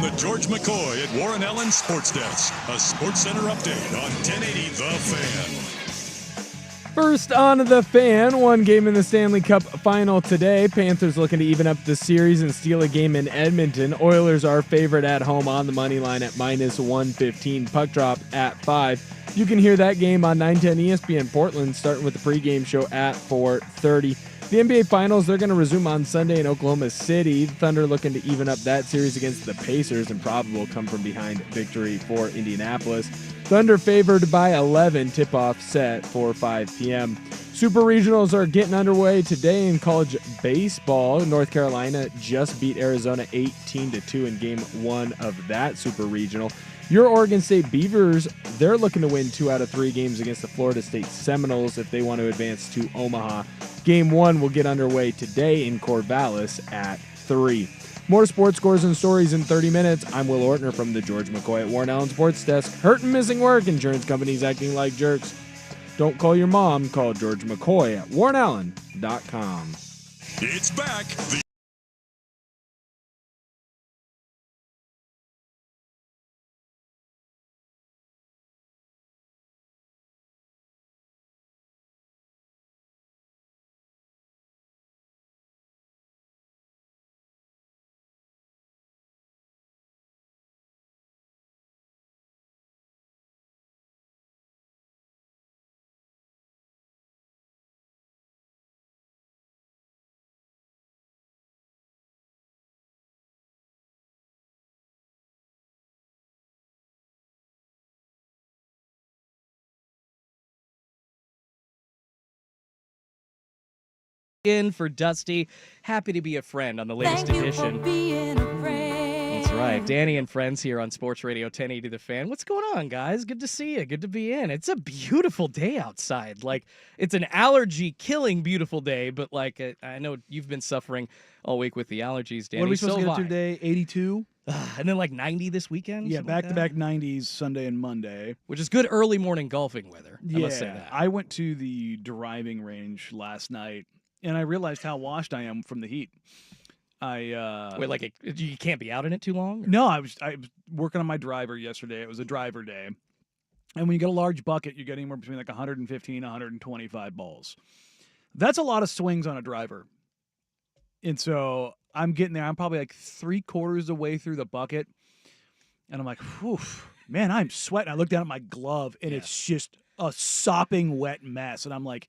from the George McCoy at Warren Allen Sports Desk. A Sports Center update on 1080 The Fan. First on The Fan, one game in the Stanley Cup final today. Panthers looking to even up the series and steal a game in Edmonton. Oilers are favored at home on the money line at -115. Puck drop at 5. You can hear that game on 910 ESPN Portland, starting with the pregame show at 4:30. The NBA Finals, they're going to resume on Sunday in Oklahoma City. The Thunder looking to even up that series against the Pacers and probably will come from behind victory for Indianapolis. Thunder favored by 11, tip-off set for 5 p.m. Super Regionals are getting underway today in college baseball. North Carolina just beat Arizona 18-2 in Game 1 of that Super Regional. Your Oregon State Beavers, they're looking to win 2 out of 3 games against the Florida State Seminoles if they want to advance to Omaha. Game 1 will get underway today in Corvallis at 3. More sports scores and stories in 30 minutes. I'm Will Ortner from the George McCoy at Warren Allen Sports Desk. Hurt and missing work. Insurance companies acting like jerks. Don't call your mom. Call George McCoy at warrenallen.com. It's back. In for Dusty. Happy to be a friend on the latest edition. For being a friend. That's right. Danny and friends here on Sports Radio 1080 The Fan. What's going on, guys? Good to see you. Good to be in. It's a beautiful day outside. Like, it's an allergy-killing beautiful day, but, like, I know you've been suffering all week with the allergies, Danny. What are we supposed to get have to today? 82? And then, like, 90 this weekend? Yeah, something like back-to-back 90s Sunday and Monday. which is good early morning golfing weather. I must say that. I went to the driving range last night, and I realized how washed I am from the heat. Wait, like, you can't be out in it too long? Or? No, I was working on my driver yesterday. It was a driver day. And when you get a large bucket, you're getting anywhere between like 115, 125 balls. That's a lot of swings on a driver. And so I'm getting there. I'm probably like 3/4 of the way through the bucket. And I'm like, whew, man, I'm sweating. I look down at my glove, and it's just a sopping wet mess. And I'm like,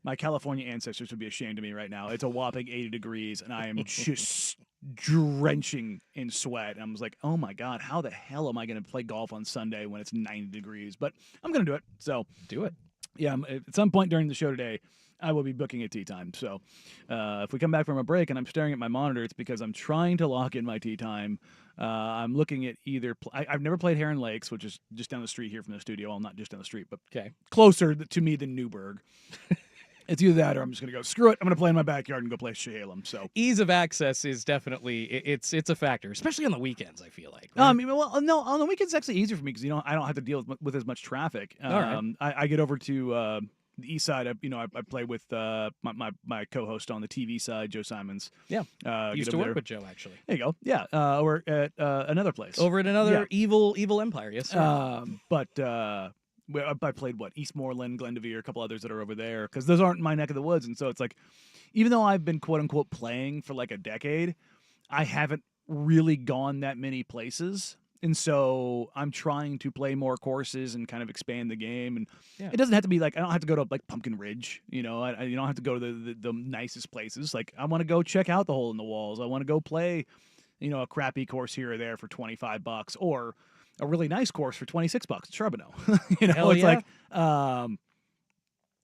my California ancestors would be ashamed of me right now. It's a whopping 80 degrees, and I am just drenching in sweat. And I was like, oh, my God, how the hell am I going to play golf on Sunday when it's 90 degrees? But I'm going to do it. So Do it. yeah, at some point during the show today, I will be booking a tee time. So if we come back from a break and I'm staring at my monitor, it's because I'm trying to lock in my tee time. I'm looking at either I've never played Heron Lakes, which is just down the street here from the studio. Well, not just down the street, but closer to me than Newburgh. It's either that or I'm just going to go, screw it, I'm going to play in my backyard and go play Chehalem. So ease of access is definitely it's a factor, especially on the weekends, I feel like. right? Well, no, on the weekends it's actually easier for me because I don't have to deal with as much traffic. All right. I get over to the east side. I play with my co-host on the TV side, Joe Simons. Yeah, used to work there. with Joe, actually. There you go. Yeah, over at another place. Over at another evil empire, yes, sir. I played Eastmoreland, Glendoveer, a couple others that are over there because those aren't my neck of the woods, and so it's like, even though I've been quote unquote playing for like a decade, I haven't really gone that many places, and so I'm trying to play more courses and kind of expand the game. And it doesn't have to be like I don't have to go to like Pumpkin Ridge, you know. You don't have to go to the nicest places. Like I want to go check out the hole in the walls. I want to go play, a crappy course here or there for $25 or a really nice course for $26 at Charbonneau. Hell it's yeah. like,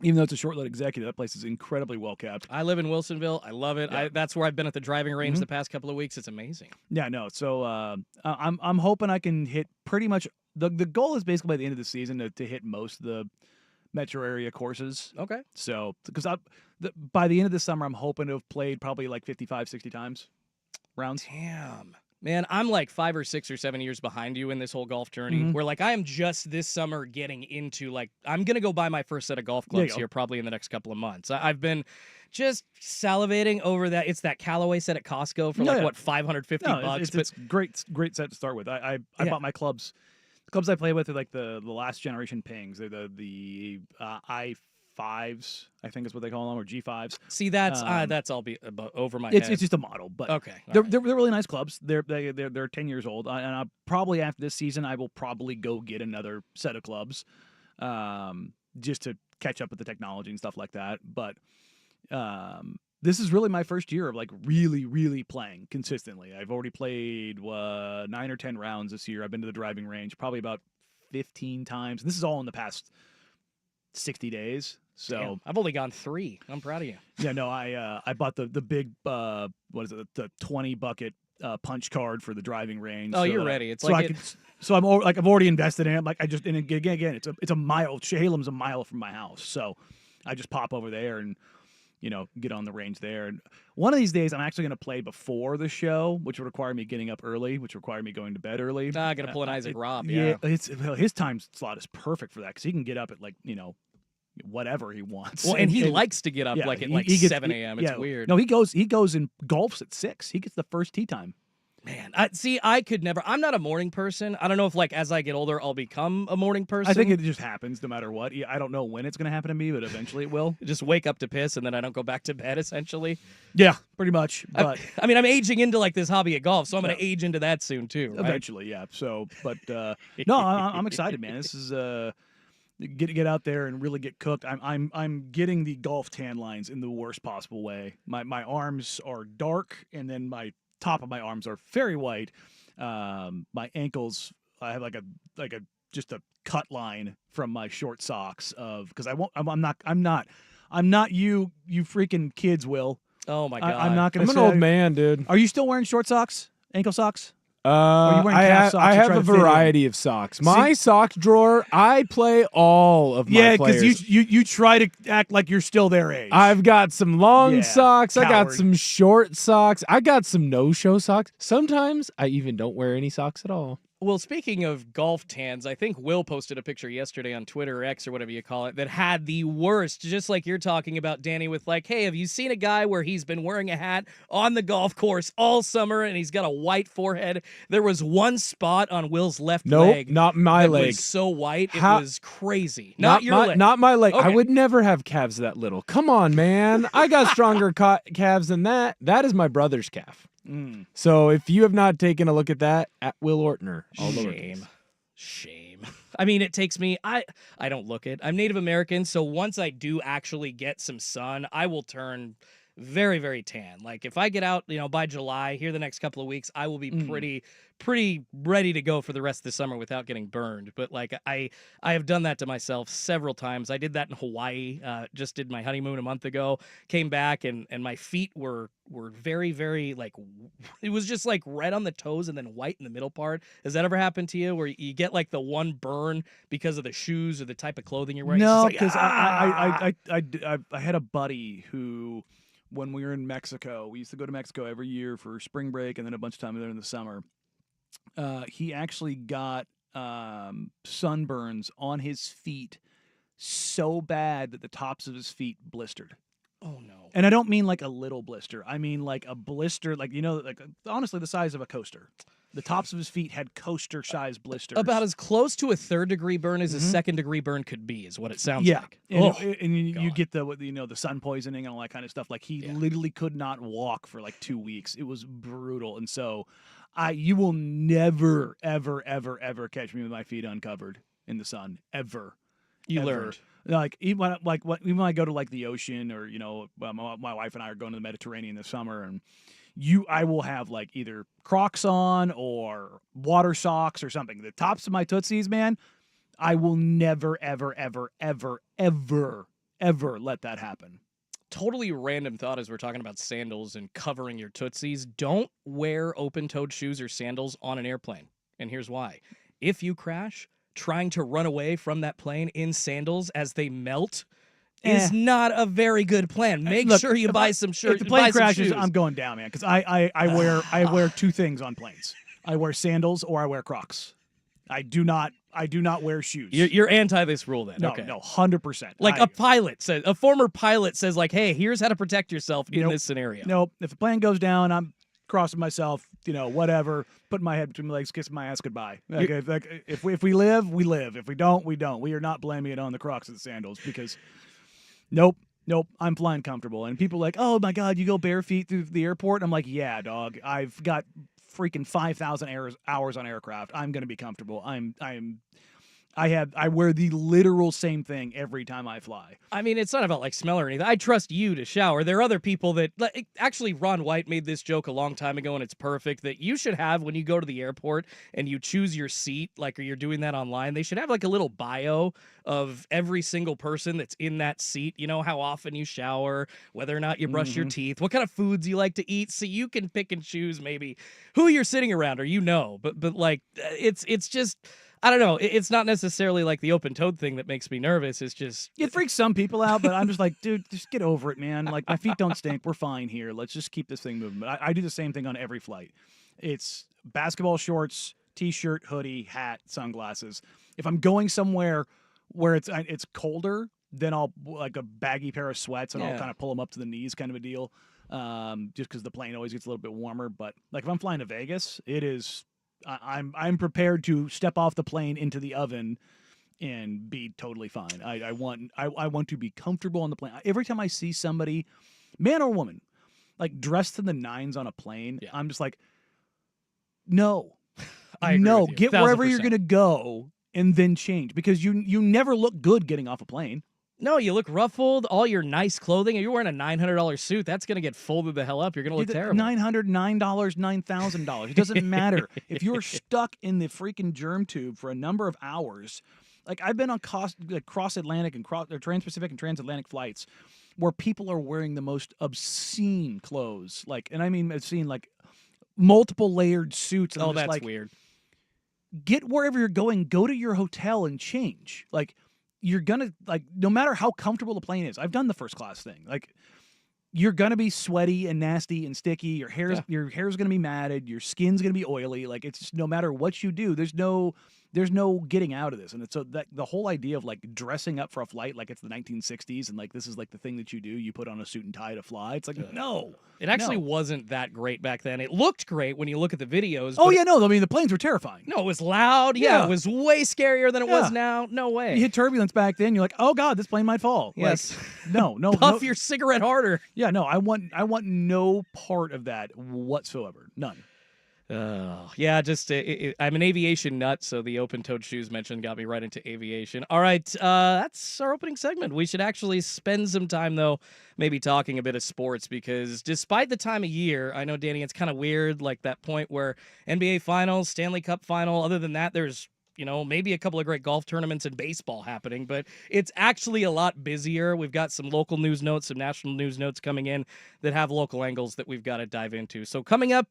even though it's a short-lived executive, that place is incredibly well kept. I live in Wilsonville. I love it. Yeah. That's where I've been at the driving range the past couple of weeks. It's amazing. Yeah, no. So I'm hoping I can hit pretty much the goal is basically by the end of the season to hit most of the metro area courses. Okay. So because by the end of the summer, I'm hoping to have played probably like 55, 60 times rounds. Damn. Man, I'm like 5 or 6 or 7 years behind you in this whole golf journey. Where like I am just this summer getting into like I'm gonna go buy my first set of golf clubs here probably in the next couple of months. I've been just salivating over that. It's that Callaway set at Costco for like what $550. It's great set to start with. I bought my clubs. The clubs I play with are like the last generation Pings. They're the i5s, I think is what they call them, or G5s. See, that's all over my It's head. just a model, but Okay, they're really nice clubs. They're 10 years old, and I probably after this season I will probably go get another set of clubs, just to catch up with the technology and stuff like that. But this is really my first year of like really playing consistently. I've already played 9 or 10 rounds this year. I've been to the driving range probably about 15 times. This is all in the past 60 days. So Damn, I've only gone 3. I'm proud of you. yeah, no, I bought the big what is it, the 20 bucket punch card for the driving range. Oh, so you're that ready. It's so like I'm like I've already invested in it. Like and again, it's a mile. Chehallem's a mile from my house, so I just pop over there and get on the range there. And one of these days, I'm actually going to play before the show, which would require me getting up early, which would require me going to bed early. I got to pull an Isaac Robb. Yeah, his time slot is perfect for that because he can get up at like whatever he wants. Well, and he likes to get up like at like 7 a.m. It's weird. No, he goes and golfs at 6. He gets the first tee time. Man, I could never. I'm not a morning person. I don't know if like as I get older, I'll become a morning person. I think it just happens no matter what. I don't know when it's going to happen to me, but eventually it will. Just wake up to piss and then I don't go back to bed. Essentially. Yeah, pretty much. But I mean, I'm aging into like this hobby of golf, so I'm going to age into that soon too. Right? Eventually, yeah. So, but no, I'm excited, man. This is get out there and really get cooked. I'm getting the golf tan lines in the worst possible way. My arms are dark, and then my top of my arms are very white. My ankles, I have like a just a cut line from my short socks because I'm not you freaking kids, Will. Oh my god. I'm not gonna. I'm an old man, dude. Are you still wearing short socks? Ankle socks? Are you wearing calf socks I to have try a to fit in? variety of socks. My sock drawer, I play all of my players. because you try to act like you're still their age. I've got some long socks. I got coward. some short socks. I got some no-show socks. Sometimes I even don't wear any socks at all. Well, speaking of golf tans, I think Will posted a picture yesterday on Twitter or X or whatever you call it that had the worst, just like you're talking about, Danny, with like, hey, have you seen a guy where he's been wearing a hat on the golf course all summer and he's got a white forehead? There was one spot on Will's left leg. Not my that leg. was so white, How- it was crazy. Not your leg. Not my leg. I Okay. would never have calves that little. Come on, man. I got stronger calves than that. That is my brother's calf. So if you have not taken a look at that, at Will Ortner. All lowercase. Shame. I mean, it takes me, I don't look it. I'm Native American, so once I do actually get some sun, I will turn very, very tan. Like if I get out, by July, here the next couple of weeks, I will be pretty ready to go for the rest of the summer without getting burned. But like I have done that to myself several times. I did that in Hawaii. Just did my honeymoon a month ago. Came back and my feet were very, very like it was just like red on the toes and then white in the middle part. Has that ever happened to you where you get like the one burn because of the shoes or the type of clothing you're wearing? No, It's just like, because I had a buddy who, when we were in Mexico, we used to go to Mexico every year for spring break and then a bunch of time there in the summer. He actually got sunburns on his feet so bad that the tops of his feet blistered. oh no. And I don't mean like a little blister. I mean like a blister, like honestly the size of a coaster. The tops of his feet had coaster-sized blisters. About as close to a 3rd degree burn as a 2nd degree burn could be, is what it sounds like. And you get the sun poisoning and all that kind of stuff. Like he literally could not walk for like 2 weeks. It was brutal. And so you will never, ever, ever, ever catch me with my feet uncovered in the sun. Ever. You ever. learned. Like even when I go to like the ocean or my wife and I are going to the Mediterranean this summer and I will have like either Crocs on or water socks or something. The tops of my tootsies, man, I will never, ever, ever, ever, ever, ever let that happen. Totally random thought as we're talking about sandals and covering your tootsies. Don't wear open-toed shoes or sandals on an airplane. And here's why. If you crash, trying to run away from that plane in sandals as they melt, is not a very good plan. Make Look, sure you buy some shirts. If the plane buy some crashes, shoes. I'm going down, man. Because I wear two things on planes. I wear sandals or I wear Crocs. I do not wear shoes. You're anti this rule then? No, Okay. no, 100%. Like a former pilot says, like, hey, here's how to protect yourself in this scenario. Nope. If the plane goes down, I'm crossing myself, whatever, putting my head between my legs, kissing my ass goodbye. If we live, we live. If we don't, we don't. We are not blaming it on the Crocs and the sandals because nope, I'm flying comfortable. And people are like, oh my God, you go bare feet through the airport? I'm like, yeah, dog. I've got freaking 5,000 hours on aircraft. I'm going to be comfortable. I wear the literal same thing every time I fly. I mean, it's not about like smell or anything. I trust you to shower. There are other people that actually Ron White made this joke a long time ago, and it's perfect that you should have when you go to the airport and you choose your seat, like or you're doing that online. They should have like a little bio of every single person that's in that seat. You know how often you shower, whether or not you brush your teeth, what kind of foods you like to eat, so you can pick and choose maybe who you're sitting around or But like it's just. I don't know. It's not necessarily like the open-toed thing that makes me nervous. It's just... It freaks some people out, but I'm just like, dude, just get over it, man. Like, my feet don't stink. We're fine here. Let's just keep this thing moving. But I do the same thing on every flight. It's basketball shorts, T-shirt, hoodie, hat, sunglasses. If I'm going somewhere where it's colder, then I'll like a baggy pair of sweats and I'll kind of pull them up to the knees, kind of a deal. Just because the plane always gets a little bit warmer. But like if I'm flying to Vegas, it is... I'm prepared to step off the plane into the oven and be totally fine. I want to be comfortable on the plane. Every time I see somebody, man or woman, like dressed to the nines on a plane, I'm just like, no, I agree with you. Get wherever you're gonna go and then change because you never look good getting off a plane. No, you look ruffled, all your nice clothing, and you're wearing a $900 suit, that's going to get folded the hell up. You're going to look terrible. $900, $9,000. It doesn't matter. If you're stuck in the freaking germ tube for a number of hours, like I've been on cross-Atlantic and trans-Pacific and transatlantic flights where people are wearing the most obscene clothes. And I mean obscene, like multiple layered suits. And that's like, weird. Get wherever you're going, go to your hotel and change. Like, you're gonna no matter how comfortable the plane is. I've done the first class thing. Like you're gonna be sweaty and nasty and sticky. Your hair's gonna be matted. Your skin's gonna be oily. Like it's just, no matter what you do, there's no getting out of this. And it's so that the whole idea of like dressing up for a flight like it's the 1960s and like this is like the thing that you do. You put on a suit and tie to fly. It's like no. It actually wasn't that great back then. It looked great when you look at the videos. Oh yeah, no. I mean the planes were terrifying. No, it was loud. Yeah, it was way scarier than it was now. No way. You hit turbulence back then. You're like, oh god, this plane might fall. Yes. Like, no. Puff your cigarette harder. Yeah, no. I want no part of that whatsoever. None. Just I'm an aviation nut, so the open-toed shoes mentioned got me right into aviation. All right, that's our opening segment. We should actually spend some time, though, maybe talking a bit of sports, because despite the time of year, I know, Danny, it's kind of weird, like that point where NBA Finals, Stanley Cup Final, other than that, there's maybe a couple of great golf tournaments and baseball happening, but it's actually a lot busier. We've got some local news notes, some national news notes coming in that have local angles that we've got to dive into. So coming up,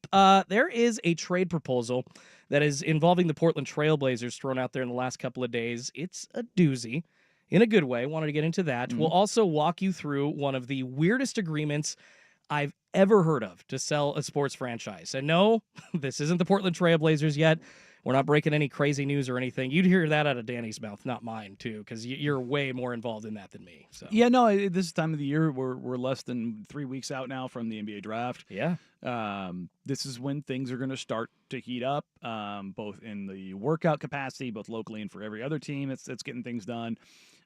there is a trade proposal that is involving the Portland Trailblazers thrown out there in the last couple of days. It's a doozy in a good way. Wanted to get into that. We'll also walk you through one of the weirdest agreements I've ever heard of to sell a sports franchise. And no, this isn't the Portland Trailblazers yet. We're not breaking any crazy news or anything. You'd hear that out of Danny's mouth, not mine, too, because you're way more involved in that than me. So yeah, no, this time of the year, we're less than 3 weeks out now from the NBA draft. Yeah. This is when things are going to start to heat up, both in the workout capacity, both locally and for every other team. It's getting things done.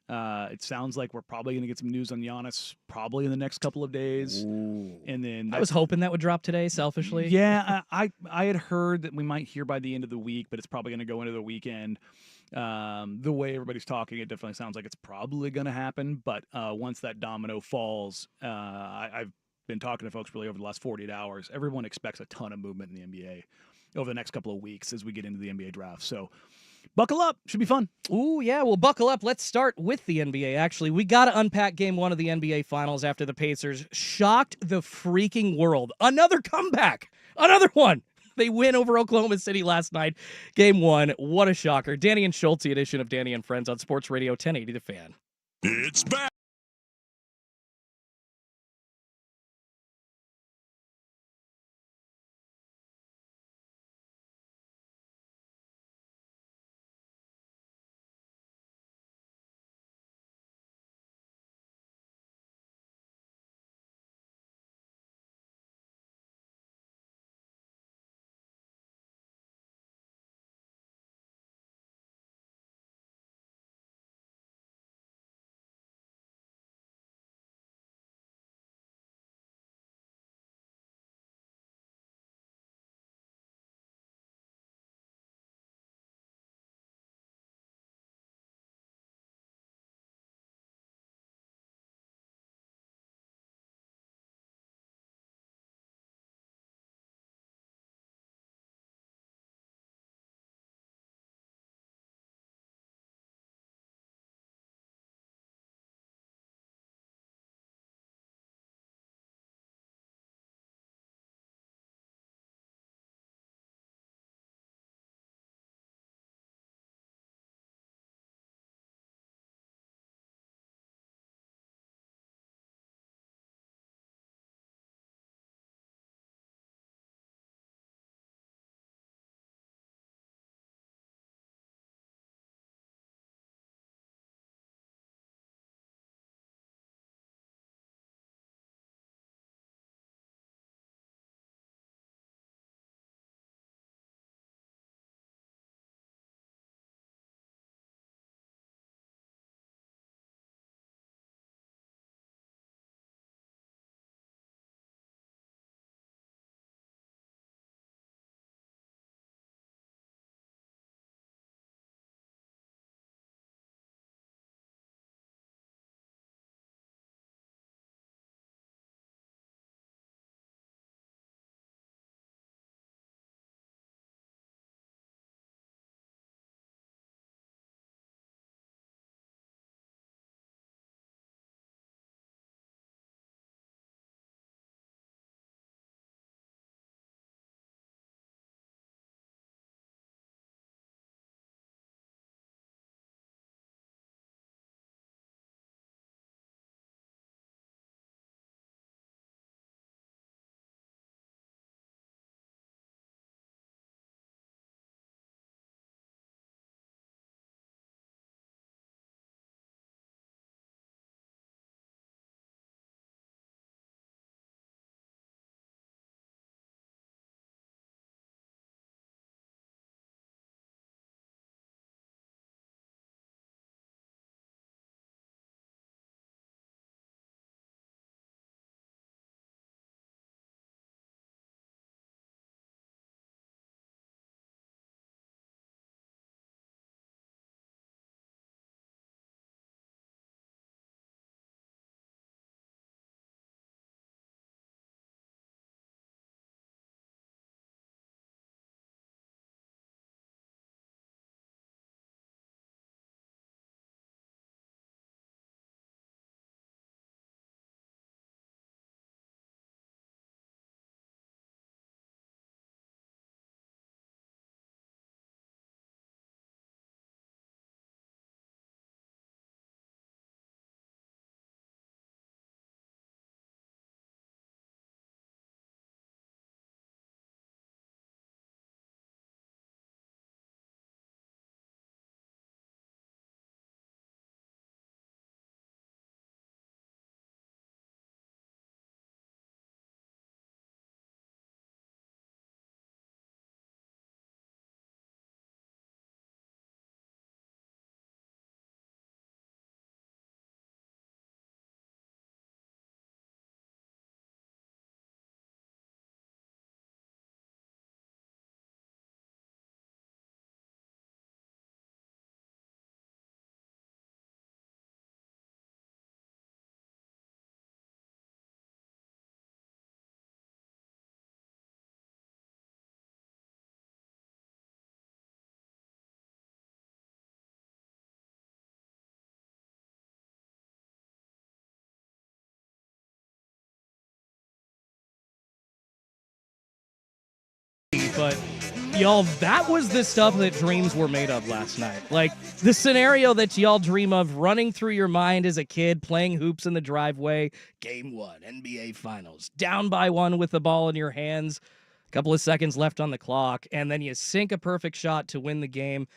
It sounds like we're probably going to get some news on Giannis probably in the next couple of days. Ooh. And then I was hoping that would drop today, selfishly. Yeah, I had heard that we might hear by the end of the week, but it's probably going to go into the weekend. The way everybody's talking, it definitely sounds like it's probably going to happen. But once that domino falls, I've been talking to folks really over the last 48 hours. Everyone expects a ton of movement in the NBA over the next couple of weeks as we get into the NBA draft. So buckle up. Should be fun. Ooh, yeah. Well, buckle up. Let's start with the NBA, actually. We got to unpack game one of the NBA Finals after the Pacers shocked the freaking world. Another comeback. Another one. They win over Oklahoma City last night. Game one. What a shocker. Danny and Schulte edition of Danny and Friends on Sports Radio 1080 The Fan. It's back. but y'all, that was the stuff that dreams were made of last night. Like the scenario that y'all dream of running through your mind as a kid, playing hoops in the driveway. Game 1, NBA Finals, down by 1 with the ball in your hands, a couple of seconds left on the clock, and then you sink a perfect shot to win the game.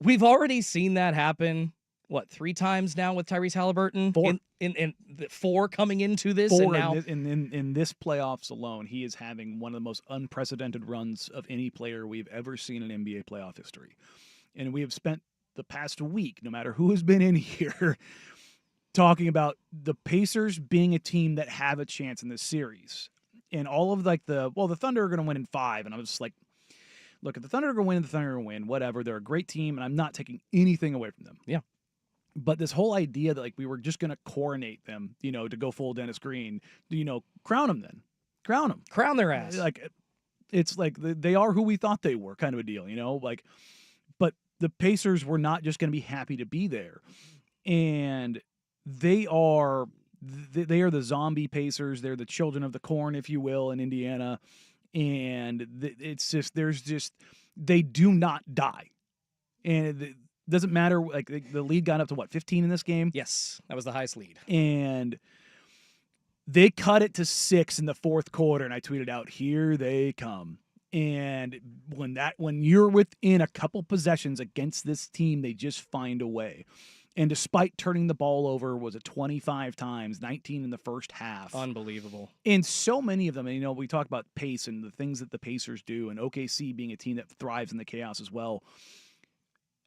We've already seen that happen. What, 3 times now with Tyrese Halliburton? 4. In 4 coming into this, 4 and now in this playoffs alone, he is having one of the most unprecedented runs of any player we've ever seen in NBA playoff history. And we have spent the past week, no matter who has been in here, talking about the Pacers being a team that have a chance in this series. And all of the Thunder are going to win in 5. And I was just like, look, if the Thunder are going to win, the Thunder are going to win. Whatever. They're a great team, and I'm not taking anything away from them. Yeah. But this whole idea that we were just going to coronate them, to go full Dennis Green, crown them then. Crown them. Crown their ass. It's like they are who we thought they were, kind of a deal, But the Pacers were not just going to be happy to be there. And they are the zombie Pacers. They're the children of the corn, if you will, in Indiana. And it's just, they do not die. And doesn't matter. The lead got up to 15 in this game? Yes, that was the highest lead. And they cut it to 6 in the fourth quarter, and I tweeted out, "Here they come." And when you're within a couple possessions against this team, they just find a way. And despite turning the ball over, was it 25 times, 19 in the first half? Unbelievable. And so many of them, and we talk about pace and the things that the Pacers do, and OKC being a team that thrives in the chaos as well.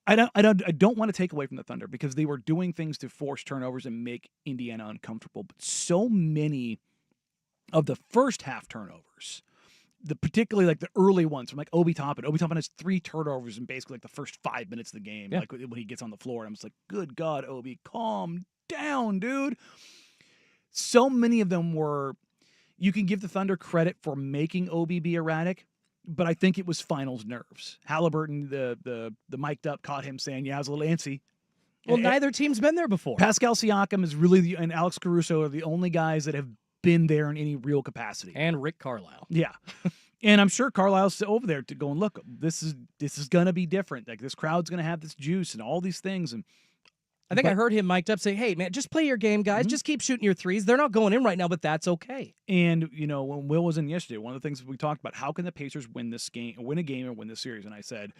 I don't want to take away from the Thunder because they were doing things to force turnovers and make Indiana uncomfortable. But so many of the first half turnovers, particularly the early ones from Obi Toppin. Obi Toppin has 3 turnovers in basically the first 5 minutes of the game. Yeah. When he gets on the floor, and I'm just like, good God, Obi, calm down, dude. So many of them were. You can give the Thunder credit for making Obi be erratic. But I think it was finals nerves. Halliburton, the mic'd up, caught him saying, "Yeah, I was a little antsy." Well, neither team's been there before. Pascal Siakam is really and Alex Caruso are the only guys that have been there in any real capacity. And Rick Carlisle. Yeah, and I'm sure Carlisle's over there to go and look. This is gonna be different. This crowd's gonna have this juice and all these things. And I think I heard him mic'd up say, "Hey, man, just play your game, guys. Just keep shooting your threes. They're not going in right now, but that's okay." And, when Will was in yesterday, one of the things we talked about, how can the Pacers win a game or win this series? And I said,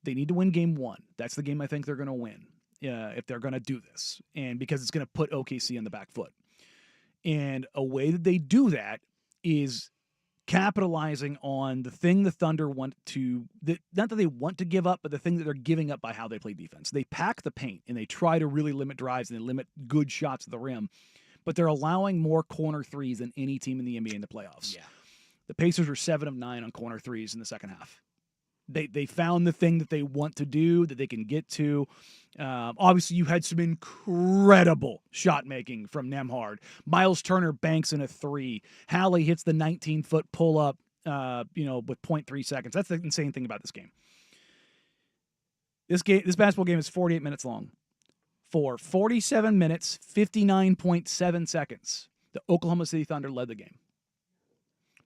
they need to win game 1. That's the game I think they're going to win if they're going to do this. And because it's going to put OKC on the back foot. And a way that they do that is capitalizing on the thing the Thunder want to, not that they want to give up, but the thing that they're giving up by how they play defense. They pack the paint and they try to really limit drives and they limit good shots at the rim, but they're allowing more corner threes than any team in the NBA in the playoffs. Yeah. The Pacers were 7 of 9 on corner threes in the second half. They found the thing that they want to do, that they can get to. Obviously, you had some incredible shot making from Nembhard. Miles Turner banks in a 3. Hallie hits the 19-foot pull up, with 0.3 seconds. That's the insane thing about this game. This basketball game is 48 minutes long. For 47 minutes, 59.7 seconds, the Oklahoma City Thunder led the game.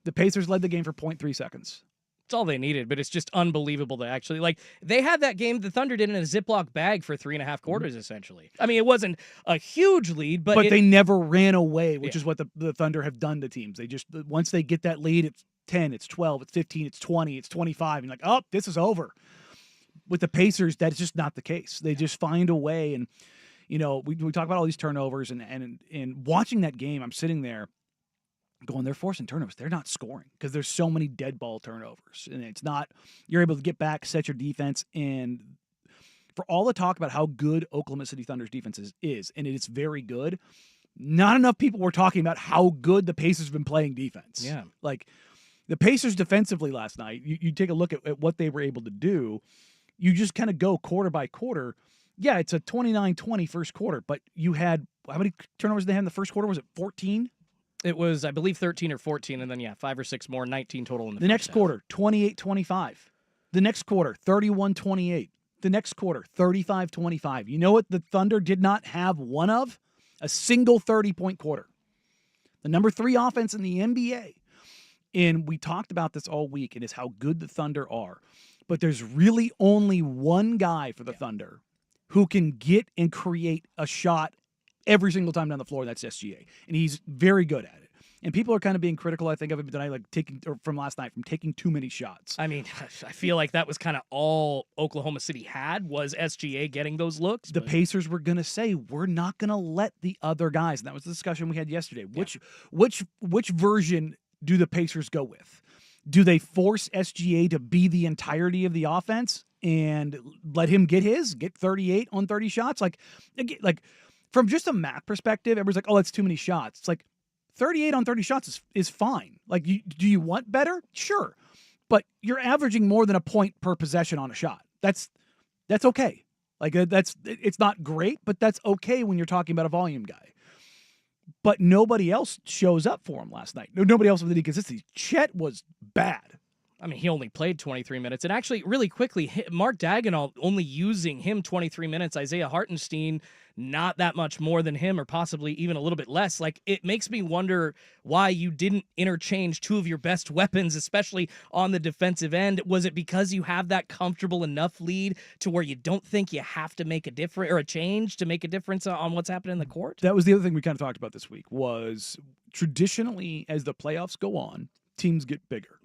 The Pacers led the game for 0.3 seconds. It's all they needed, but it's just unbelievable to actually, they had that game, the Thunder did in a Ziploc bag for 3.5 quarters, essentially. I mean, it wasn't a huge lead, but they never ran away, which is what the Thunder have done to teams. They just, once they get that lead, it's 10, it's 12, it's 15, it's 20, it's 25, and oh, this is over. With the Pacers, that's just not the case. They just find a way, and, we talk about all these turnovers, and watching that game, I'm sitting there, going, they're forcing turnovers. They're not scoring because there's so many dead ball turnovers. And it's not, you're able to get back, set your defense. And for all the talk about how good Oklahoma City Thunder's defense is, and it is very good, not enough people were talking about how good the Pacers have been playing defense. Yeah. The Pacers defensively last night, you take a look at what they were able to do. You just kind of go quarter by quarter. Yeah, it's a 29-20 first quarter, but you had, how many turnovers did they have in the first quarter? Was it 14? It was, I believe, 13 or 14, and then, 5 or 6 more, 19 total in the The next half. quarter, 28-25. The next quarter, 31-28. The next quarter, 35-25. You know what the Thunder did not have one of? A single 30-point quarter. The number 3 offense in the NBA. And we talked about this all week, and it's how good the Thunder are. But there's really only one guy for the Thunder who can get and create a shot every single time down the floor, and that's SGA. And he's very good at it. And people are kind of being critical, I think, of him tonight, from last night, from taking too many shots. I mean, I feel like that was kind of all Oklahoma City had was SGA getting those looks. The Pacers were going to say, we're not going to let the other guys. And that was the discussion we had yesterday. Which version do the Pacers go with? Do they force SGA to be the entirety of the offense and let him get 38 on 30 shots? Like from just a math perspective, everybody's like, oh, that's too many shots. It's like 38 on 30 shots is fine. Like, do you want better? Sure. But you're averaging more than a point per possession on a shot. That's okay. Like, it's not great, but that's okay when you're talking about a volume guy. But nobody else shows up for him last night. Nobody else with any consistency. Chet was bad. I mean, he only played 23 minutes. And actually, really quickly, Mark Daigneault only using him 23 minutes. Isaiah Hartenstein, not that much more than him, or possibly even a little bit less. Like, it makes me wonder why you didn't interchange two of your best weapons, especially on the defensive end. Was it because you have that comfortable enough lead to where you don't think you have to make a difference or a change to make a difference on what's happening in the court? That was the other thing we kind of talked about this week, was traditionally, as the playoffs go on, teams get bigger.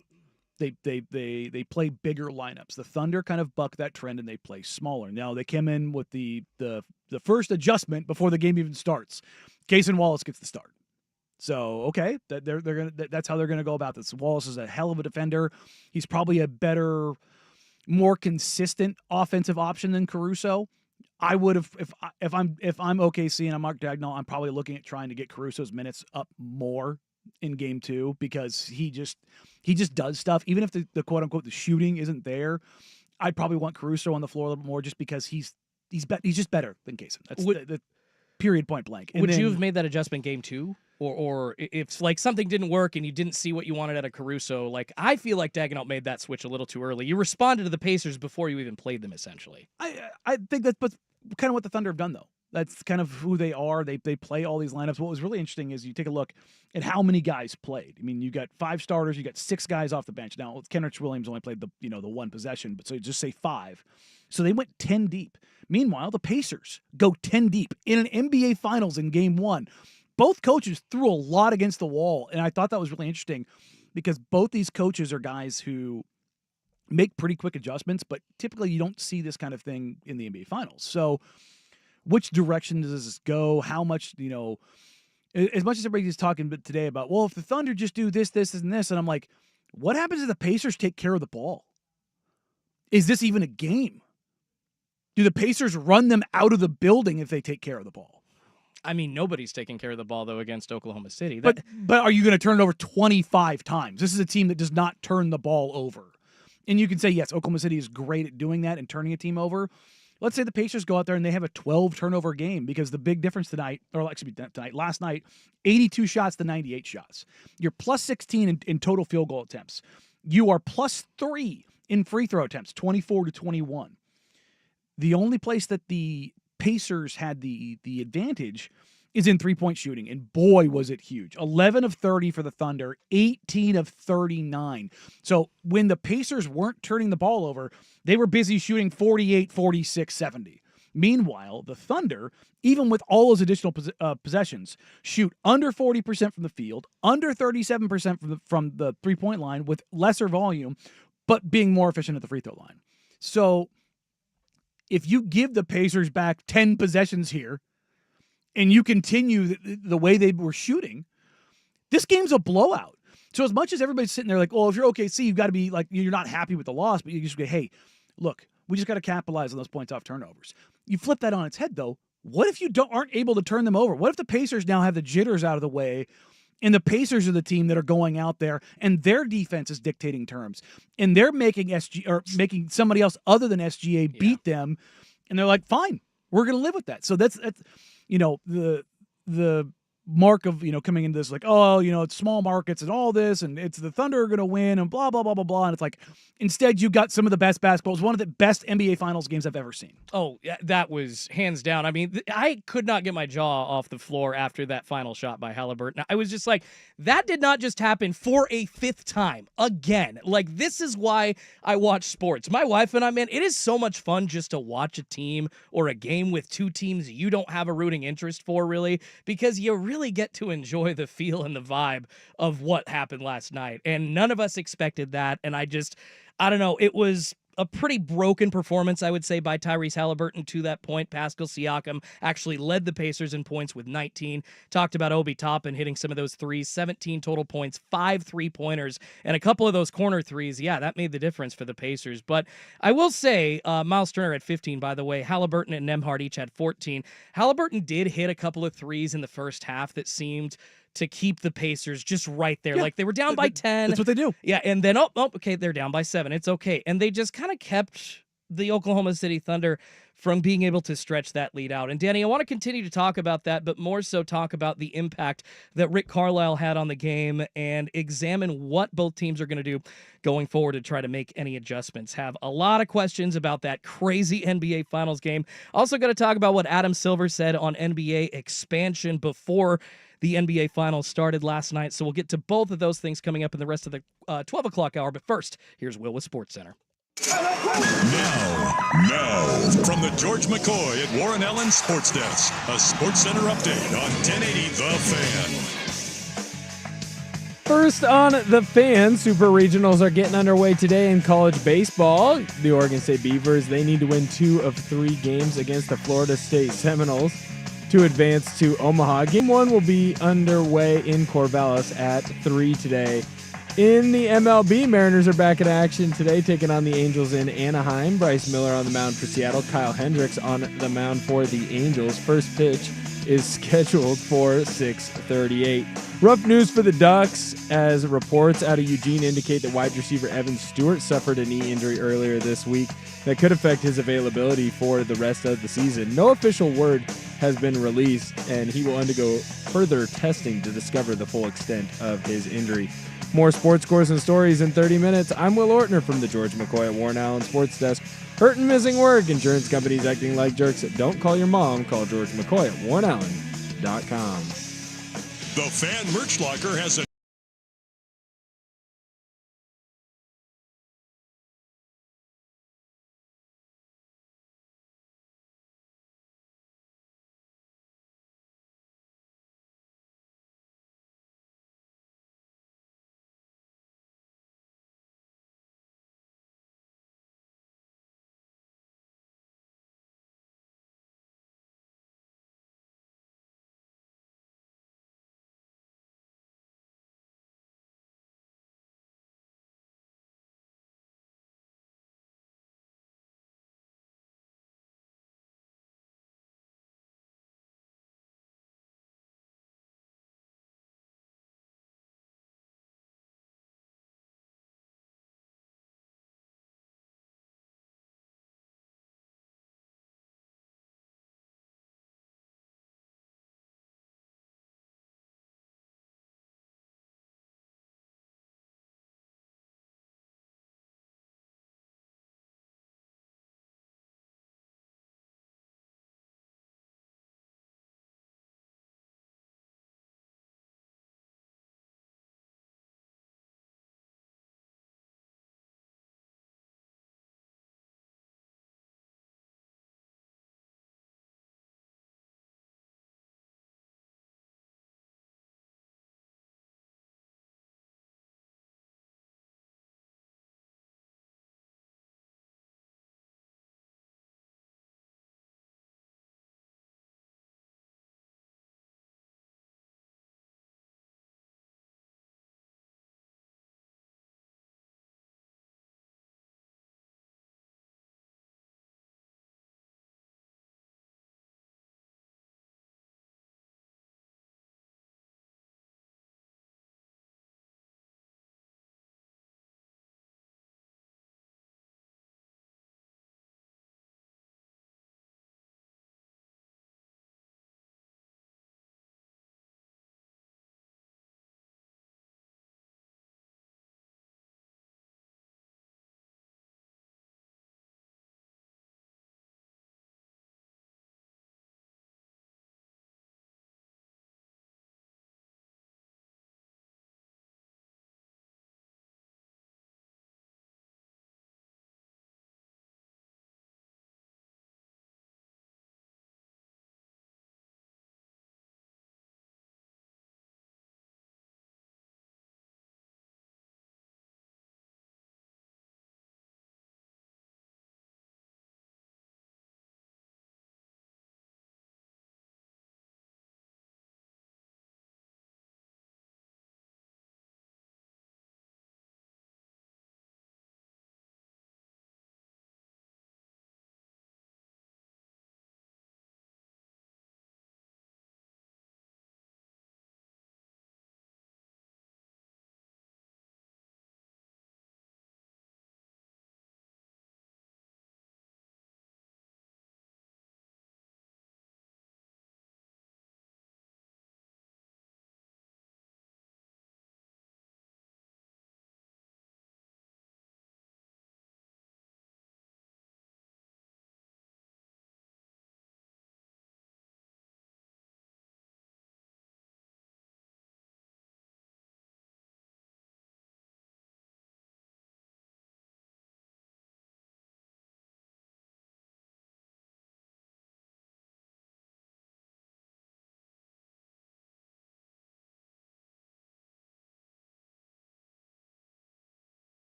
They play bigger lineups. The Thunder kind of buck that trend and they play smaller. Now they came in with the first adjustment before the game even starts. Cason Wallace gets the start. So okay, that's how they're gonna go about this. Wallace is a hell of a defender. He's probably a better, more consistent offensive option than Caruso. I would have if I'm OKC and I'm Mark Daigneault, I'm probably looking at trying to get Caruso's minutes up more in game 2 because he just does stuff. Even if the quote unquote the shooting isn't there, I'd probably want Caruso on the floor a little bit more just because he's just better than Cason. That's the period, point blank. And would you have made that adjustment game 2? Or if like something didn't work and you didn't see what you wanted out of Caruso, like I feel like Daigneault made that switch a little too early. You responded to the Pacers before you even played them, essentially. I think that's kind of what the Thunder have done, though. That's kind of who they are. They play all these lineups. What was really interesting is you take a look at how many guys played. I mean, you got 5 starters, you got 6 guys off the bench. Now, Kenrich Williams only played the one possession, but so you just say 5. So they went 10 deep. Meanwhile, the Pacers go 10 deep in an NBA Finals in game 1. Both coaches threw a lot against the wall, and I thought that was really interesting because both these coaches are guys who make pretty quick adjustments, but typically you don't see this kind of thing in the NBA Finals. So which direction does this go? How much, as much as everybody's talking today about, well, if the Thunder just do this, and this, and I'm like, what happens if the Pacers take care of the ball? Is this even a game? Do the Pacers run them out of the building if they take care of the ball? I mean, nobody's taking care of the ball, though, against Oklahoma City. But are you going to turn it over 25 times? This is a team that does not turn the ball over. And you can say, yes, Oklahoma City is great at doing that and turning a team over. Let's say the Pacers go out there and they have a 12 turnover game because the big difference last night, 82 shots to 98 shots. You're plus 16 in total field goal attempts. You are plus 3 in free throw attempts, 24 to 21. The only place that the Pacers had the advantage is in three-point shooting, and boy, was it huge. 11 of 30 for the Thunder, 18 of 39. So when the Pacers weren't turning the ball over, they were busy shooting 48, 46, 70. Meanwhile, the Thunder, even with all those additional possessions, shoot under 40% from the field, under 37% from the three-point line with lesser volume, but being more efficient at the free throw line. So if you give the Pacers back 10 possessions here, and you continue the way they were shooting, this game's a blowout. So as much as everybody's sitting there like, oh, if you're OKC, you've got to be like, you're not happy with the loss, but you just go, hey, look, we just got to capitalize on those points off turnovers. You flip that on its head, though. What if you aren't able to turn them over? What if the Pacers now have the jitters out of the way, and the Pacers are the team that are going out there, and their defense is dictating terms, and they're making making somebody else other than SGA beat them, and they're like, fine, we're going to live with that. So that's the mark of, coming into this, like, oh, it's small markets and all this, and it's the Thunder are going to win and blah, blah, blah, blah, blah. And it's like, instead you got some of the best basketball. It was one of the best NBA Finals games I've ever seen. Oh, yeah, that was hands down. I mean, I could not get my jaw off the floor after that final shot by Halliburton. I was just like, that did not just happen for a fifth time again. Like, this is why I watch sports. My wife and I, man, it is so much fun just to watch a team or a game with two teams you don't have a rooting interest for, really, because you really get to enjoy the feel and the vibe of what happened last night. And none of us expected that. And I don't know, it was a pretty broken performance, I would say, by Tyrese Halliburton to that point. Pascal Siakam actually led the Pacers in points with 19. Talked about Obi Toppin hitting some of those threes, 17 total points, 5 3-pointers, and a couple of those corner threes. Yeah, that made the difference for the Pacers. But I will say, Miles Turner had 15, by the way. Halliburton and Nembhard each had 14. Halliburton did hit a couple of threes in the first half that seemed to keep the Pacers just right there. Yeah, like they were down by 10. That's what they do. Yeah, and then, okay, they're down by 7. It's okay. And they just kind of kept the Oklahoma City Thunder from being able to stretch that lead out. And Danny, I want to continue to talk about that, but more so talk about the impact that Rick Carlisle had on the game and examine what both teams are going to do going forward to try to make any adjustments. Have a lot of questions about that crazy NBA Finals game. Also going to talk about what Adam Silver said on NBA expansion before the NBA Finals started last night. So we'll get to both of those things coming up in the rest of the 12 o'clock hour. But first, here's Will with SportsCenter. Now, from the George McCoy at Warren Allen Sports Desk, a SportsCenter update on 1080 The Fan. First on The Fan, Super Regionals are getting underway today in college baseball. The Oregon State Beavers, they need to win 2 of 3 games against the Florida State Seminoles to advance to Omaha. Game 1 will be underway in Corvallis at 3 today. In the MLB, Mariners are back in action today, taking on the Angels in Anaheim. Bryce Miller on the mound for Seattle. Kyle Hendricks on the mound for the Angels. First pitch is scheduled for 6:38. Rough news for the Ducks, as reports out of Eugene indicate that wide receiver Evan Stewart suffered a knee injury earlier this week that could affect his availability for the rest of the season. No official word has been released, and he will undergo further testing to discover the full extent of his injury. More sports scores and stories in 30 minutes. I'm Will Ortner from the George McCoy at Warren Allen Sports Desk. Hurt and missing work. Insurance companies acting like jerks. Don't call your mom. Call George McCoy at warrenallen.com. The Fan Merch Locker has a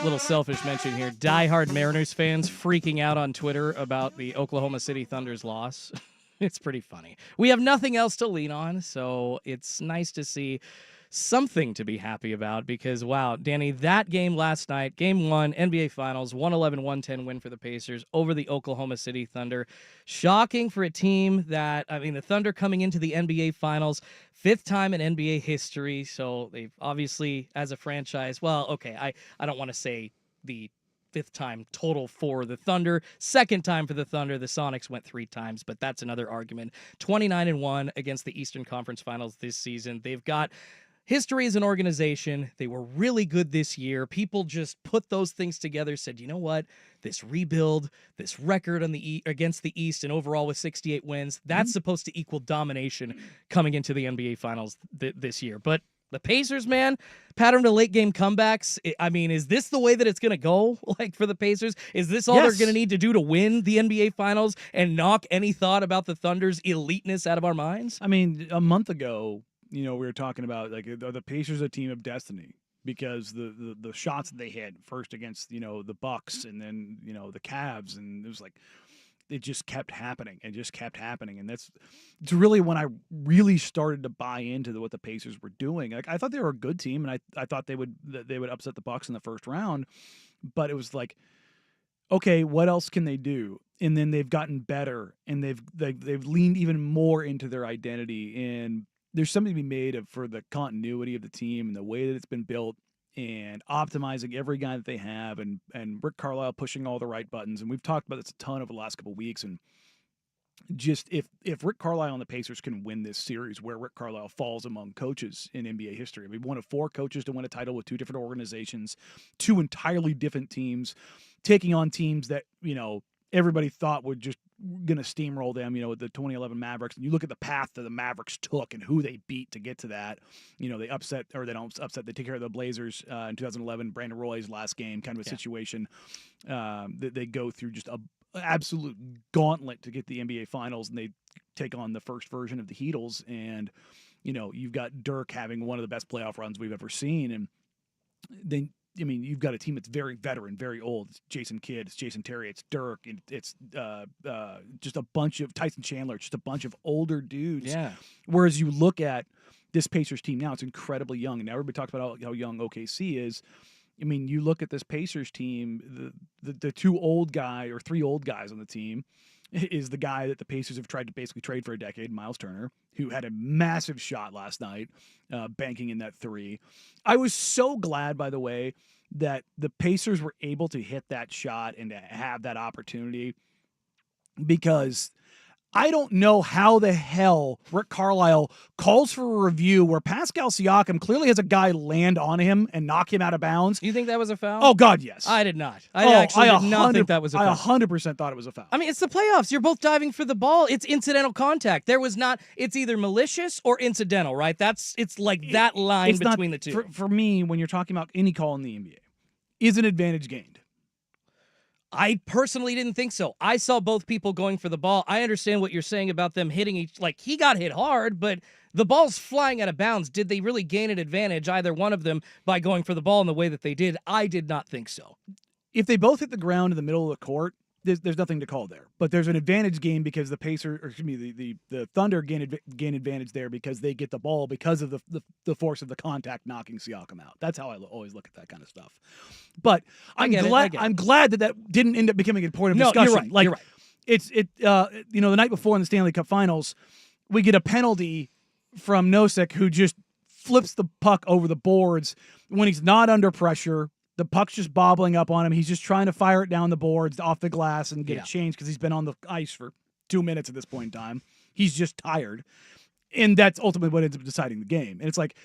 Little selfish mention here. Diehard Mariners fans freaking out on Twitter about the Oklahoma City Thunder's loss. It's pretty funny. We have nothing else to lean on, so it's nice to see something to be happy about because, wow, Danny, that game last night, game 1, NBA Finals, 111-110 win for the Pacers over the Oklahoma City Thunder. Shocking for a team that, the Thunder coming into the NBA Finals, 5th time in NBA history, so they've obviously, as a franchise, I don't want to say the 5th time total for the Thunder. 2nd time for the Thunder. The Sonics went 3 times, but that's another argument. 29-1 against the Eastern Conference Finals this season. They've got history as an organization. They were really good this year. People just put those things together, said, you know what? This rebuild, this record on against the East and overall with 68 wins, that's supposed to equal domination coming into the NBA Finals this year. But the Pacers, man, pattern to late game comebacks. Is this the way that it's going to go? Like for the Pacers, is this all they're going to need to do to win the NBA Finals and knock any thought about the Thunder's eliteness out of our minds? I mean, a month ago, we were talking about like are the Pacers a team of destiny because the shots that they hit first against the Bucks and then the Cavs, and it was like it just kept happening and it's really when I really started to buy into what the Pacers were doing. Like I thought they were a good team, and I thought they would upset the Bucks in the first round, but it was like, okay, what else can they do? And then they've gotten better, and they've leaned even more into their identity, and there's something to be made for the continuity of the team and the way that it's been built and optimizing every guy that they have, and Rick Carlisle pushing all the right buttons. And we've talked about this a ton over the last couple of weeks. And just if Rick Carlisle and the Pacers can win this series, where Rick Carlisle falls among coaches in NBA history. We've one of 4 coaches to win a title with 2 different organizations, 2 entirely different teams, taking on teams that, everybody thought were just going to steamroll them, with the 2011 Mavericks. And you look at the path that the Mavericks took and who they beat to get to that. They they take care of the Blazers in 2011, Brandon Roy's last game, kind of a situation. They go through just a absolute gauntlet to get the NBA Finals, and they take on the first version of the Heatles. And, you've got Dirk having one of the best playoff runs we've ever seen. And then, you've got a team that's very veteran, very old. It's Jason Kidd, it's Jason Terry, it's Dirk, it's just a bunch of Tyson Chandler, just a bunch of older dudes. Yeah. Whereas you look at this Pacers team now, it's incredibly young. And now everybody talks about how young OKC is. You look at this Pacers team, the 2 old guy or 3 old guys on the team is the guy that the Pacers have tried to basically trade for a decade, Miles Turner, who had a massive shot last night, banking in that 3. I was so glad, by the way, that the Pacers were able to hit that shot and to have that opportunity, because I don't know how the hell Rick Carlisle calls for a review where Pascal Siakam clearly has a guy land on him and knock him out of bounds. You think that was a foul? Oh, God, yes. I did not. I did not think that was a foul. I 100% thought it was a foul. It's the playoffs. You're both diving for the ball. It's incidental contact. There was not. It's either malicious or incidental, right? It's like that line between the two. For me, when you're talking about any call in the NBA, is an advantage gained? I personally didn't think so. I saw both people going for the ball. I understand what you're saying about them hitting each. Like, he got hit hard, but the ball's flying out of bounds. Did they really gain an advantage, either one of them, by going for the ball in the way that they did? I did not think so. If they both hit the ground in the middle of the court, there's nothing to call there. But there's an advantage game because the Thunder gain advantage there because they get the ball because of the force of the contact knocking Siakam out. That's how I always look at that kind of stuff. But I'm glad that didn't end up becoming a point of discussion. You're right. It's the night before in the Stanley Cup Finals, we get a penalty from Nosek, who just flips the puck over the boards when he's not under pressure. The puck's just bobbling up on him. He's just trying to fire it down the boards off the glass and get it changed because he's been on the ice for 2 minutes at this point in time. He's just tired. And that's ultimately what ends up deciding the game. And it's like,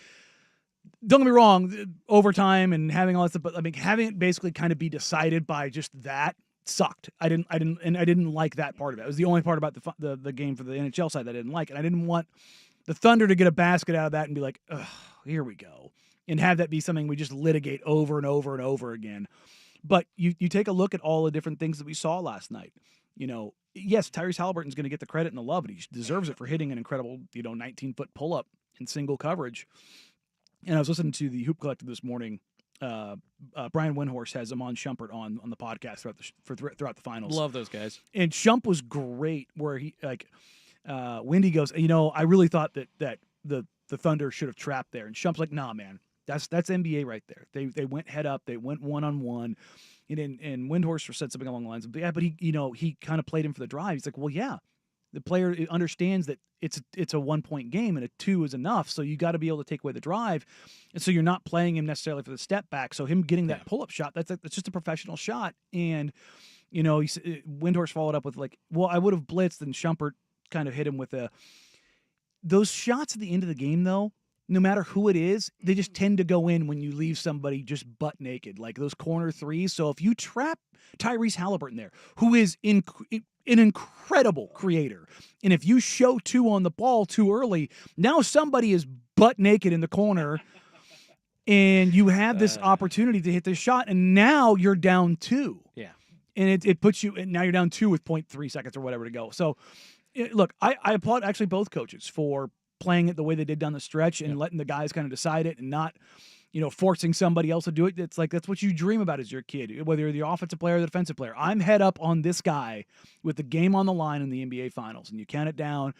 don't get me wrong, overtime and having all that stuff, but having it basically kind of be decided by just that sucked. I didn't like that part of it. It was the only part about the game for the NHL side that I didn't like. And I didn't want the Thunder to get a basket out of that and be like, ugh, here we go. And have that be something we just litigate over and over and over again. But you take a look at all the different things that we saw last night. Yes, Tyrese Halliburton's going to get the credit and the love, and he deserves it for hitting an incredible, 19-foot pull-up in single coverage. And I was listening to the Hoop Collective this morning Brian Windhorst has Amon Shumpert on the podcast throughout the finals. Love those guys. And Shump was great where he Wendy goes, I really thought that the Thunder should have trapped there. And Shump's like, nah, man, that's NBA right there. They went head up, they went 1-on-1. And Windhorst said something along the lines of, yeah, but he kind of played him for the drive. He's like, well, yeah, the player understands that it's a 1-point game and a 2 is enough. So you got to be able to take away the drive. And so you're not playing him necessarily for the step back. So him getting that pull-up shot, that's just a professional shot. And, Windhorst followed up with like, well, I would have blitzed, and Shumpert kind of hit him with those shots at the end of the game, though, no matter who it is, they just tend to go in when you leave somebody just butt naked, like those corner threes. So if you trap Tyrese Halliburton there, who is an incredible creator, and if you show 2 on the ball too early, now somebody is butt naked in the corner, and you have this opportunity to hit this shot, and now you're down 2. Yeah. And it puts you, and now you're down 2 with 0.3 seconds or whatever to go. So, look, I applaud actually both coaches for playing it the way they did down the stretch and letting the guys kind of decide it and not, forcing somebody else to do it. It's like, that's what you dream about as your kid, whether you're the offensive player or the defensive player. I'm head up on this guy with the game on the line in the NBA Finals, and you count it down,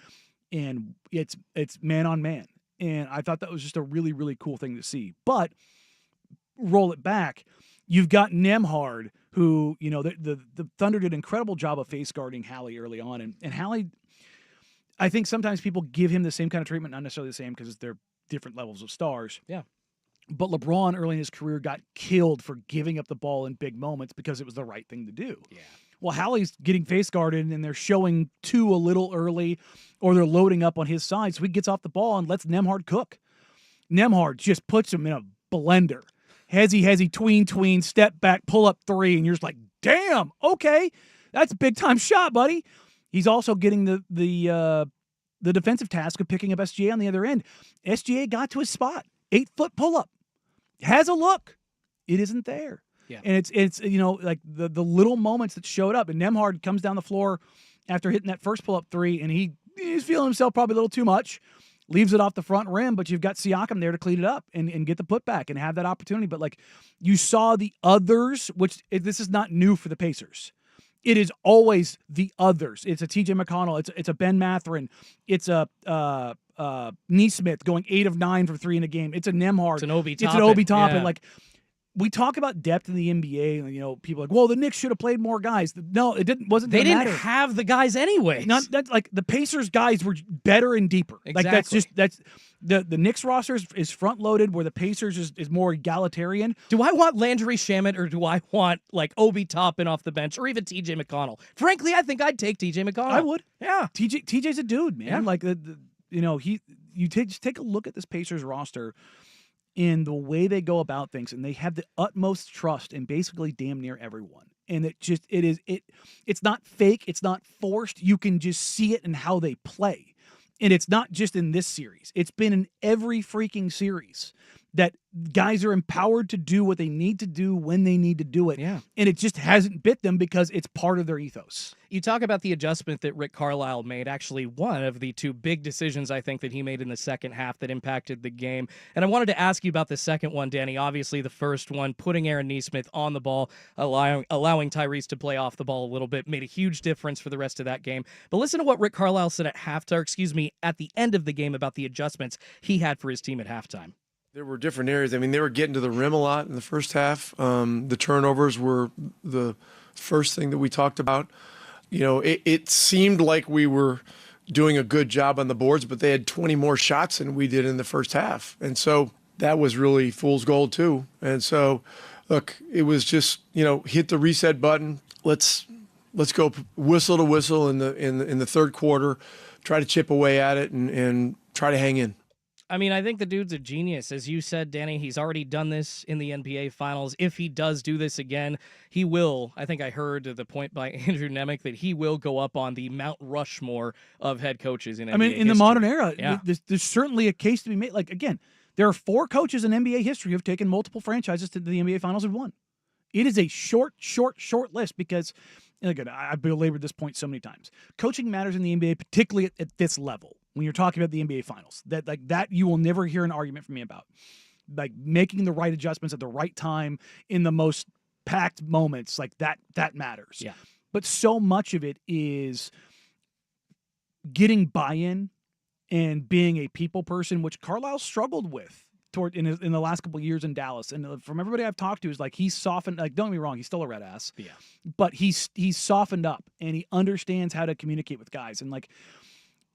and it's man on man. And I thought that was just a really, really cool thing to see. But roll it back, you've got Nembhard, who, the Thunder did an incredible job of face guarding Hallie early on. And Hallie, I think sometimes people give him the same kind of treatment, not necessarily the same because they're different levels of stars. Yeah. But LeBron early in his career got killed for giving up the ball in big moments because it was the right thing to do. Yeah. Well, Hallie's getting face guarded, and they're showing 2 a little early, or they're loading up on his side, so he gets off the ball and lets Nembhard cook. Nembhard just puts him in a blender. Hezzy, tween, step back, pull up 3, and you're just like, damn, okay, that's a big time shot, buddy. He's also getting the defensive task of picking up SGA on the other end. SGA got to his spot, 8-foot pull up, has a look. It isn't there. Yeah. And it's like the little moments that showed up. And Nembhard comes down the floor after hitting that first pull up 3, and he's feeling himself probably a little too much. Leaves it off the front rim, but you've got Siakam there to clean it up and get the putback and have that opportunity. But like you saw the others, this is not new for the Pacers. It is always the others. It's a TJ McConnell. It's a Ben Mathurin. It's a Neesmith going 8 of 9 for 3 in a game. It's a Nembhard. It's an Obi Toppin. It's an Obi Toppin. Yeah. Like, we talk about depth in the NBA, and people are like, well, the Knicks should have played more guys. No, it didn't. Wasn't. They didn't matter. have the guys anyway. Not that like the Pacers guys were better and deeper. Exactly. Like that's the Knicks roster is front loaded, where the Pacers is more egalitarian. Do I want Landry Shamet, or do I want like Obi Toppin off the bench, or even TJ McConnell? Frankly, I think I'd take TJ McConnell. I would. Yeah. TJ's a dude, man. Yeah. Like just take a look at this Pacers roster in the way they go about things, and they have the utmost trust in basically damn near everyone. And it's not fake, it's not forced. You can just see it in how they play. And it's not just in this series. It's been in every freaking series that guys are empowered to do what they need to do when they need to do it. Yeah. And it just hasn't bit them because it's part of their ethos. You talk about the adjustment that Rick Carlisle made, actually one of the 2 big decisions I think that he made in the second half that impacted the game. And I wanted to ask you about the second one, Danny. Obviously, the first one, putting Aaron Neesmith on the ball, allowing Tyrese to play off the ball a little bit, made a huge difference for the rest of that game. But listen to what Rick Carlisle said at the end of the game about the adjustments he had for his team at halftime. There were different areas. I mean, they were getting to the rim a lot in the first half. The turnovers were the first thing that we talked about. It seemed like we were doing a good job on the boards, but they had 20 more shots than we did in the first half. And so that was really fool's gold too. And so, look, it was just, hit the reset button. Let's go whistle to whistle in the third quarter, try to chip away at it and try to hang in. I mean, I think the dude's a genius. As you said, Danny, he's already done this in the NBA Finals. If he does do this again, he will. I think I heard the point by Andrew Nemec that he will go up on the Mount Rushmore of head coaches in NBA in history. the modern era, Yeah. there's certainly a case to be made. Like, again, there are 4 coaches in NBA history who have taken multiple franchises to the NBA Finals and won. It is a short list because, and again, I've belabored this point so many times. Coaching matters in the NBA, particularly at this level. When you're talking about the NBA Finals, that you will never hear an argument from me about. like making the right adjustments at the right time in the most packed moments, like that matters. Yeah. But so much of it is getting buy-in and being a people person, which Carlisle struggled with in the last couple of years in Dallas. And from everybody I've talked to, is like he's softened. Like, don't get me wrong, he's still a red ass. Yeah. But he's softened up and he understands how to communicate with guys. And like,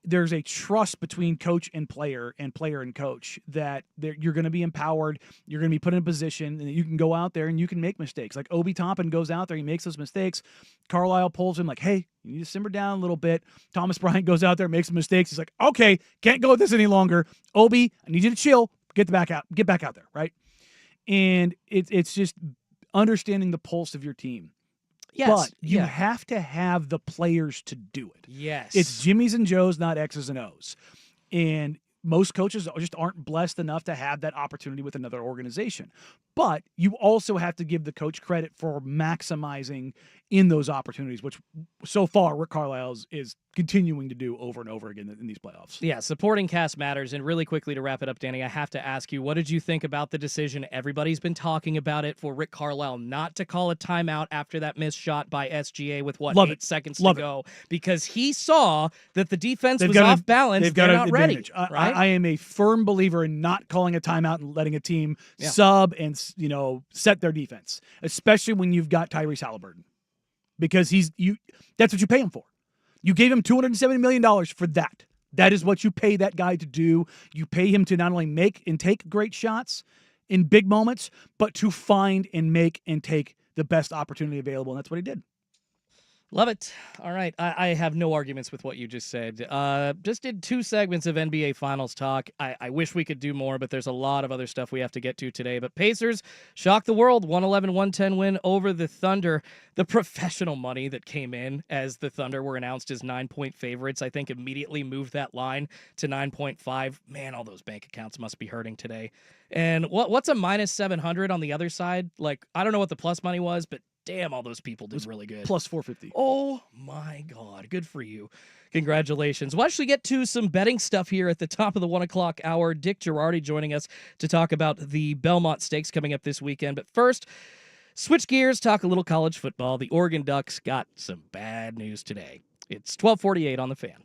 there's a trust between coach and player and coach that you're going to be empowered. You're going to be put in a position and you can go out there and you can make mistakes. Like Obi Toppin goes out there, he makes those mistakes. Carlisle pulls him like, hey, you need to simmer down a little bit. Thomas Bryant goes out there, makes some mistakes. He's like, okay, can't go with this any longer. Obi, I need you to chill. Get back out there, right? And it's just understanding the pulse of your team. Yes. But you have to have the players to do it. Yes. It's Jimmys and Joes, not X's and O's. And most coaches just aren't blessed enough to have that opportunity with another organization. But you also have to give the coach credit for maximizing in those opportunities, which so far Rick Carlisle is continuing to do over and over again in these playoffs. Yeah, supporting cast matters. And really quickly to wrap it up, Danny, I have to ask you, what did you think about the decision? Everybody's been talking about it for Rick Carlisle not to call a timeout after that missed shot by SGA with, 8 seconds to go, because he saw that the defense was off balance. They're not ready. Right? I am a firm believer in not calling a timeout and letting a team sub and set their defense, especially when you've got Tyrese Halliburton, because that's what you pay him for. You gave him $270 million for that. That is what you pay that guy to do. You pay him to not only make and take great shots in big moments, but to find and make and take the best opportunity available, and that's what he did. Love it. All right. I have no arguments with what you just said. Just did 2 segments of NBA Finals talk. I wish we could do more, but there's a lot of other stuff we have to get to today. But Pacers shocked the world. 111-110 win over the Thunder. The professional money that came in as the Thunder were announced as 9-point favorites, I think immediately moved that line to 9.5. Man, all those bank accounts must be hurting today. And what's a minus 700 on the other side? Like, I don't know what the plus money was, but damn, all those people did really good. Plus 450. Oh, my God. Good for you. Congratulations. We'll actually get to some betting stuff here at the top of the 1 o'clock hour. Dick Girardi joining us to talk about the Belmont Stakes coming up this weekend. But first, switch gears, talk a little college football. The Oregon Ducks got some bad news today. It's 12:48 on the Fan.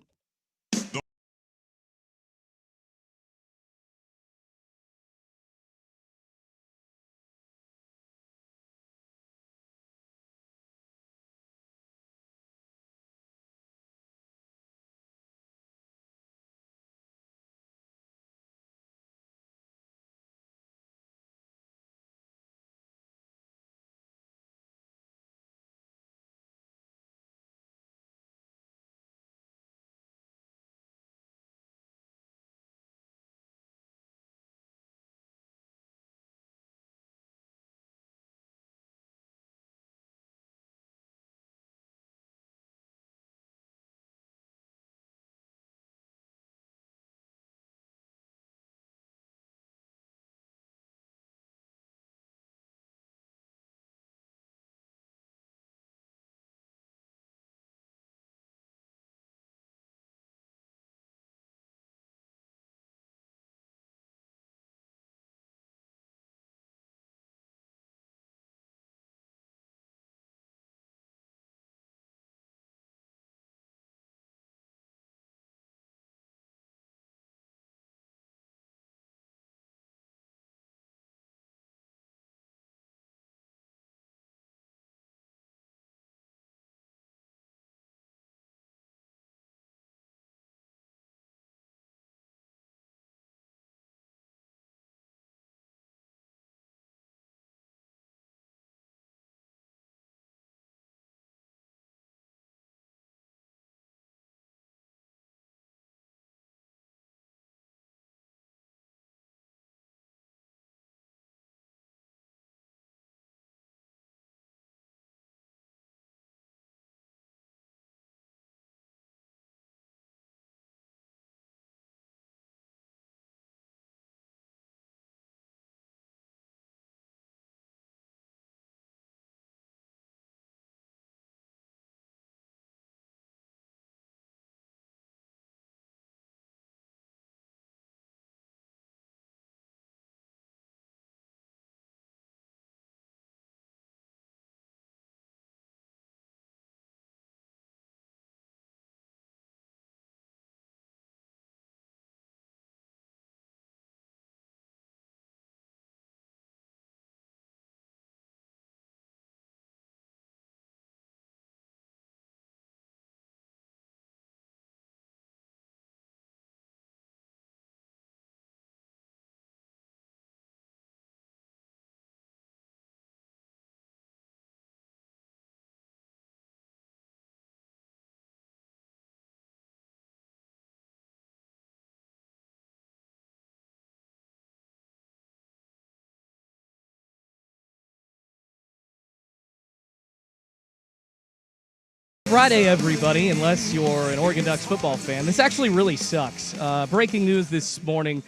Friday, everybody, unless you're an Oregon Ducks football fan. This actually really sucks. Breaking news this morning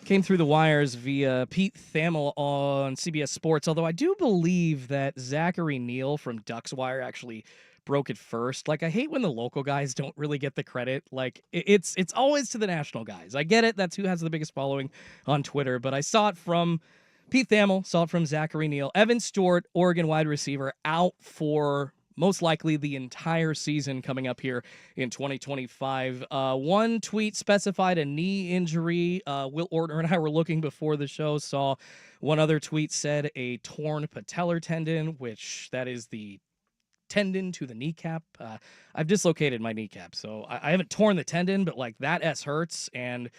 came through the wires via Pete Thamel on CBS Sports, although I do believe that Zachary Neal from Ducks Wire actually broke it first. Like, I hate when the local guys don't really get the credit. Like, it's always to the national guys. I get it. That's who has the biggest following on Twitter, but I saw it from Pete Thamel, saw it from Zachary Neal. Evan Stewart, Oregon wide receiver, out for most likely the entire season coming up here in 2025. One tweet specified a knee injury. Will Ortner and I were looking before the show, saw one other tweet said a torn patellar tendon, which that is the tendon to the kneecap. I've dislocated my kneecap, so I haven't torn the tendon, but like that S hurts, and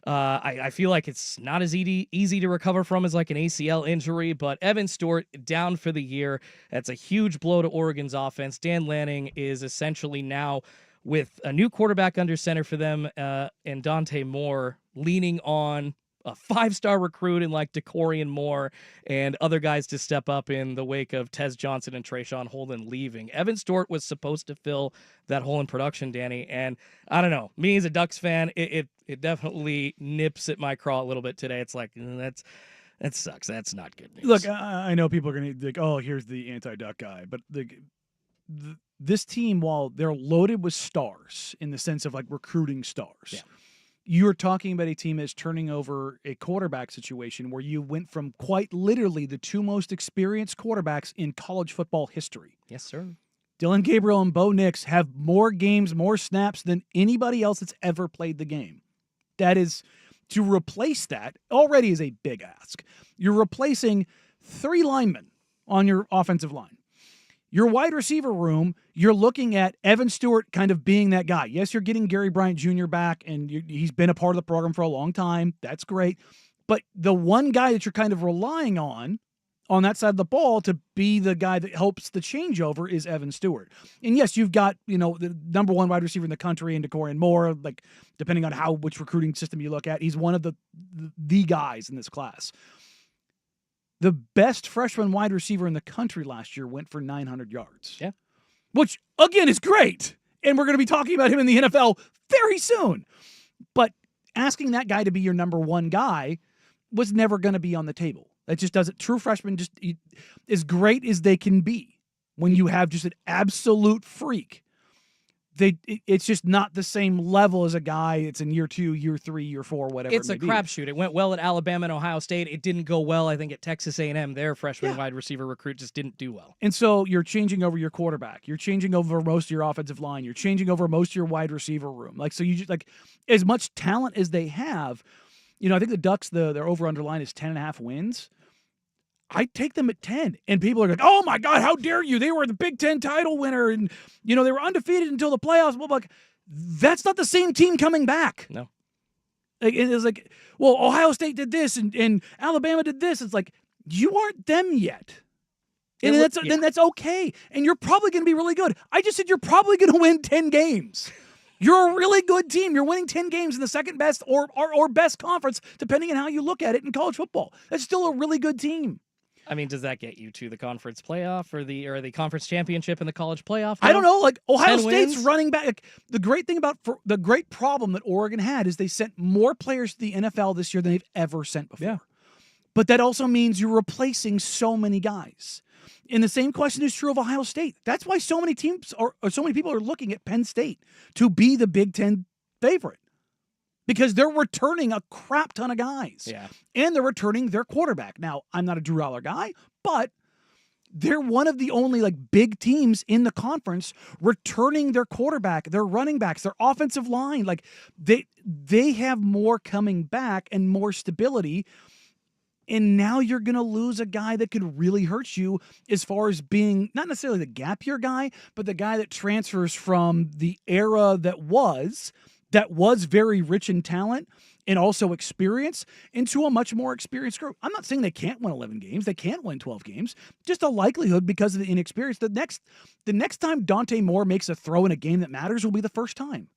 I feel like it's not as easy to recover from as like an ACL injury, but Evan Stewart down for the year. That's a huge blow to Oregon's offense. Dan Lanning is essentially now with a new quarterback under center for them, and Dante Moore leaning on a 5-star recruit in like Decorian Moore and other guys to step up in the wake of Tez Johnson and Trayshawn Holden leaving. Evan Stewart was supposed to fill that hole in production, Danny, and I don't know. Me as a Ducks fan, it definitely nips at my craw a little bit today. It's like, that sucks. That's not good news. Look, I know people are going to think, oh, here's the anti-Duck guy, but this team, while they're loaded with stars in the sense of like recruiting stars, you're talking about a team that's turning over a quarterback situation where you went from quite literally the two most experienced quarterbacks in college football history. Yes, sir. Dylan Gabriel and Bo Nix have more games, more snaps than anybody else that's ever played the game. That is, to replace that already is a big ask. You're replacing 3 linemen on your offensive line. Your wide receiver room, you're looking at Evan Stewart kind of being that guy. Yes, you're getting Gary Bryant Jr. back, and he's been a part of the program for a long time. That's great. But the one guy that you're kind of relying on that side of the ball to be the guy that helps the changeover is Evan Stewart. And yes, you've got, the number 1 wide receiver in the country in Decorian Moore, like depending on which recruiting system you look at, he's one of the guys in this class. The best freshman wide receiver in the country last year went for 900 yards. Yeah. Which, again, is great. And we're going to be talking about him in the NFL very soon. But asking that guy to be your number 1 guy was never going to be on the table. That just doesn't. True freshmen, just as great as they can be when you have just an absolute freak, it's just not the same level as a guy. It's in year 2, year 3, year 4, whatever. It's a crapshoot. It went well at Alabama and Ohio State. It didn't go well, I think, at Texas A&M. Their freshman wide receiver recruit just didn't do well. And so you're changing over your quarterback. You're changing over most of your offensive line. You're changing over most of your wide receiver room. Like, so you just like as much talent as they have. I think the Ducks, their over-under line is 10.5 wins. I take them at 10. And people are like, oh, my God, how dare you? They were the Big Ten title winner, and, they were undefeated until the playoffs. Well, like, that's not the same team coming back. No. Like, it's like, well, Ohio State did this, and Alabama did this. It's like, you aren't them yet. And then that's okay. And you're probably going to be really good. I just said you're probably going to win 10 games. You're a really good team. You're winning 10 games in the second best or best conference, depending on how you look at it in college football. That's still a really good team. I mean, does that get you to the conference playoff or the conference championship and the college playoff? I don't know. Like Ohio State's wins? running back. Like, the great problem that Oregon had is they sent more players to the NFL this year than they've ever sent before. Yeah. But that also means you're replacing so many guys. And the same question is true of Ohio State. That's why so many people are looking at Penn State to be the Big Ten favorite. Because they're returning a crap ton of guys. Yeah. And they're returning their quarterback. Now, I'm not a Drew Aller guy, but they're one of the only big teams in the conference returning their quarterback, their running backs, their offensive line. Like they have more coming back and more stability. And now you're going to lose a guy that could really hurt you as far as being not necessarily the gap year guy, but the guy that transfers from the era that was very rich in talent and also experience into a much more experienced group. I'm not saying they can't win 11 games. They can't win 12 games. Just a likelihood because of the inexperience. The next time Dante Moore makes a throw in a game that matters will be the first time.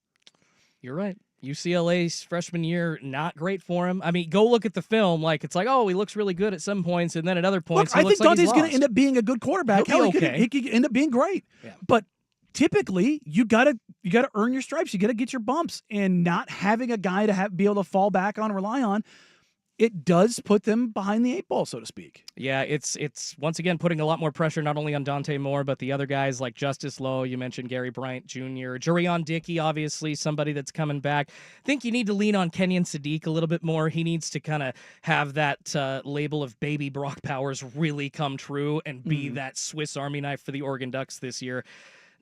You're right. UCLA's freshman year, not great for him. I mean, go look at the film. Like, it's like, oh, he looks really good at some points, and then at other points, I think looks like Dante's going to end up being a good quarterback. He'll be okay. He could end up being great. Yeah. But typically you gotta earn your stripes. You gotta get your bumps, and not having a guy to be able to fall back on, rely on, it does put them behind the 8 ball, so to speak. Yeah, it's once again putting a lot more pressure not only on Dante Moore, but the other guys like Justice Lowe. You mentioned Gary Bryant Jr., Jurion Dickey, obviously somebody that's coming back. I think you need to lean on Kenyon Sadiq a little bit more. He needs to kind of have that label of baby Brock Powers really come true and be that Swiss Army knife for the Oregon Ducks this year.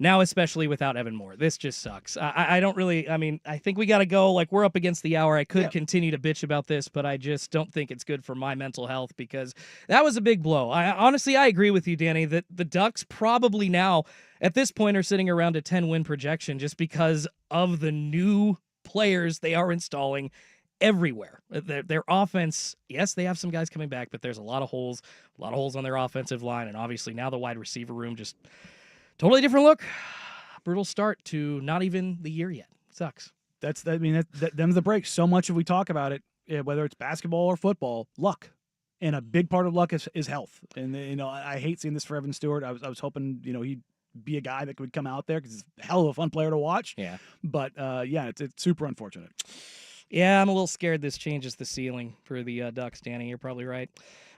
Now, especially without Evan Moore. This just sucks. I don't really, I mean, I think we got to go. Like, we're up against the hour. I could continue to bitch about this, but I just don't think it's good for my mental health because that was a big blow. Honestly, I agree with you, Danny, that the Ducks probably now, at this point, are sitting around a 10-win projection just because of the new players they are installing everywhere. Their offense, yes, they have some guys coming back, but there's a lot of holes on their offensive line, and obviously now the wide receiver room just... totally different look. Brutal start to not even the year yet. Sucks. Them's the break. So much of we talk about it, whether it's basketball or football, luck. And a big part of luck is health. And, I hate seeing this for Evan Stewart. I was hoping, he'd be a guy that could come out there because he's a hell of a fun player to watch. Yeah. But, it's super unfortunate. Yeah, I'm a little scared this changes the ceiling for the Ducks, Danny. You're probably right.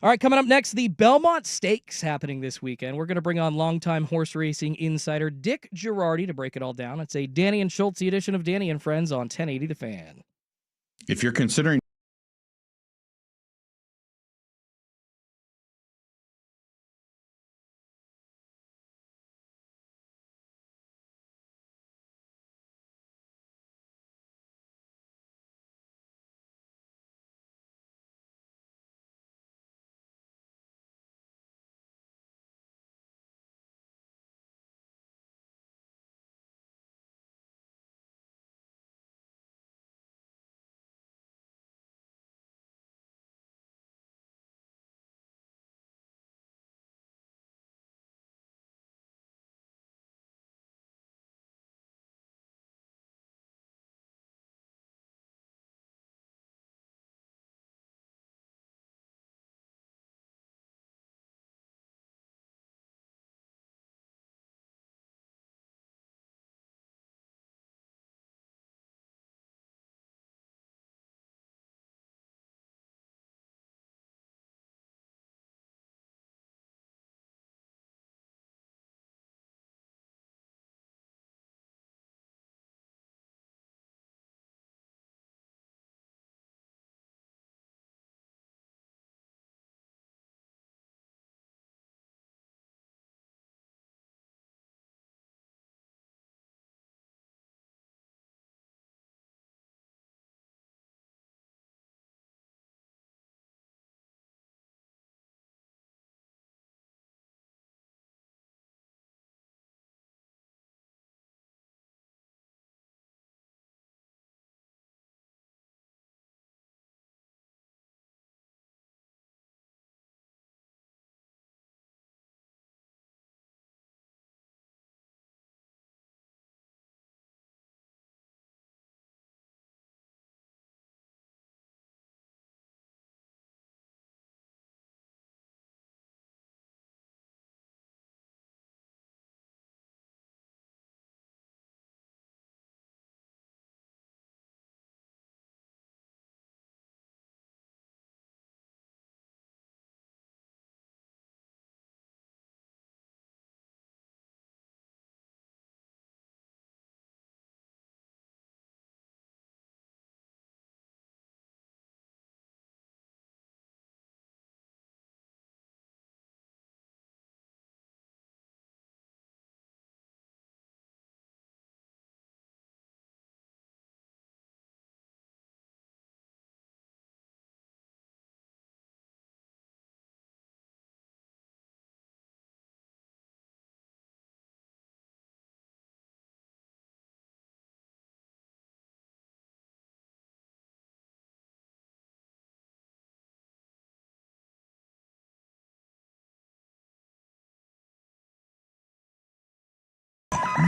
All right, coming up next, the Belmont Stakes happening this weekend. We're going to bring on longtime horse racing insider Dick Girardi to break it all down. It's a Danny and Schultz edition of Danny and Friends on 1080 The Fan. If you're considering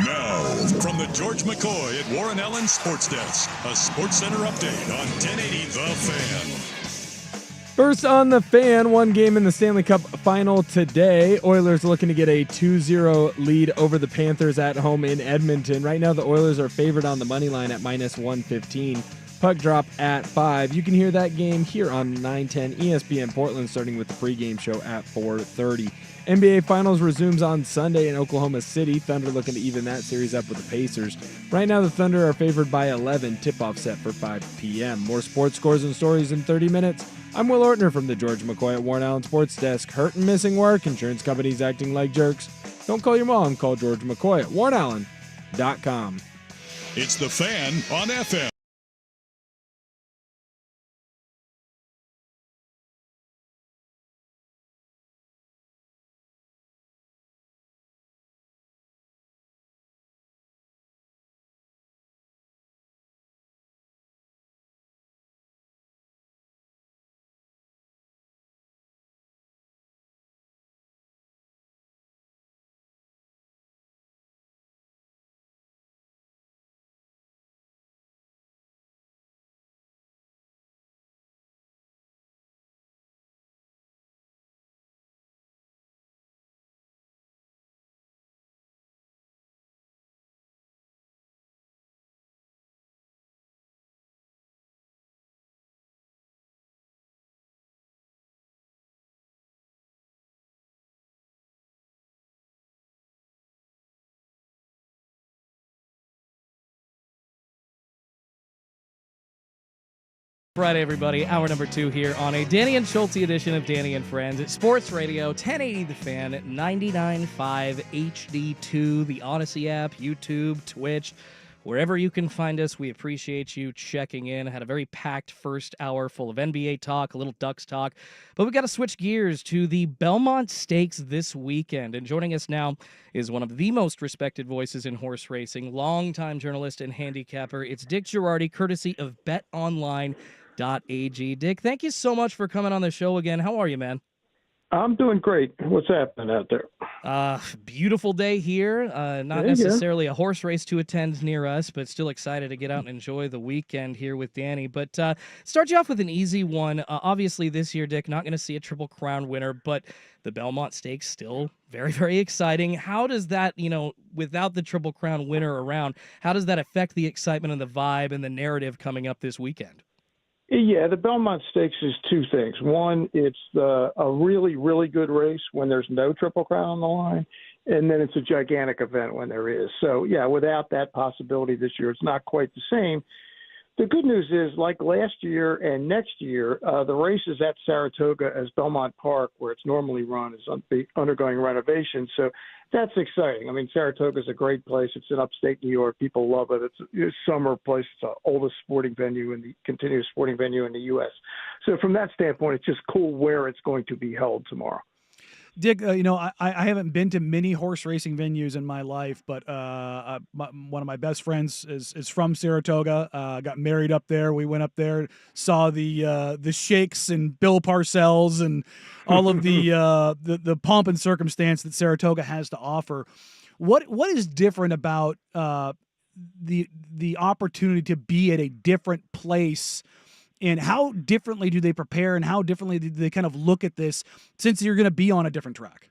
Now, from the George McCoy at Warren Allen Sports Desk, a Sports Center update on 1080 The Fan. First on the fan, one game in the Stanley Cup final today. Oilers looking to get a 2-0 lead over the Panthers at home in Edmonton. Right now, the Oilers are favored on the money line at -115. Puck drop at 5. You can hear that game here on 910 ESPN Portland, starting with the pregame show at 4:30. NBA Finals resumes on Sunday in Oklahoma City. Thunder looking to even that series up with the Pacers. Right now, the Thunder are favored by 11. Tip-off set for 5 p.m. More sports scores and stories in 30 minutes. I'm Will Ortner from the George McCoy at Warren Allen Sports Desk. Hurt and missing work? Insurance companies acting like jerks? Don't call your mom. Call George McCoy at warrenallen.com. It's The Fan on FM. Friday, everybody. Hour number 2 here on a Danny and Schulte edition of Danny and Friends at Sports Radio 1080 The Fan, 99.5 HD2, the Odyssey app, YouTube, Twitch, wherever you can find us. We appreciate you checking in. Had a very packed first hour full of NBA talk, a little Ducks talk, but we got to switch gears to the Belmont Stakes this weekend. And joining us now is one of the most respected voices in horse racing, longtime journalist and handicapper. It's Dick Girardi, courtesy of BetOnline.ag. Dick, thank you so much for coming on the show again. How are you, man? I'm doing great. What's happening out there? Beautiful day here. Not necessarily a horse race to attend near us, but still excited to get out and enjoy the weekend here with Danny. But start you off with an easy one. Obviously, this year, Dick, not going to see a Triple Crown winner, but the Belmont Stakes still very, very exciting. How does that, without the Triple Crown winner around, how does that affect the excitement and the vibe and the narrative coming up this weekend? Yeah, the Belmont Stakes is two things. One, it's a really, really good race when there's no Triple Crown on the line, and then it's a gigantic event when there is. So, yeah, without that possibility this year, it's not quite the same. The good news is, like last year and next year, the races at Saratoga as Belmont Park, where it's normally run, is undergoing renovation. So that's exciting. I mean, Saratoga is a great place. It's in upstate New York. People love it. It's a summer place. It's the oldest sporting venue and the continuous sporting venue in the U.S. So from that standpoint, it's just cool where it's going to be held tomorrow. Dick, I haven't been to many horse racing venues in my life, but one of my best friends is from Saratoga. Got married up there. We went up there, saw the Shakes and Bill Parcells and all of the pomp and circumstance that Saratoga has to offer. What is different about the opportunity to be at a different place? And how differently do they prepare, and how differently do they kind of look at this since you're going to be on a different track?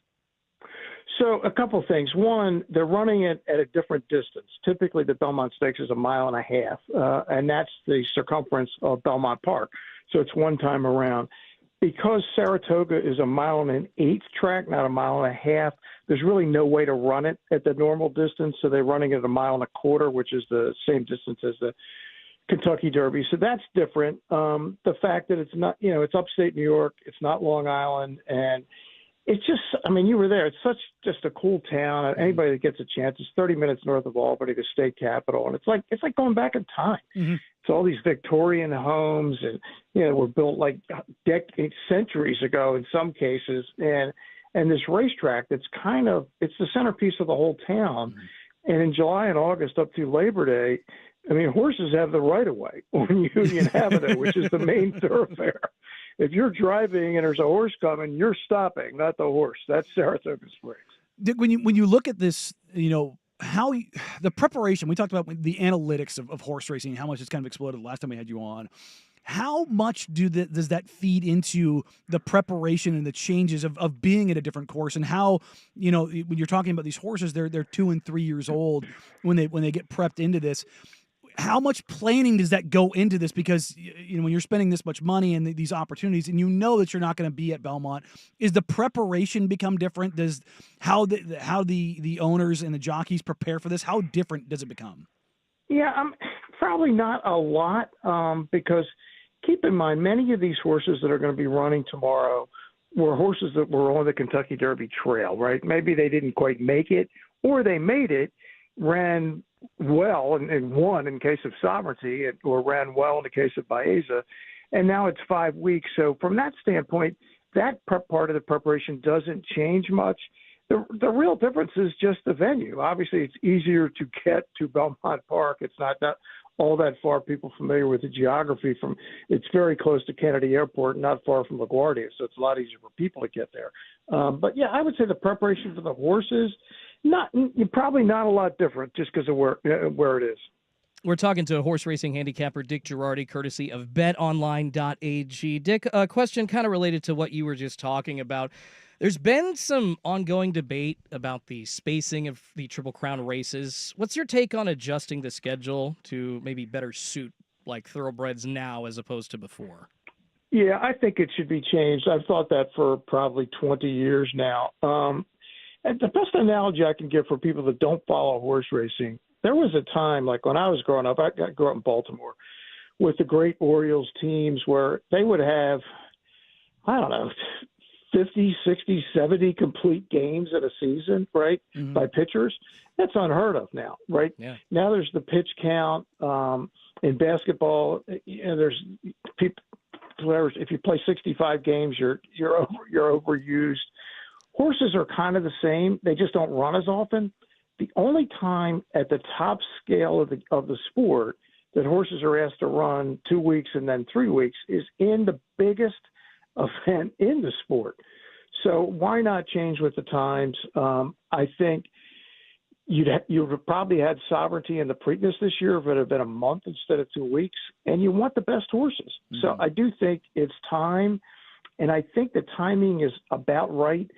So a couple things. One, they're running it at a different distance. Typically, the Belmont Stakes is 1.5 miles, and that's the circumference of Belmont Park. So it's one time around. Because Saratoga is 1.1 mile track, not 1.5 miles, there's really no way to run it at the normal distance. So they're running it at 1.25 miles, which is the same distance as the Kentucky Derby. So that's different. The fact that it's not, it's upstate New York, it's not Long Island, and it's just, you were there. It's just a cool town. Anybody that gets a chance, it's 30 minutes north of Albany, the state capital, and it's like going back in time. Mm-hmm. It's all these Victorian homes, and were built like centuries ago in some cases, and this racetrack that's it's the centerpiece of the whole town. Mm-hmm. And in July and August up to Labor Day, horses have the right of way on Union Avenue, which is the main thoroughfare. If you're driving and there's a horse coming, you're stopping, not the horse. That's Saratoga Springs. Dick, when you look at this, how the preparation, we talked about the analytics of horse racing, how much it's kind of exploded the last time we had you on. How much does that feed into the preparation and the changes of being at a different course, and how, when you're talking about these horses, they're 2 and 3 years old when they get prepped into this. How much planning does that go into this? Because when you're spending this much money and these opportunities, and that you're not going to be at Belmont, is the preparation become different? Does how the owners and the jockeys prepare for this? How different does it become? Yeah, probably not a lot, because keep in mind, many of these horses that are going to be running tomorrow were horses that were on the Kentucky Derby trail, right? Maybe they didn't quite make it, or they made it, ran well and won in case of Sovereignty, or ran well in the case of Baeza, and now it's 5 weeks. So from that standpoint, that part of the preparation doesn't change much. The real difference is just the venue. Obviously, it's easier to get to Belmont Park. It's not that all that far. People familiar with the geography, it's very close to Kennedy Airport, not far from LaGuardia, so it's a lot easier for people to get there. But yeah, I would say the preparation for the horses, probably not a lot different, just because of where it is. We're talking to horse racing handicapper Dick Girardi, courtesy of betonline.ag. Dick, a question kind of related to what you were just talking about. There's been some ongoing debate about the spacing of the Triple Crown races. What's your take on adjusting the schedule to maybe better suit like thoroughbreds now as opposed to before? Yeah, I think it should be changed. I've thought that for probably 20 years now. And the best analogy I can give for people that don't follow horse racing, there was a time, like when I was growing up, I grew up in Baltimore, with the great Orioles teams where they would have, 50, 60, 70 complete games in a season, right, by pitchers. That's unheard of now, right? Yeah. Now there's the pitch count. In basketball, there's people, if you play 65 games, you're overused. Horses are kind of the same. They just don't run as often. The only time at the top scale of the sport that horses are asked to run 2 weeks and then 3 weeks is in the biggest event in the sport. So why not change with the times? I think you'd have probably had Sovereignty in the Preakness this year if it had been a month instead of 2 weeks, and you want the best horses. Mm-hmm. So I do think it's time, and I think the timing is about right.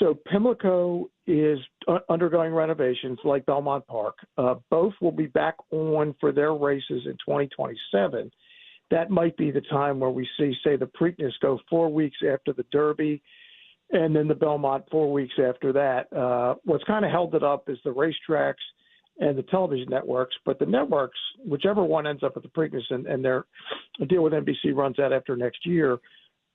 So Pimlico is undergoing renovations like Belmont Park. Both will be back on for their races in 2027. That might be the time where we see, say, the Preakness go 4 weeks after the Derby, and then the Belmont 4 weeks after that. What's kind of held it up is the racetracks and the television networks, but the networks, whichever one ends up at the Preakness and their deal with NBC runs out after next year,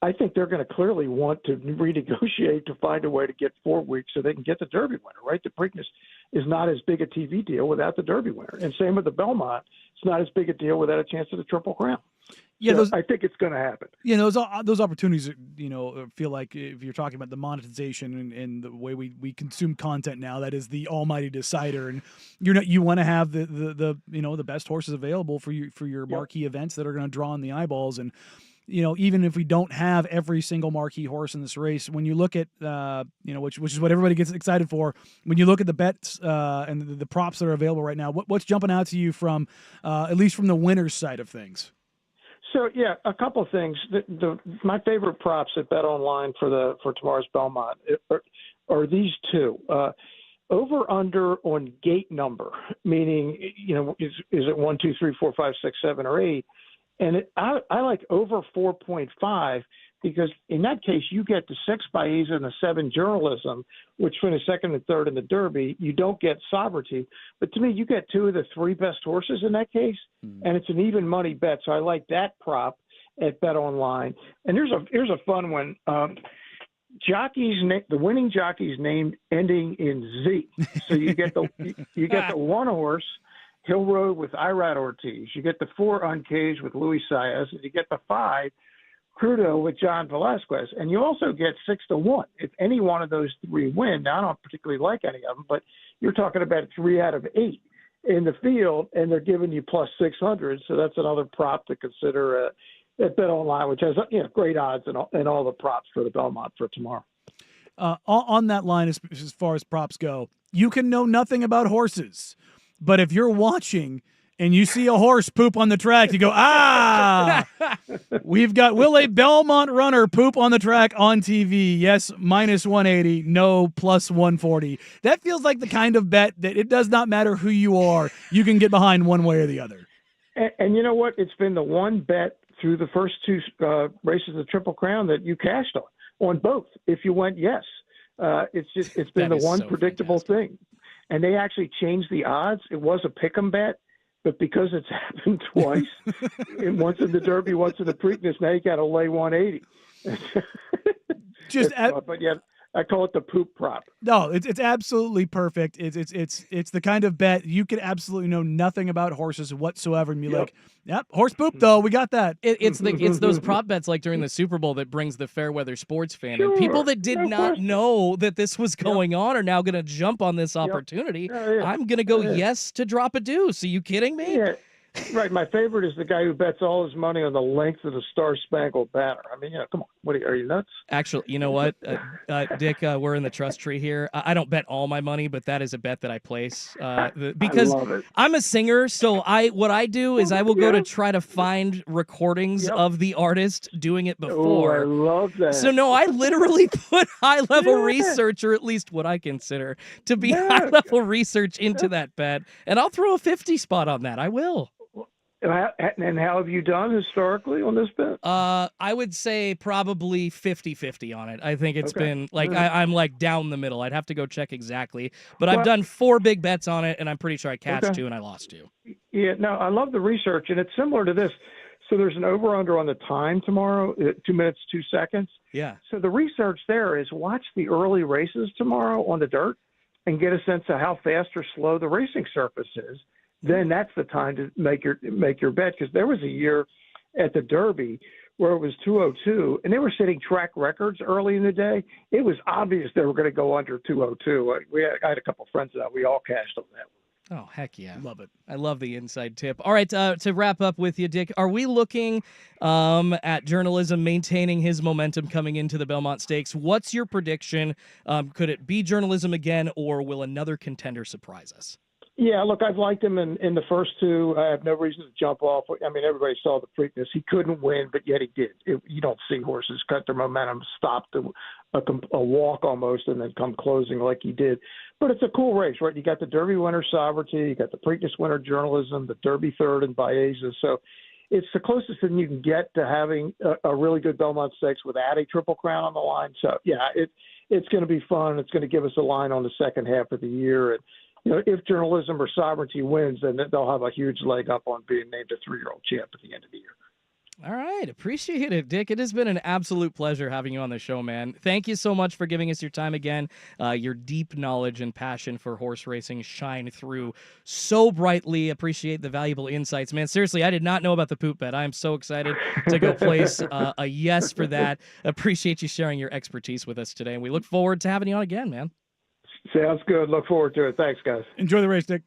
I think they're going to clearly want to renegotiate to find a way to get 4 weeks so they can get the Derby winner, right? The Preakness is not as big a TV deal without the Derby winner. And same with the Belmont. It's not as big a deal without a chance at the Triple Crown. Yeah, so I think it's going to happen. Those opportunities, feel like if you're talking about the monetization and the way we consume content now, that is the almighty decider. And you want to have the best horses available for your marquee events that are going to draw in the eyeballs. And even if we don't have every single marquee horse in this race, when you look at, which is what everybody gets excited for, when you look at the bets and the props that are available right now, what's jumping out to you from, at least from the winner's side of things? So, yeah, a couple of things. My favorite props at Bet Online for tomorrow's Belmont are these two. Over under on gate number, meaning, is it 1, 2, 3, 4, 5, 6, 7, or 8? And I like over 4.5 because in that case you get the 6 Baeza and the 7 Journalism, which finished second and third in the Derby. You don't get Sovereignty, but to me you get 2 of the 3 best horses in that case, and it's an even money bet. So I like that prop at Bet Online. And here's a fun one. The winning jockey's name ending in Z. So you get the one horse, Hill Road with Irad Ortiz. You get the 4 Uncaged with Luis Saez, and you get the 5 Crudo with John Velasquez. And you also get 6-1 if any one of those 3 win. Now, I don't particularly like any of them, but you're talking about 3 out of 8 in the field, and they're giving you plus 600. So that's another prop to consider at Bet Online, which has great odds and all the props for the Belmont for tomorrow. On that line, as far as props go, you can know nothing about horses. But if you're watching and you see a horse poop on the track, you go, will a Belmont runner poop on the track on TV? Yes, minus 180. No, plus 140. That feels like the kind of bet that it does not matter who you are. You can get behind one way or the other. And you know what? It's been the one bet through the first two races of Triple Crown that you cashed on both. If you went yes, it's been the one so predictable fantastic. thing. And they actually changed the odds. It was a pick'em bet, but because it's happened twice, and once in the Derby, once in the Preakness, now you got to lay 180. But yeah, I call it the poop prop. No, it's absolutely perfect. It's the kind of bet you could absolutely know nothing about horses whatsoever and be like, yep, horse poop though, we got that. It's those prop bets like during the Super Bowl that brings the fair weather sports fan. And people that did not know that this was going on are now going to jump on this opportunity. I'm going to go yes to drop a deuce. Are you kidding me? Yeah. Right. My favorite is the guy who bets all his money on the length of the Star Spangled Banner. I mean, come on. Are you nuts? Actually, you know what, Dick, we're in the trust tree here. I don't bet all my money, but that is a bet that I place because I love it. I'm a singer. So what I do is I will go to try to find recordings of the artist doing it before. Oh, I love that. So no, I literally put high level research, or at least what I consider to be high level research into that bet, and I'll throw a 50 spot on that. I will. And how have you done historically on this bet? I would say probably 50-50 on it. I think it's been like I'm like down the middle. I'd have to go check exactly, but I've done 4 big bets on it, and I'm pretty sure I cashed 2 and I lost 2. Yeah, no, I love the research, and it's similar to this. So there's an over-under on the time tomorrow, 2 minutes, 2 seconds. Yeah. So the research there is watch the early races tomorrow on the dirt and get a sense of how fast or slow the racing surface is. Then that's the time to make your bet, because there was a year at the Derby where it was 202 and they were setting track records early in the day. It was obvious they were going to go under 202. I had a couple of friends that we all cashed on that one. Oh, heck yeah. Love it. I love the inside tip. All right, to wrap up with you, Dick, are we looking at journalism maintaining his momentum coming into the Belmont Stakes? What's your prediction? Could it be journalism again, or will another contender surprise us? Yeah, look, I've liked him in the first 2. I have no reason to jump off. I mean, everybody saw the Preakness. He couldn't win, but yet he did. You don't see horses cut their momentum, stop a walk almost, and then come closing like he did. But it's a cool race, right? You got the Derby winner, Sovereignty. You got the Preakness winner, Journalism, the Derby third, and Baeza. So it's the closest thing you can get to having a really good Belmont Stakes without a Triple Crown on the line. So, yeah, it's going to be fun. It's going to give us a line on the second half of the year. And if Journalism or Sovereignty wins, then they'll have a huge leg up on being named a 3-year-old champ at the end of the year. All right. Appreciate it, Dick. It has been an absolute pleasure having you on the show, man. Thank you so much for giving us your time again. Your deep knowledge and passion for horse racing shine through so brightly. Appreciate the valuable insights, man. Seriously, I did not know about the poop bet. I am so excited to go place a yes for that. Appreciate you sharing your expertise with us today, and we look forward to having you on again, man. Sounds good. Look forward to it. Thanks, guys. Enjoy the race, Dick.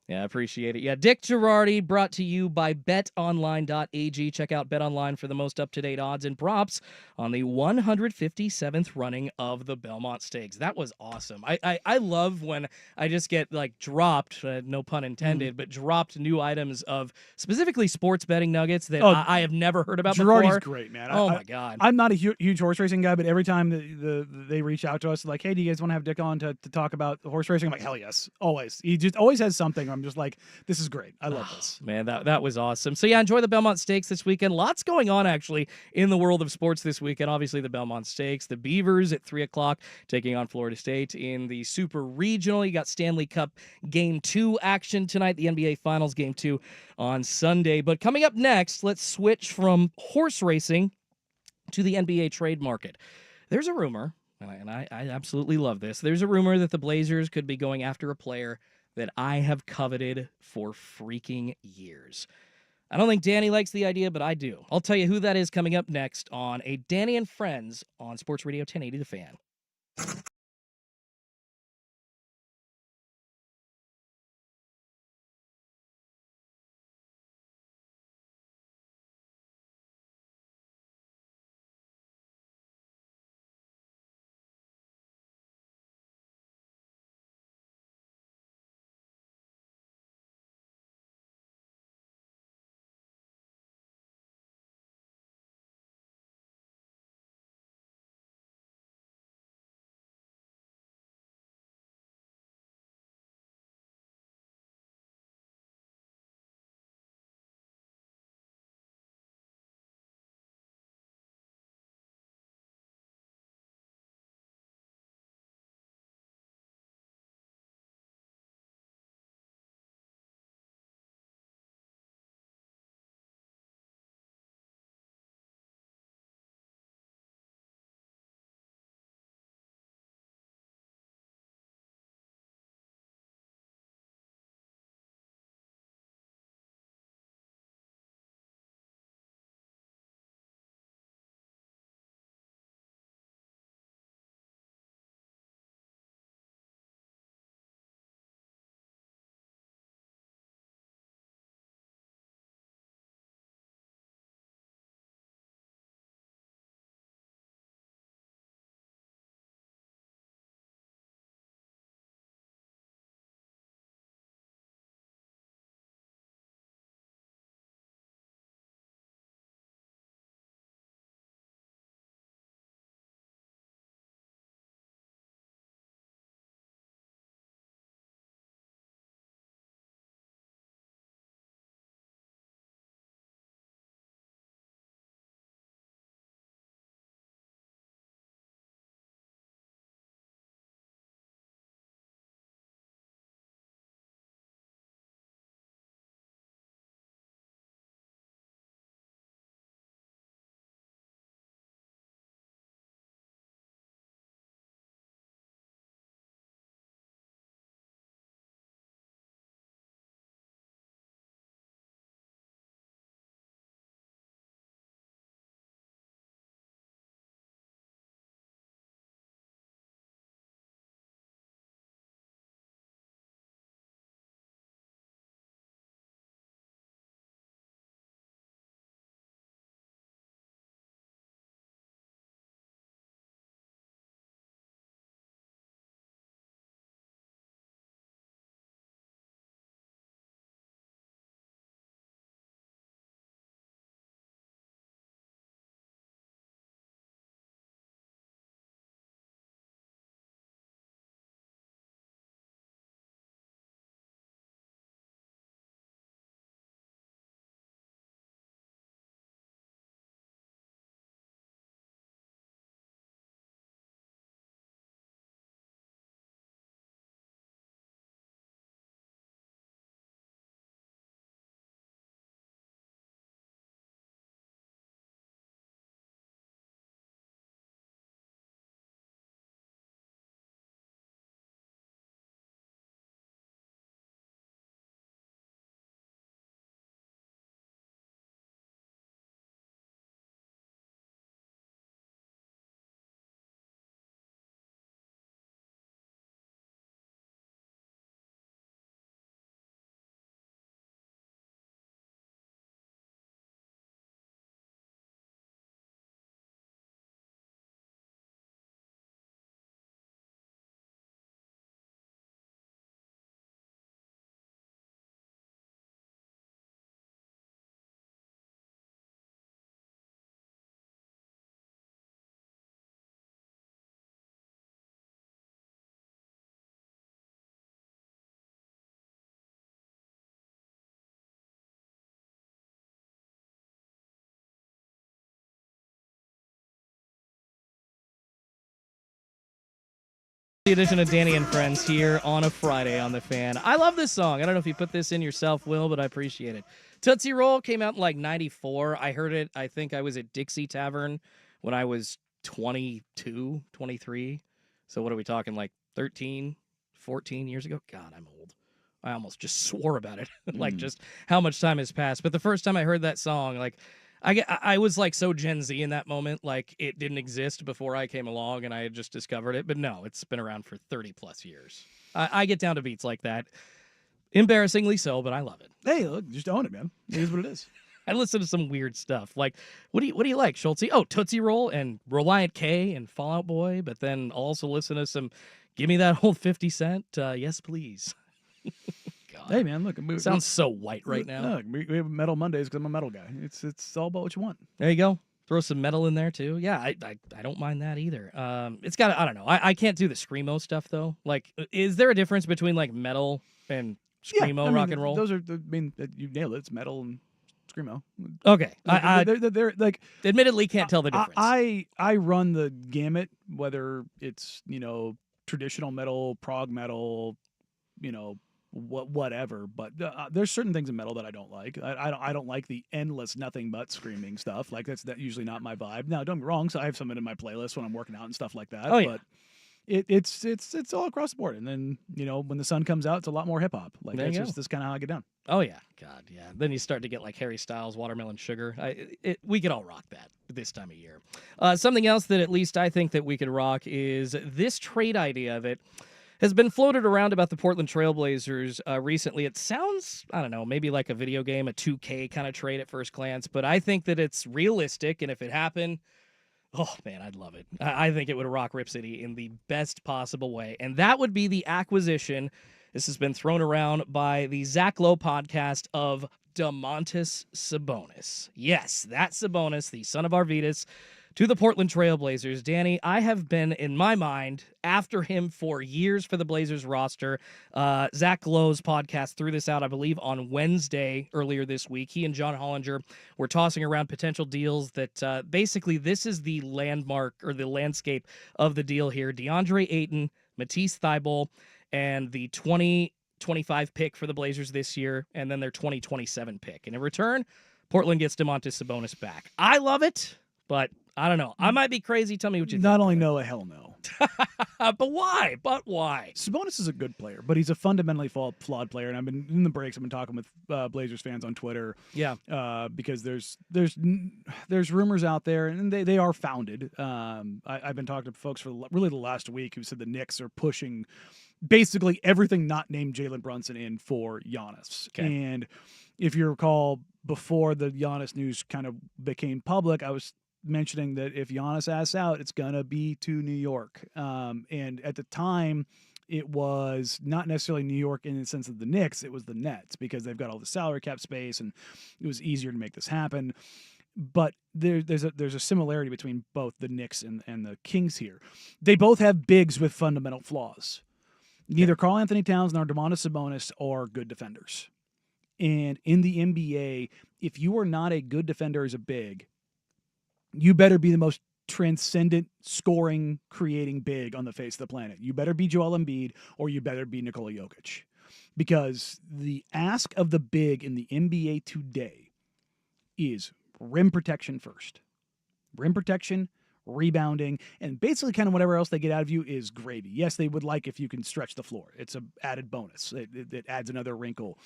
Yeah, I appreciate it. Yeah, Dick Girardi, brought to you by betonline.ag. Check out BetOnline for the most up-to-date odds and props on the 157th running of the Belmont Stakes. That was awesome. I love when I just get, like, dropped, no pun intended, but dropped new items of specifically sports betting nuggets that I have never heard about before. Girardi's great, man. Oh, my God. I'm not a huge horse racing guy, but every time they reach out to us, like, hey, do you guys want to have Dick on to talk about horse racing? I'm like, hell yes. Always. He just always has something. I'm just like, this is great. I love this. Man, that was awesome. So, yeah, enjoy the Belmont Stakes this weekend. Lots going on, actually, in the world of sports this weekend. Obviously, the Belmont Stakes, the Beavers at 3 o'clock taking on Florida State in the Super Regional. You got Stanley Cup Game 2 action tonight, the NBA Finals Game 2 on Sunday. But coming up next, let's switch from horse racing to the NBA trade market. There's a rumor, and I absolutely love this. There's a rumor that the Blazers could be going after a player that I have coveted for freaking years. I don't think Danny likes the idea, but I do. I'll tell you who that is coming up next on a Danny and Friends on Sports Radio 1080 The Fan. The edition of Danny and Friends here on a Friday on the Fan. I love this song. I don't know if you put this in yourself, Will, but I appreciate it. Tootsie Roll came out in like 94. I heard it, I think I was at Dixie Tavern when I was 22, 23. So what are we talking, like 13, 14 years ago? God, I'm old. I almost just swore about it, like just how much time has passed. But the first time I heard that song, like I was like so Gen Z in that moment, like it didn't exist before I came along and I had just discovered it. But no, it's been around for 30 plus years. I get down to beats like that. Embarrassingly so, but I love it. Hey, look, just own it, man. It is what it is. I listen to some weird stuff. Like, what do you like, Schultze? Oh, Tootsie Roll and Reliant K and Fall Out Boy, but then also listen to some Give Me That Old 50 Cent. Yes, please. God. Hey, man, look. Sounds so white right now. Look, we have Metal Mondays because I'm a metal guy. It's all about what you want. There you go. Throw some metal in there, too. Yeah, I don't mind that either. It's got, I don't know. I can't do the Screamo stuff, though. Like, is there a difference between, like, metal and Screamo rock and roll? Those are, you nailed it. It's metal and Screamo. Okay. They're like, admittedly can't tell the difference. I run the gamut, whether it's, traditional metal, prog metal, whatever. But there's certain things in metal that I don't like. I don't like the endless nothing but screaming stuff. Like that's usually not my vibe. Now, don't get me wrong. So I have some in my playlist when I'm working out and stuff like that. Oh, yeah. But it's all across the board. And then, when the sun comes out, it's a lot more hip hop. Like that's kind of how I get down. Oh yeah. God, yeah. Then you start to get like Harry Styles, Watermelon Sugar. We could all rock that this time of year. Something else that at least I think that we could rock is this trade idea that has been floated around about the Portland Trailblazers recently. It sounds, I don't know, maybe like a video game, a 2K kind of trade at first glance, but I think that it's realistic, and if it happened, oh, man, I'd love it. I think it would rock Rip City in the best possible way, and that would be the acquisition. This has been thrown around by the Zach Lowe podcast of Domantas Sabonis. Yes, that Sabonis, the son of Arvydas, to the Portland Trailblazers. Danny, I have been, in my mind, after him for years for the Blazers roster. Zach Lowe's podcast threw this out, I believe, on Wednesday earlier this week. He and John Hollinger were tossing around potential deals that basically this is the landmark or the landscape of the deal here. DeAndre Ayton, Matisse Thybulle, and the 2025 pick for the Blazers this year, and then their 2027 pick. And in return, Portland gets Domantas Sabonis back. I love it, but I don't know. I might be crazy. Tell me what you think. Not only no, a hell no. But why? Sabonis is a good player, but he's a fundamentally flawed player. And I've been in the breaks. I've been talking with Blazers fans on Twitter. Yeah. Because there's rumors out there, and they are founded. I've been talking to folks for really the last week who said the Knicks are pushing basically everything not named Jalen Brunson in for Giannis. Okay. And if you recall, before the Giannis news kind of became public, I was mentioning that if Giannis asks out, it's going to be to New York. And at the time, it was not necessarily New York in the sense of the Knicks. It was the Nets because they've got all the salary cap space, and it was easier to make this happen. But there's a similarity between both the Knicks and the Kings here. They both have bigs with fundamental flaws. Neither Karl Anthony Towns nor Domantas Sabonis are good defenders. And in the NBA, if you are not a good defender as a big, you better be the most transcendent scoring, creating big on the face of the planet. You better be Joel Embiid or you better be Nikola Jokic. Because the ask of the big in the NBA today is rim protection first. Rim protection, rebounding, and basically kind of whatever else they get out of you is gravy. Yes, they would like if you can stretch the floor. It's an added bonus. It adds another wrinkle.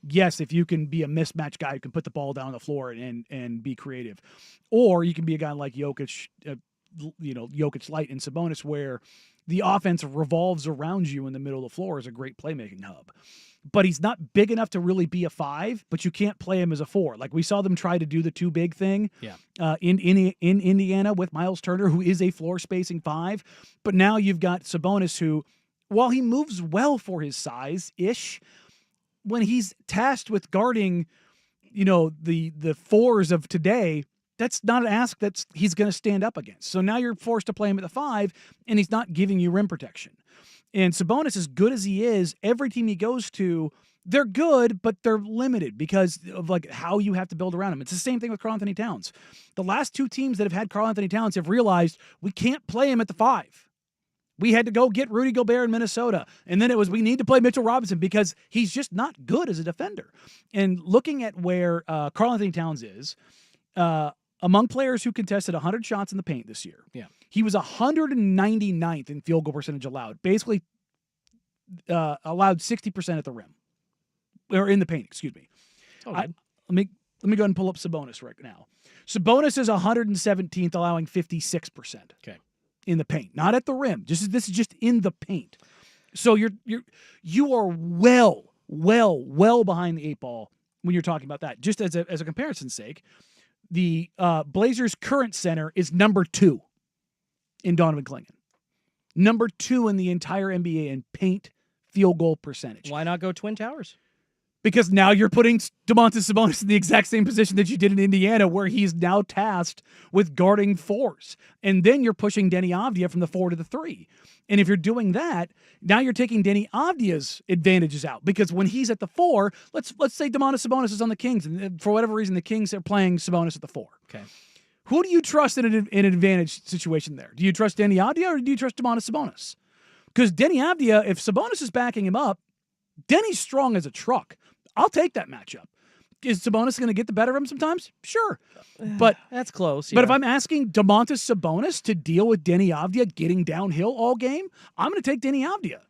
Yes, if you can be a mismatch guy who can put the ball down on the floor and be creative. Or you can be a guy like Jokic, Jokic light and Sabonis, where the offense revolves around you in the middle of the floor as a great playmaking hub. But he's not big enough to really be a 5, but you can't play him as a 4. Like we saw them try to do the too big thing in Indiana with Miles Turner, who is a floor spacing 5. But now you've got Sabonis, who, while he moves well for his size-ish, when he's tasked with guarding, the 4s of today, that's not an ask that he's going to stand up against. So now you're forced to play him at the 5, and he's not giving you rim protection. And Sabonis, as good as he is, every team he goes to, they're good, but they're limited because of like how you have to build around him. It's the same thing with Karl Anthony Towns. The last 2 teams that have had Karl Anthony Towns have realized we can't play him at the 5. We had to go get Rudy Gobert in Minnesota. And then it was, we need to play Mitchell Robinson because he's just not good as a defender. And looking at where Karl Anthony Towns is, among players who contested 100 shots in the paint this year, he was 199th in field goal percentage allowed. Basically, allowed 60% at the rim. Or in the paint, excuse me. Let me go ahead and pull up Sabonis right now. Sabonis is 117th, allowing 56%. Okay. In the paint, not at the rim. This is just in the paint. So you are well behind the 8 ball when you're talking about that. Just as a comparison's sake, the Blazers' current center is number 2 in Donovan Clingan. Number 2 in the entire NBA in paint field goal percentage. Why not go Twin Towers? Because now you're putting Domantas Sabonis in the exact same position that you did in Indiana, where he's now tasked with guarding 4s. And then you're pushing Denny Avdia from the 4 to the 3. And if you're doing that, now you're taking Denny Avdia's advantages out. Because when he's at the 4, let's say Domantas Sabonis is on the Kings, and for whatever reason the Kings are playing Sabonis at the 4. Okay. Who do you trust in an advantage situation there? Do you trust Denny Avdia or do you trust Domantas Sabonis? Because Denny Avdia, if Sabonis is backing him up, Denny's strong as a truck. I'll take that matchup. Is Sabonis going to get the better of him sometimes? Sure. But that's close. But if I'm asking Domantas Sabonis to deal with Denny Avdia getting downhill all game, I'm going to take Denny Avdia.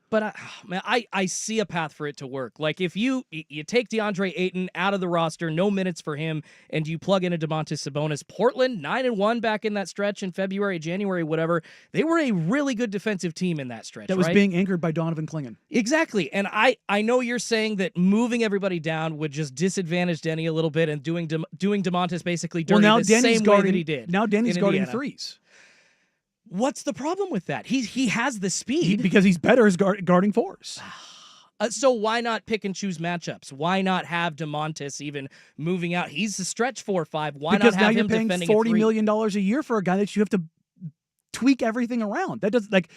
But I see a path for it to work. Like if you take DeAndre Ayton out of the roster, no minutes for him, and you plug in a Domantas Sabonis, Portland 9-1 back in that stretch in February, January, whatever. They were a really good defensive team in that stretch. That was being anchored by Donovan Clingan. Exactly. And I know you're saying that moving everybody down would just disadvantage Denny a little bit and doing Domantas basically dirty the same way that he did. Now Denny's guarding Indiana. threes. What's the problem with that? He has the speed. Because he's better as guarding 4s. So why not pick and choose matchups? Why not have Domantas even moving out? He's a stretch 4-5. Why because not have now him you're paying defending $40 a 3? million a year for a guy that you have to tweak everything around. That does like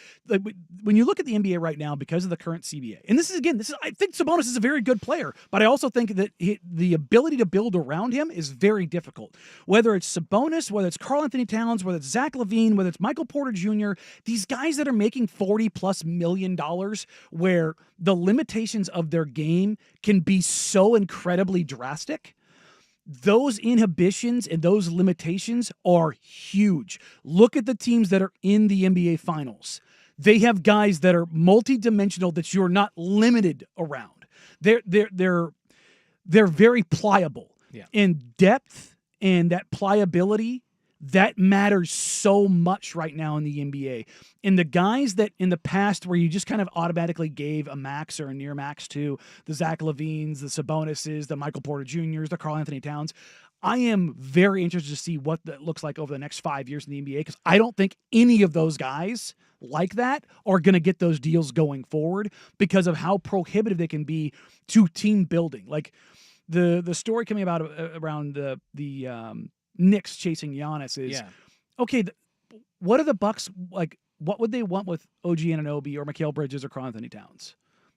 when you look at the NBA right now because of the current CBA. And I think Sabonis is a very good player, but I also think that the ability to build around him is very difficult. Whether it's Sabonis, whether it's Karl Anthony Towns, whether it's Zach LaVine, whether it's Michael Porter Jr., these guys that are making $40+ million, where the limitations of their game can be so incredibly drastic. Those inhibitions and those limitations are huge. Look at the teams that are in the NBA Finals. They have guys that are multidimensional that you're not limited around. They're very pliable. Yeah. And depth and that pliability, that matters so much right now in the NBA. And the guys that in the past where you just kind of automatically gave a max or a near max to the Zach LaVines, the Sabonis's, the Michael Porter Jr.'s, the Karl Anthony Towns, I am very interested to see what that looks like over the next 5 years in the NBA because I don't think any of those guys like that are going to get those deals going forward because of how prohibitive they can be to team building. Like the story coming about around the Knicks chasing Giannis is, okay, what are the Bucks like? What would they want with OG Anunoby or Mikal Bridges or Karl Anthony Towns?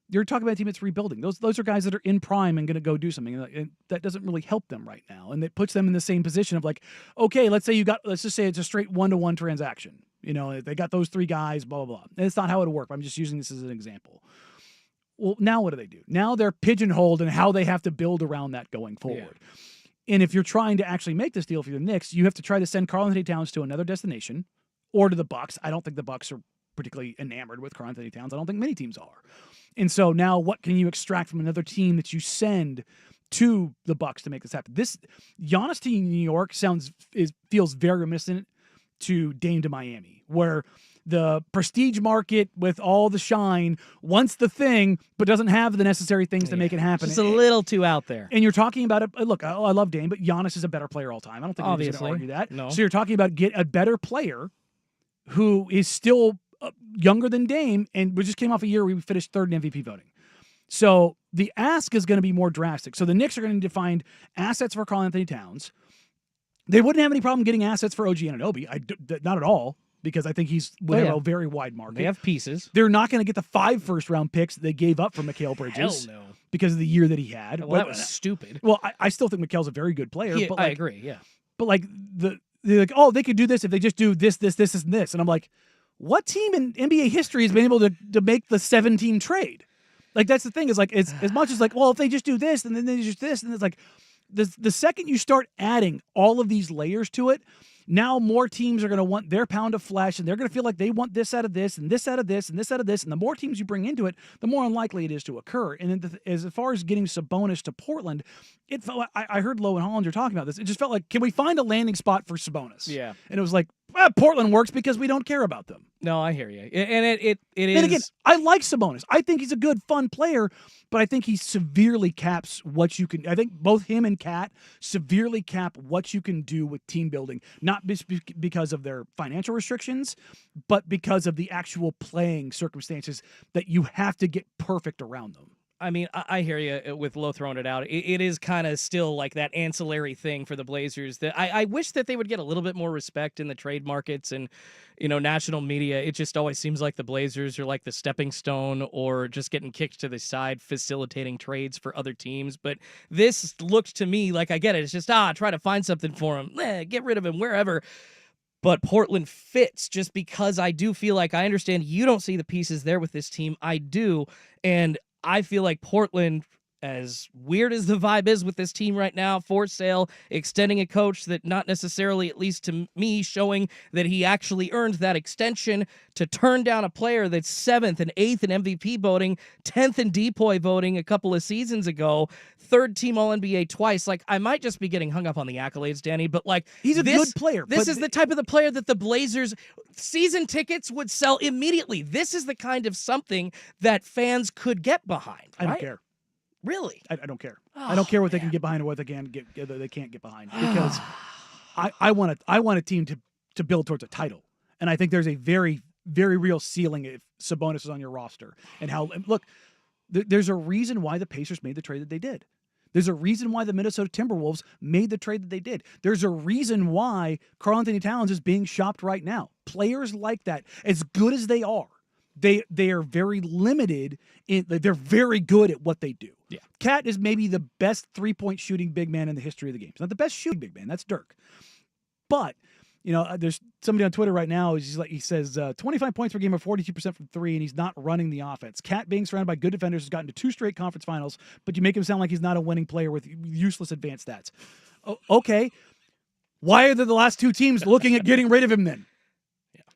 You're talking about a team that's rebuilding. Those are guys that are in prime and going to go do something. And that doesn't really help them right now. And it puts them in the same position of like, okay, let's just say it's a straight 1-to-1 transaction. You know, they got those 3 guys, blah, blah, blah. And it's not how it would work. I'm just using this as an example. Well, now what do? Now they're pigeonholed in how they have to build around that going forward. Yeah. And if you're trying to actually make this deal for the Knicks, you have to try to send Karl Anthony Towns to another destination or to the Bucks. I don't think the Bucks are particularly enamored with Karl Anthony Towns. I don't think many teams are. And so now what can you extract from another team that you send to the Bucks to make this happen? This Giannis to New York feels very reminiscent to Dame to Miami, where the prestige market with all the shine wants the thing, but doesn't have the necessary things to make it happen. It's a little too out there. And you're talking about it. Look, I love Dame, but Giannis is a better player all time. I don't think anybody's going to argue that. No. So you're talking about get a better player who is still younger than Dame, and we just came off a year where we finished 3rd in MVP voting. So the ask is going to be more drastic. So the Knicks are going to need to find assets for Karl Anthony Towns. They wouldn't have any problem getting assets for OG Anunoby. Not at all. Because I think he's a very wide market. They have pieces. They're not going to get the 5 first-round picks that they gave up for Mikal Bridges. Hell no. Because of the year that he had. Well, that was stupid. Well, I still think Mikal's a very good player. But I agree, yeah. But like they're like, oh, they could do this if they just do this, and this. And I'm like, what team in NBA history has been able to make the 7-team trade? Like, that's the thing, is like, as much as like, well, if they just do this and then they just this, and it's like, the second you start adding all of these layers to it, now more teams are going to want their pound of flesh, and they're going to feel like they want this out of this, and this out of this, and this out of this. And the more teams you bring into it, the more unlikely it is to occur. And as far as getting Sabonis to Portland, it felt. I heard Lowe and Hollinger talking about this. It just felt like, can we find a landing spot for Sabonis? Yeah. And it was like, Portland works because we don't care about them. No, I hear you. And it is. And again, I like Sabonis. I think he's a good, fun player, but I think he severely caps what you can. I think both him and Kat severely cap what you can do with team building, not because of their financial restrictions, but because of the actual playing circumstances that you have to get perfect around them. I mean, I hear you with Lowe throwing it out. It is kind of still like that ancillary thing for the Blazers that I wish that they would get a little bit more respect in the trade markets and, national media. It just always seems like the Blazers are like the stepping stone or just getting kicked to the side, facilitating trades for other teams. But this looked to me like, I get it. It's just, try to find something for him. Get rid of him wherever. But Portland fits just because I do feel like I understand you don't see the pieces there with this team. I do. And I feel like Portland, as weird as the vibe is with this team right now, for sale, extending a coach that not necessarily, at least to me, showing that he actually earned that extension, to turn down a player that's 7th and 8th in MVP voting, 10th in DPOY voting a couple of seasons ago, 3rd team All-NBA twice. Like, I might just be getting hung up on the accolades, Danny, but like, he's a good player. This is the type of the player that the Blazers season tickets would sell immediately. This is the kind of something that fans could get behind. I don't care. Really? I don't care. I don't care what they can get behind or what they can't get behind, because I want a team to build towards a title, and I think there's a very, very real ceiling if Sabonis is on your roster. And there's a reason why the Pacers made the trade that they did. There's a reason why the Minnesota Timberwolves made the trade that they did. There's a reason why Karl-Anthony Towns is being shopped right now. Players like that, as good as they are, they are very limited they're very good at what they do. Yeah. Kat is maybe the best 3-point shooting big man in the history of the game. He's not the best shooting big man. That's Dirk. But, there's somebody on Twitter right now. He says 25 points per game or 42% from 3, and he's not running the offense. Kat, being surrounded by good defenders, has gotten to 2 straight conference finals, but you make him sound like he's not a winning player with useless advanced stats. Okay. Why are the last 2 teams looking at getting rid of him then?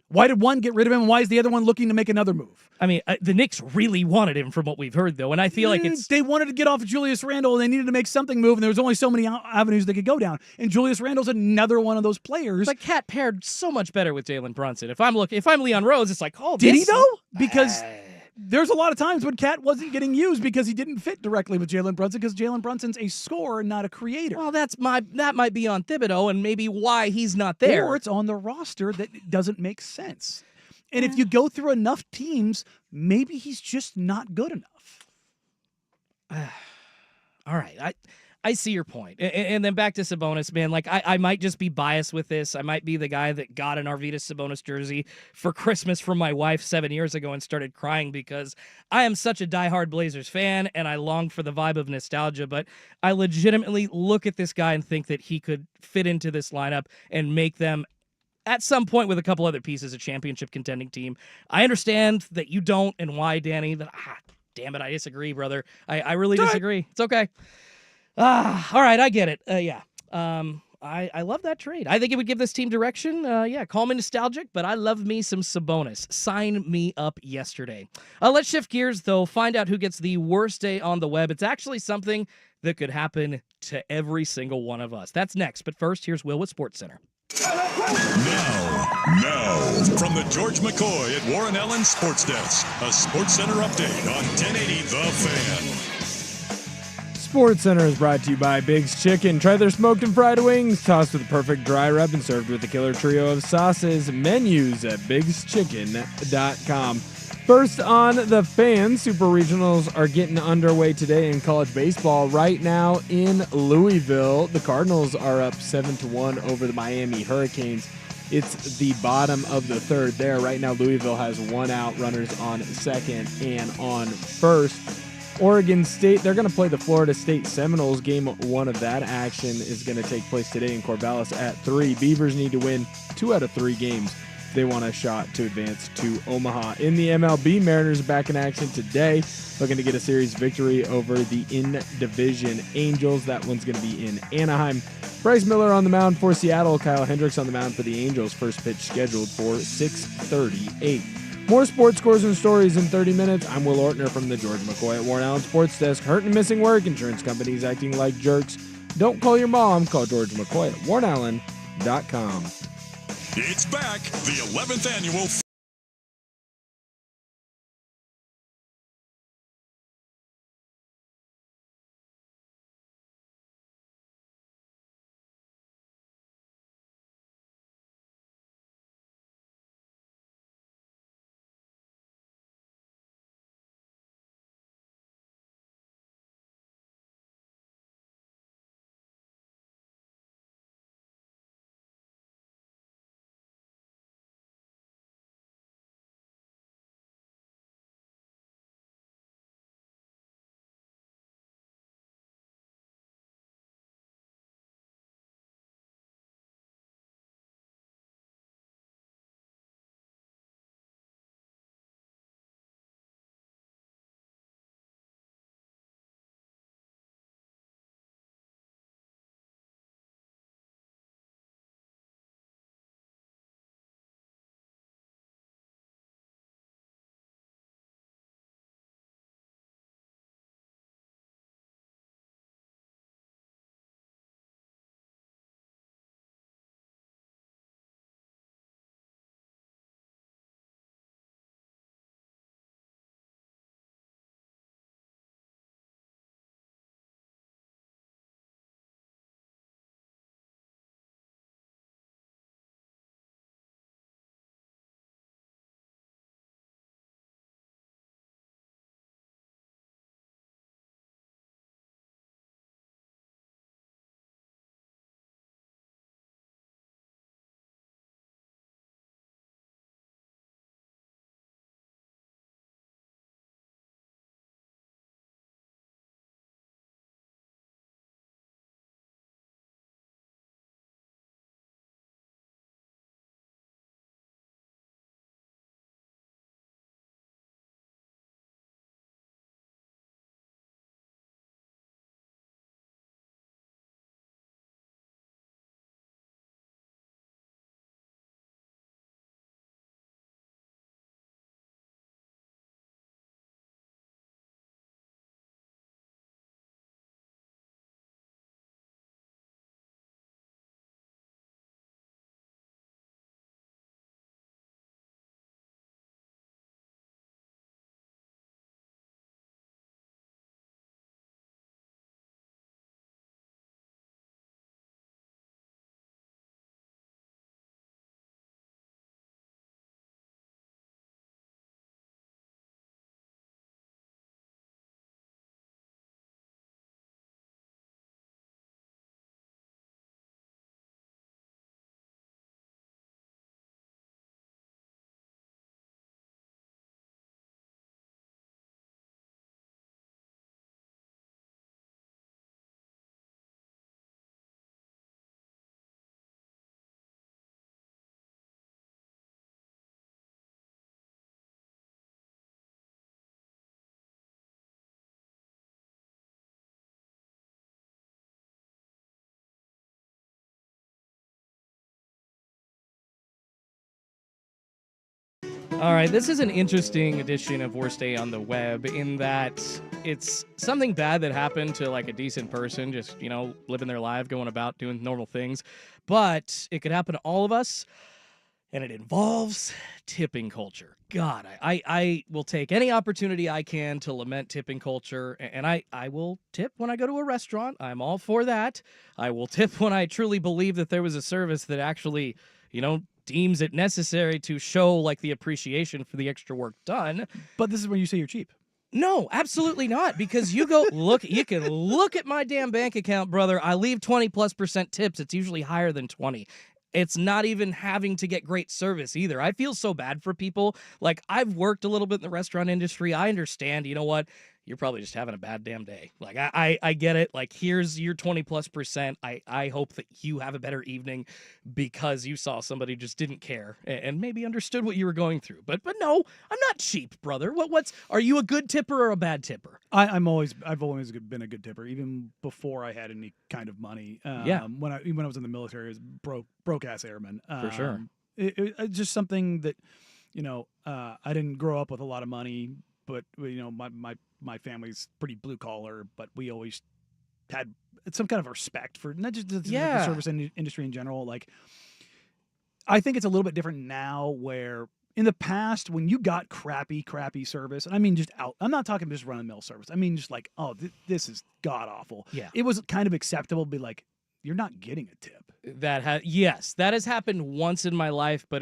Why did one get rid of him, and why is the other one looking to make another move? I mean, the Knicks really wanted him from what we've heard, though, and I feel like they wanted to get off of Julius Randle, and they needed to make something move, and there was only so many avenues they could go down. And Julius Randle's another one of those players. But Kat paired so much better with Jalen Brunson. If I'm Leon Rose, it's like, did he though? Because there's a lot of times when Kat wasn't getting used because he didn't fit directly with Jalen Brunson, because Jalen Brunson's a scorer, not a creator. Well, that might be on Thibodeau, and maybe why he's not there. Or it's on the roster that doesn't make sense. And if you go through enough teams, maybe he's just not good enough. All right. I see your point. And then back to Sabonis, man. Like, I might just be biased with this. I might be the guy that got an Arvydas Sabonis jersey for Christmas from my wife 7 years ago and started crying because I am such a diehard Blazers fan and I long for the vibe of nostalgia. But I legitimately look at this guy and think that he could fit into this lineup and make them, at some point with a couple other pieces, a championship contending team. I understand that you don't, and why, Danny. Damn it, I disagree, brother. I really disagree. It's okay. All right, I get it. Yeah. I love that trade. I think it would give this team direction. Call me nostalgic, but I love me some Sabonis. Sign me up yesterday. Let's shift gears, though. Find out who gets the worst day on the web. It's actually something that could happen to every single one of us. That's next. But first, here's Will with SportsCenter. Now, from the George McCoy at Warren Allen Sports Desk, a SportsCenter update on 1080 The Fan. SportsCenter is brought to you by Big's Chicken. Try their smoked and fried wings, tossed with the perfect dry rub and served with a killer trio of sauces. Menus at bigschicken.com. First on the Fan, Super Regionals are getting underway today in college baseball. Right now in Louisville, the Cardinals are up 7-1 over the Miami Hurricanes. It's the bottom of the 3rd there. Right now, Louisville has 1 out, runners on 2nd and on 1st. Oregon State, they're going to play the Florida State Seminoles. Game 1 of that action is going to take place today in Corvallis at 3. Beavers need to win 2 out of 3 games they want a shot to advance to Omaha. In the MLB, Mariners are back in action today, looking to get a series victory over the in-division Angels. That one's going to be in Anaheim. Bryce Miller on the mound for Seattle. Kyle Hendricks on the mound for the Angels. First pitch scheduled for 6:38. More sports scores and stories in 30 minutes. I'm Will Ortner from the George McCoy at Warren Allen Sports Desk. Hurt and missing work. Insurance companies acting like jerks. Don't call your mom. Call George McCoy at warrenallen.com. It's back, the 11th annual All right, this is an interesting edition of Worst Day on the Web in that it's something bad that happened to like a decent person, just, living their life, going about doing normal things. But it could happen to all of us, and it involves tipping culture. God, I will take any opportunity I can to lament tipping culture, and I will tip when I go to a restaurant. I'm all for that. I will tip when I truly believe that there was a service that actually, deems it necessary to show like the appreciation for the extra work done. But this is when you say you're cheap. No, absolutely not. Because you can look at my damn bank account, brother. I leave 20+% tips. It's usually higher than 20. It's not even having to get great service either. I feel so bad for people. Like, I've worked a little bit in the restaurant industry. I understand, you know what? you're probably just having a bad damn day. Like I get it. Like here's your 20+%. I hope that you have a better evening because you saw somebody just didn't care and maybe understood what you were going through. But no, I'm not cheap, brother. Are you a good tipper or a bad tipper? I've always been a good tipper, even before I had any kind of money. When I was in the military, I was broke ass airman. For sure. It's just something that, I didn't grow up with a lot of money, but my family's pretty blue collar, but we always had some kind of respect for not just the service industry in general. Like, I think it's a little bit different now where in the past, when you got crappy service, and I mean just I'm not talking just run-of-the-mill service. I mean just like, this is god-awful. Yeah. It was kind of acceptable to be like, you're not getting a tip. That has happened once in my life, but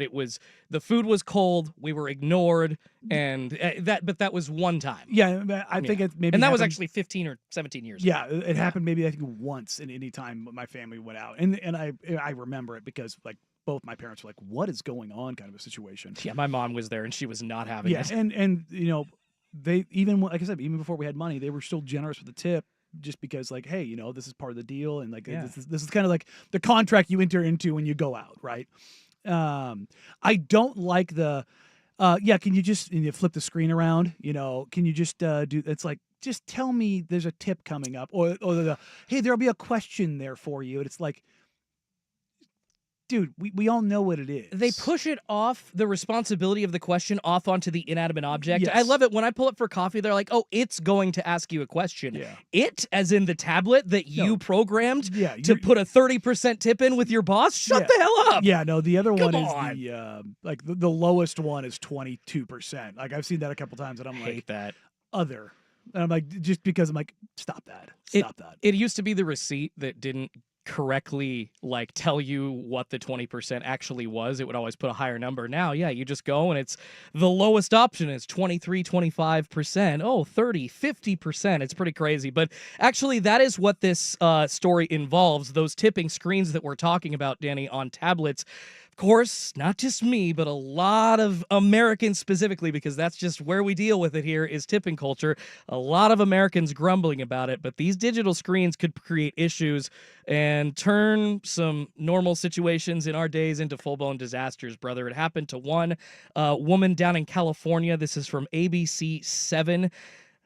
the food was cold, we were ignored, and that was one time. Yeah, I think it maybe, and that was happened, actually 15 or 17 years yeah, ago. it happened maybe I think once in any time my family went out, and I remember it because like both my parents were like, "What is going on?" kind of a situation. Yeah, my mom was there and she was not having it. and they even, like I said, even before we had money, they were still generous with the tip. Just because, like, hey, this is part of the deal, and like this is kind of like the contract you enter into when you go out, right? I don't like the, can you just flip the screen around? Can you just do? It's like, just tell me there's a tip coming up, or hey, there'll be a question there for you, and it's like, dude, we all know what it is. They push it off, the responsibility of the question, off onto the inanimate object. Yes. I love it. When I pull up for coffee, they're like, oh, it's going to ask you a question. Yeah. It, as in the tablet that you programmed Yeah, to put a 30% tip in with your boss? Shut the hell up. Yeah, no, the other one is on. the lowest one is 22%. Like, I've seen that a couple times, and I'm like, Hate that. other. And I'm like, just because I'm like, stop that. Stop that. It used to be the receipt that didn't correctly like tell you what the 20% actually was. It would always put a higher number. Now, you just go and it's the lowest option is 23, 25%. Oh, 30, 50%. It's pretty crazy. But actually, that is what this story involves. Those tipping screens that we're talking about, Danny, on tablets. Of course, not just me, but a lot of Americans specifically, because that's just where we deal with it here, is tipping culture. A lot of Americans grumbling about it, but these digital screens could create issues and turn some normal situations in our days into full-blown disasters, brother. It happened to one woman down in California. This is from ABC 7.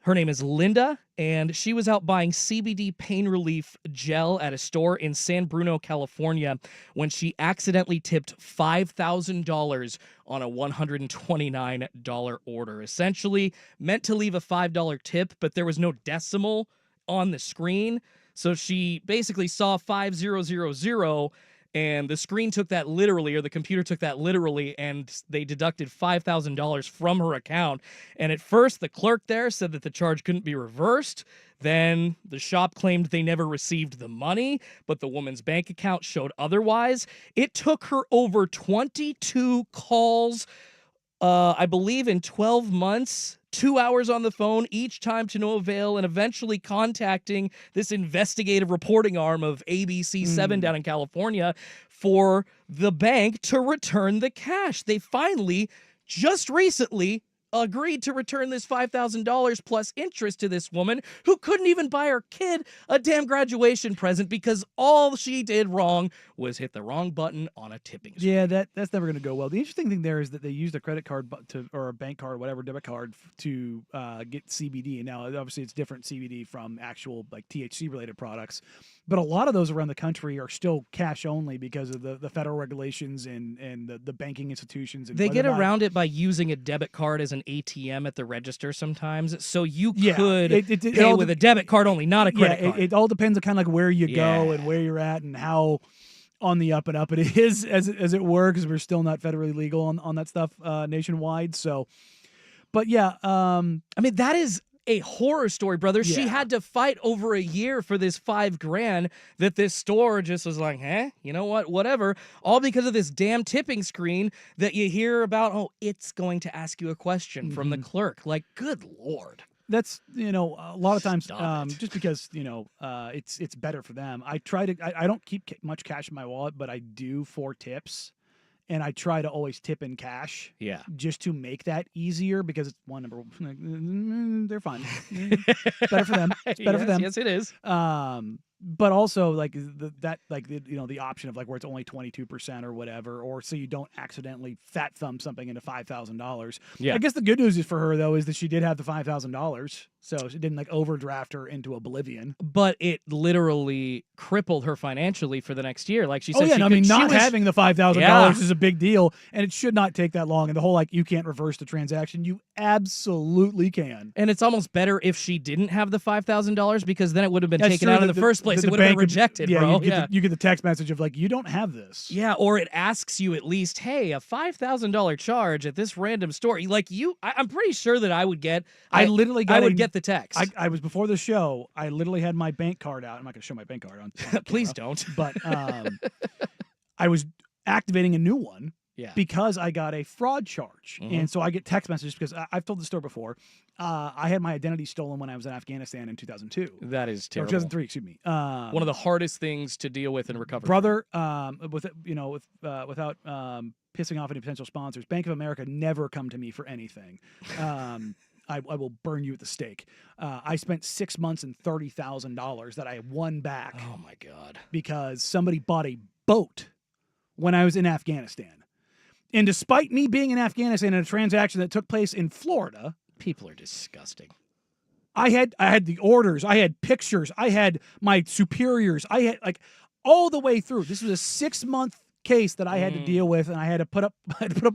Her name is Linda, and she was out buying CBD pain relief gel at a store in San Bruno, California, when she accidentally tipped $5,000 on a $129 order. Essentially meant to leave a $5 tip, but there was no decimal on the screen. So she basically saw 5000, and the screen took that literally, or the computer took that literally, and they deducted $5,000 from her account. And at first, the clerk there said that the charge couldn't be reversed. Then the shop claimed they never received the money, but the woman's bank account showed otherwise. It took her over 22 calls, I believe in 12 months, 2 hours on the phone, each time to no avail, and eventually contacting this investigative reporting arm of ABC 7 down in California for the bank to return the cash. They finally, just recently, agreed to return this $5,000 plus interest to this woman who couldn't even buy her kid a damn graduation present because all she did wrong was hit the wrong button on a tipping screen. Yeah, that's never going to go well. The interesting thing there is that they used a credit card or a bank card, whatever, debit card to get CBD. And now, obviously, it's different CBD from actual like THC related products. But a lot of those around the country are still cash only because of the federal regulations and the banking institutions. And they get around it by using a debit card as an ATM at the register sometimes. So you could pay with a debit card only, not a credit card. It all depends on kind of like where you go and where you're at and how on the up and up it is as it were, because we're still not federally legal on that stuff nationwide. So, but yeah. I mean, that is a horror story, brother. Yeah. She had to fight over a year for this $5,000 that this store just was like, you know what, whatever, all because of this damn tipping screen that you hear about. Oh, it's going to ask you a question from the clerk. Like, good Lord. That's, a lot of times, just because, it's better for them. I don't keep much cash in my wallet, but I do for tips. and I try to always tip in cash. Yeah. Just to make that easier because it's one number. They're fine. Better for them. It's better for them. Yes, it is. But also like the option of like where it's only 22% or whatever, or so you don't accidentally fat thumb something into $5,000. Yeah. I guess the good news is for her though is that she did have the $5,000, so she didn't like overdraft her into oblivion. But it literally crippled her financially for the next year. Like she said, not having the $5,000 Yeah. is a big deal, and it should not take that long. And the whole like you can't reverse the transaction, you absolutely can. And it's almost better if she didn't have the $5,000 because then it would have been That's taken true. out in the first place. The It would have been bank would- rejected, yeah, bro. You get the text message of like you don't have this. Yeah, or it asks you at least, hey, a $5,000 charge at this random store. I'm pretty sure that I would get. I literally got I would a- get the text. I was before the show. I literally had my bank card out. I'm not going to show my bank card on Please camera, don't. But I was activating a new one Yeah. because I got a fraud charge, Mhm. and so I get text messages because I've told the story before. I had my identity stolen when I was in Afghanistan in 2002. That is Or terrible. 2003, excuse me. One of the hardest things to deal with and recover. Brother, without pissing off any potential sponsors, Bank of America never come to me for anything. I will burn you at the stake. I spent 6 months and $30,000 that I won back From. Oh my God. because somebody bought a boat when I was in Afghanistan. And despite me being in Afghanistan in a transaction that took place in Florida, People are disgusting. I had the orders, I had pictures, I had my superiors, I had like all the way through. This was a 6-month case that I had to deal with, and I had to put up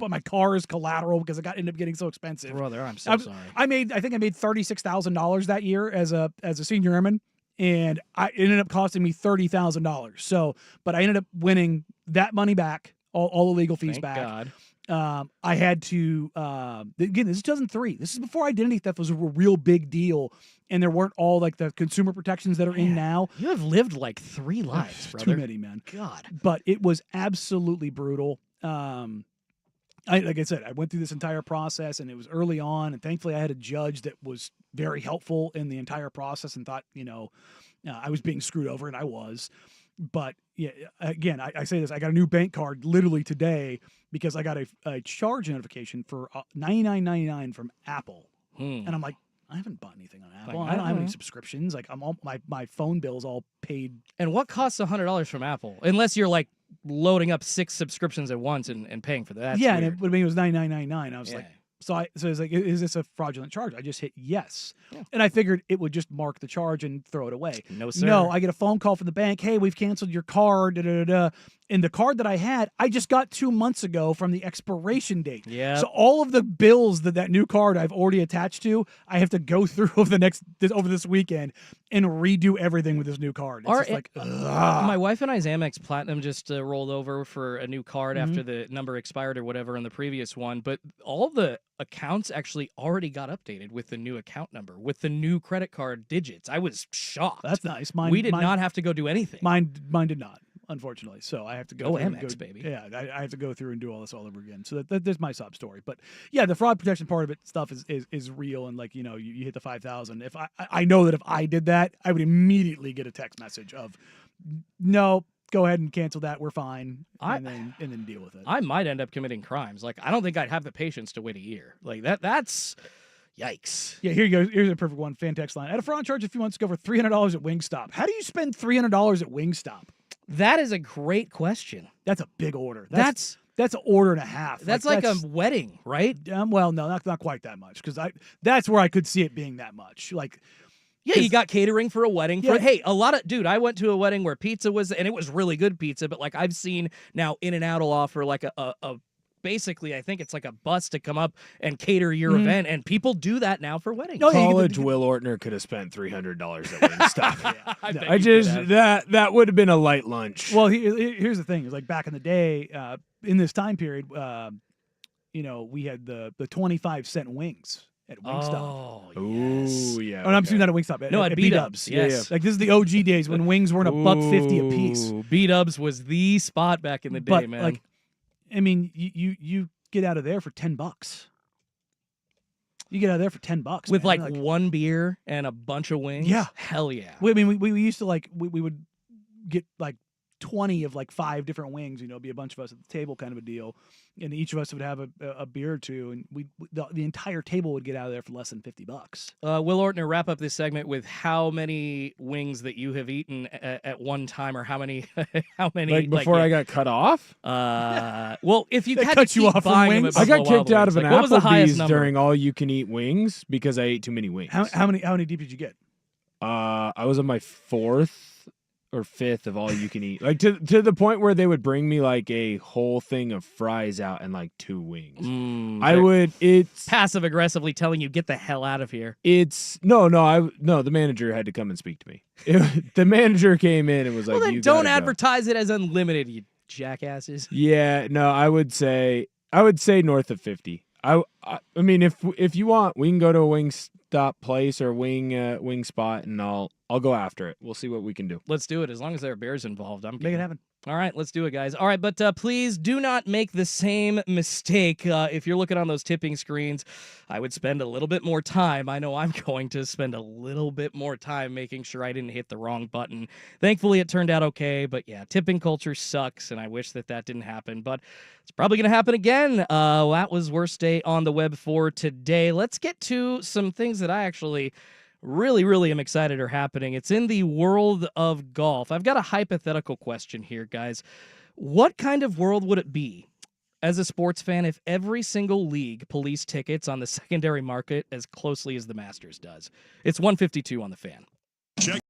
on my car as collateral because it ended up getting so expensive. Brother, I'm so sorry. I think I made $36,000 that year as a senior airman, and it ended up costing me $30,000. So, but I ended up winning that money back, all the legal fees Thank back. God. I had to again. This is 2003. This is before identity theft was a real big deal, and there weren't all like the consumer protections that are in now. You have lived like 3 lives, brother. Too many, man. God. But it was absolutely brutal. Like I said, I went through this entire process, and it was early on, and thankfully I had a judge that was very helpful in the entire process and thought, I was being screwed over, and I was. But yeah, again, I say this, I got a new bank card literally today because I got a charge notification for $99.99 from Apple. And I'm like, I haven't bought anything on Apple. I don't have any subscriptions. Like my phone bill's all paid. And what costs $100 from Apple? Unless you're like loading up 6 subscriptions at once and paying for that. That's yeah, weird. and it was $99.99. I was Yeah. like, so I was like, is this a fraudulent charge? I just hit yes. Yeah. And I figured it would just mark the charge and throw it away. No, sir. No, I get a phone call from the bank. Hey, we've canceled your card. Da, da, da, da. And the card that I had, I just got 2 months ago from the expiration date. Yeah. So all of the bills that new card I've already attached to, I have to go through over this weekend and redo everything with this new card. It's just like, ugh. My wife and I's Amex Platinum just rolled over for a new card after the number expired or whatever in the previous one. But all the accounts actually already got updated with the new account number, with the new credit card digits. I was shocked. That's nice. We did not have to go do anything. Mine did not, unfortunately. So I have to go Go through and Amex, baby. Yeah, I have to go through and do all this all over again. So that's my sob story. But yeah, the fraud protection part of it stuff is real, and like you hit the 5,000. If I know that if I did that, I would immediately get a text message of no. Go ahead and cancel that. We're fine, and then deal with it. I might end up committing crimes. Like, I don't think I'd have the patience to wait a year. Like that's yikes. Yeah, here you go. Here's a perfect one. Fan text line. I had a fraud charge a few months ago for $300 at Wingstop. How do you spend $300 at Wingstop? That is a great question. That's a big order. That's an order and a half. That's like a wedding, right? Well, no, not quite that much because that's where I could see it being that much. Like, yeah, you got catering for a wedding. Yeah. Hey, I went to a wedding where pizza was, and it was really good pizza. But like I've seen now, In-N-Out will offer like a basically, I think it's like a bus to come up and cater your event, and people do that now for weddings. Oh, yeah, College Will Ortner could have spent $300 at Wingstop. I bet I you just could have. that would have been a light lunch. Well, here's the thing: is like back in the day, in this time period, we had the 25-cent wings at Wingstop. Oh, Ooh, yes. yeah. Oh, no, I'm assuming not at Wingstop. No, at at B-Dubs. B-Dubs. Yes. Like this is the OG days when wings weren't $1.50 a piece. B-Dubs was the spot back in the day, But man. like, I mean, you get out of there for $10. You get out of there for $10 with man. like one beer and a bunch of wings. Yeah. Hell yeah. I mean, we used to like we would get like 20 of like 5 different wings, be a bunch of us at the table kind of a deal. And each of us would have a beer or two, and the entire table would get out of there for less than $50. Will Ortner, wrap up this segment with how many wings that you have eaten at one time, or how many, Like before I got cut off? Well, if you They had cut to you keep off from buying them wings? at I got Buffalo kicked Wild out of Wings, an what was the highest Applebee's number? during all you can eat wings because I ate too many wings. How many deep did you get? I was on my 4th or 5th of all you can eat. Like to the point where they would bring me like a whole thing of fries out and like 2 wings. It's passive aggressively telling you get the hell out of here. no, the manager had to come and speak to me. The manager came in and was like, Well, then you don't gotta go." advertise it as unlimited, you jackasses. Yeah, no, I would say north of 50. I mean, if you want, we can go to a Wingstop place or wing spot, and I'll go after it. We'll see what we can do. Let's do it. As long as there are bears involved, I'm Make game. it happen. All right, let's do it, guys. All right, but please do not make the same mistake. If you're looking on those tipping screens, I would spend a little bit more time. I know I'm going to spend a little bit more time making sure I didn't hit the wrong button. Thankfully, it turned out okay, but yeah, tipping culture sucks, and I wish that didn't happen, but it's probably going to happen again. That was Worst Day on the Web for today. Let's get to some things that I actually really am excited are happening. It's in the world of golf. I've got a hypothetical question here, guys. What kind of world would it be as a sports fan if every single league policed tickets on the secondary market as closely as the Masters does? It's 152 on the Fan. Check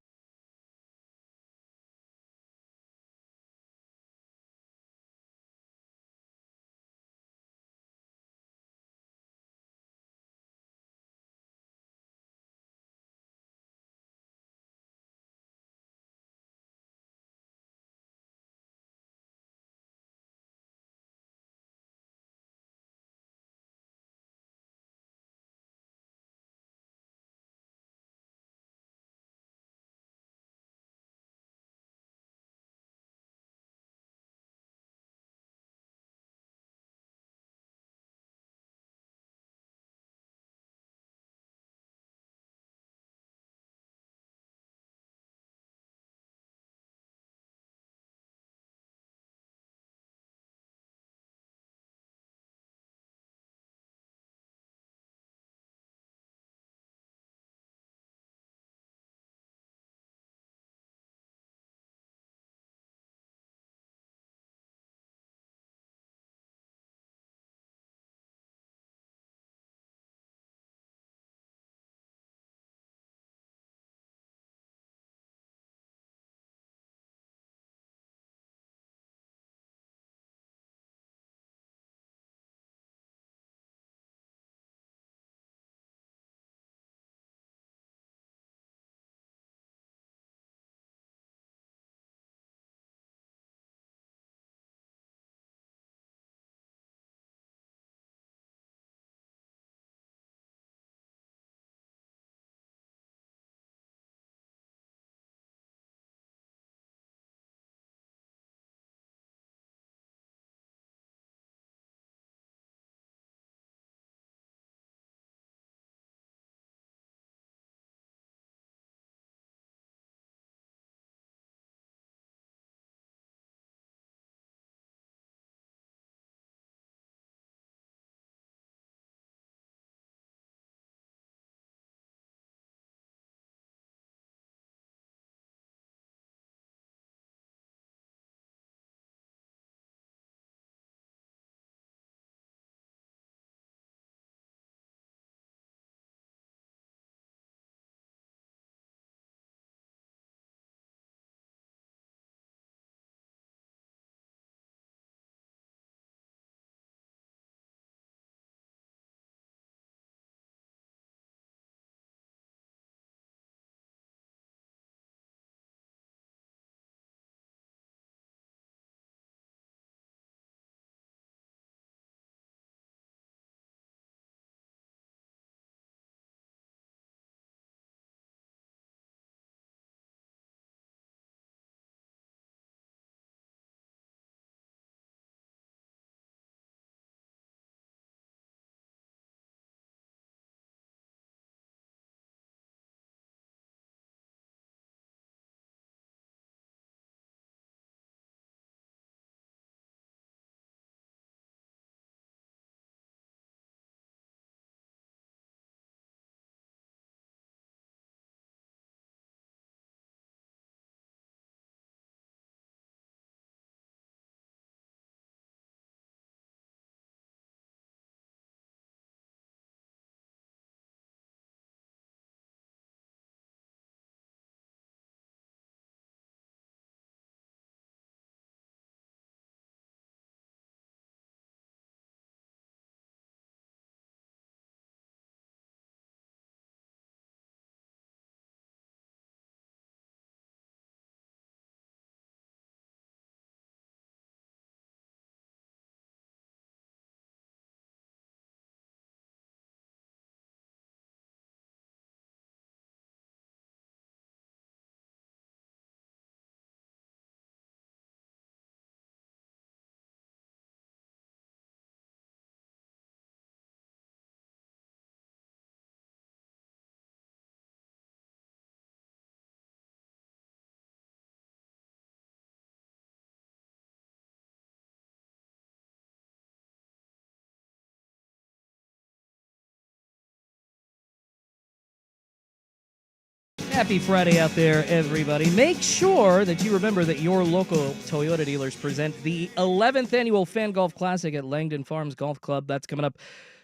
Happy Friday out there, everybody. Make sure that you remember that your local Toyota dealers present the 11th annual Fan Golf Classic at Langdon Farms Golf Club. That's coming up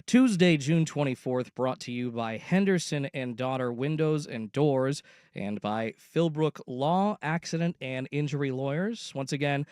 Tuesday, June 24th, brought to you by Henderson and Daughter Windows and Doors and by Philbrook Law, Accident, and Injury Lawyers. Once again,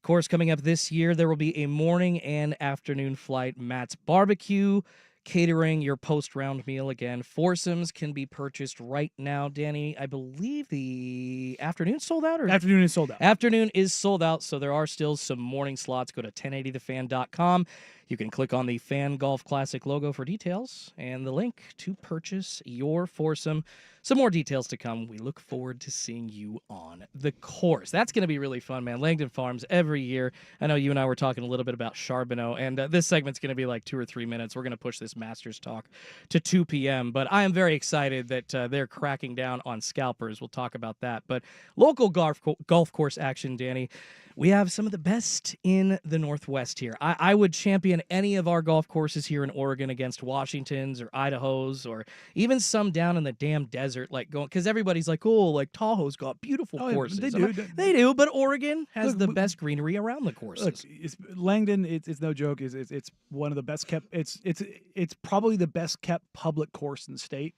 course coming up this year, there will be a morning and afternoon flight. Matt's Barbecue, catering your post-round meal again. Foursomes can be purchased right now. Danny, I believe the afternoon sold out? Or Afternoon is sold out. Afternoon is sold out, so there are still some morning slots. Go to 1080thefan.com. You can click on the Fan Golf Classic logo for details and the link to purchase your foursome. Some more details to come. We look forward to seeing you on the course. That's going to be really fun, man. Langdon Farms every year. I know you and I were talking a little bit about Charbonneau, and this segment's going to be like 2 or 3 minutes. We're going to push this Masters talk to 2 p.m., but I am very excited that they're cracking down on scalpers. We'll talk about that. But local golf course action, Danny. We have some of the best in the Northwest here. I would champion any of our golf courses here in Oregon against Washington's or Idaho's or even some down in the damn desert, like going, because everybody's like, oh, like Tahoe's got beautiful courses. They do. They do, but Oregon has Look, the best greenery around the courses. Look, Langdon, it's no joke. It's one of the best kept. It's probably the best kept public course in the state.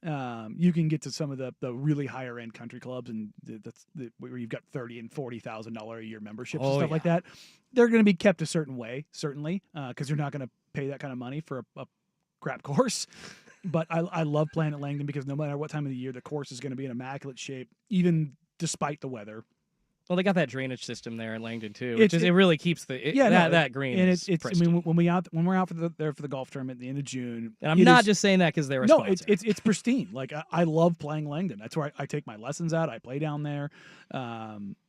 You can get to some of the really higher end country clubs, and where you've got $30,000 and $40,000 a year memberships and stuff like that. They're going to be kept a certain way, certainly, because you're not going to pay that kind of money for a crap course. But I love playing at Langdon because no matter what time of the year, the course is going to be in immaculate shape, even despite the weather. Well, they got that drainage system there in Langdon too, which it really keeps that green. And it's I mean, when we're out there for the golf tournament at the end of June, and I'm not just saying that because they're a sponsor. It's pristine. Like I love playing Langdon. That's where I take my lessons out. I play down there.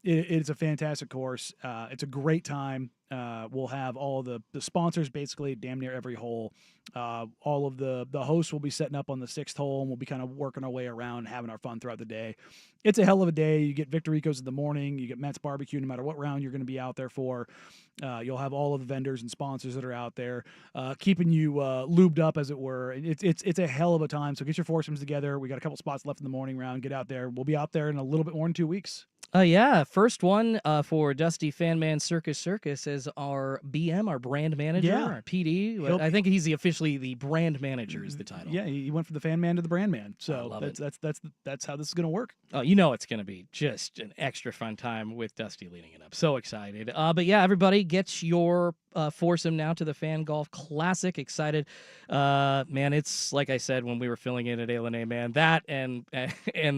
It's a fantastic course. It's a great time. We'll have all the sponsors basically damn near every hole. All of the hosts will be setting up on the 6th hole, and we'll be kind of working our way around, having our fun throughout the day. It's a hell of a day. You get Victoricos in the morning. You get Matt's Barbecue no matter what round you're going to be out there for. You'll have all of the vendors and sponsors that are out there keeping you lubed up, as it were. It's a hell of a time. So get your foursomes together. We got a couple spots left in the morning round. Get out there. We'll be out there in a little bit more than 2 weeks. Yeah, first one for Dusty Fanman Circus as our BM, our brand manager, our PD. I think he's officially the brand manager is the title. Yeah, he went from the fan man to the brand man. So that's how this is going to work. Oh, you know it's going to be just an extra fun time with Dusty leading it up. So excited. But yeah, everybody get your foursome now to the Fan Golf Classic. Excited. Man, it's like I said when we were filling in at ALNA, man, that and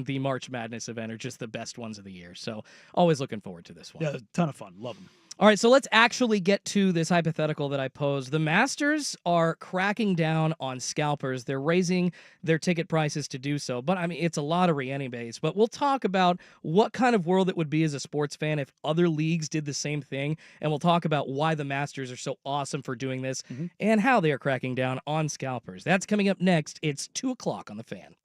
the March Madness event are just the best ones of the year. So always looking forward to this one. Yeah, a ton of fun. Love them. All right, so let's actually get to this hypothetical that I posed. The Masters are cracking down on scalpers. They're raising their ticket prices to do so. But, I mean, it's a lottery anyways. But we'll talk about what kind of world it would be as a sports fan if other leagues did the same thing. And we'll talk about why the Masters are so awesome for doing this and how they are cracking down on scalpers. That's coming up next. It's 2 o'clock on The Fan.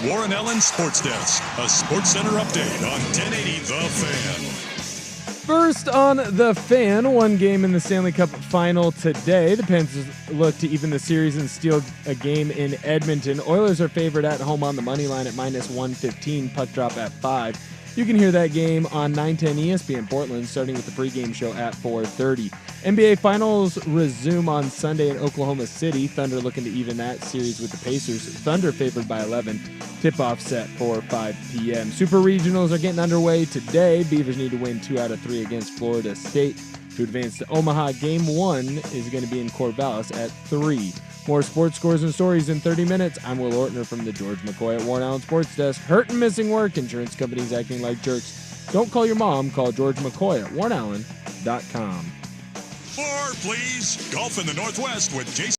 Warren Allen Sports Desk, a Sports Center update on 1080 The Fan. First on The Fan, one game in the Stanley Cup final today. The Panthers look to even the series and steal a game in Edmonton. Oilers are favored at home on the money line at -115, puck drop at 5. You can hear that game on 910 ESPN Portland, starting with the pregame show at 4:30. NBA Finals resume on Sunday in Oklahoma City. Thunder looking to even that series with the Pacers. Thunder favored by 11. Tip-off set for 5 p.m. Super Regionals are getting underway today. Beavers need to win 2 out of 3 against Florida State to advance to Omaha. Game 1 is going to be in Corvallis at 3. More sports scores and stories in 30 minutes. I'm Will Ortner from the George McCoy at Warren Allen Sports Desk. Hurt and missing work. Insurance companies acting like jerks. Don't call your mom. Call George McCoy at warrenallen.com. 4, please. Golf in the Northwest with Jason.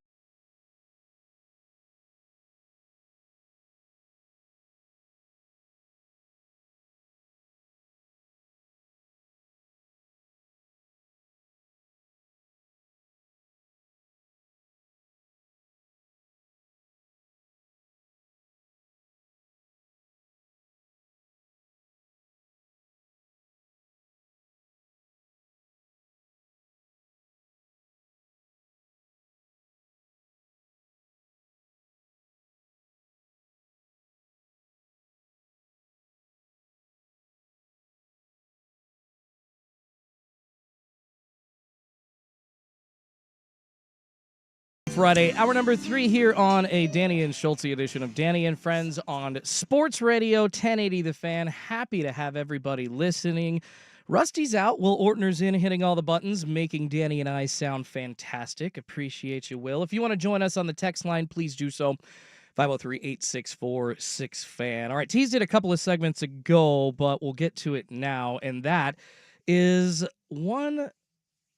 Friday, hour number 3 here on a Danny and Schulte edition of Danny and Friends on Sports Radio 1080 The Fan. Happy to have everybody listening. Rusty's out, Will Ortner's in, hitting all the buttons, making Danny and I sound fantastic. Appreciate you, Will. If you want to join us on the text line, please do so. 503-864-6FAN. All right, teased it a couple of segments ago, but we'll get to it now, and that is one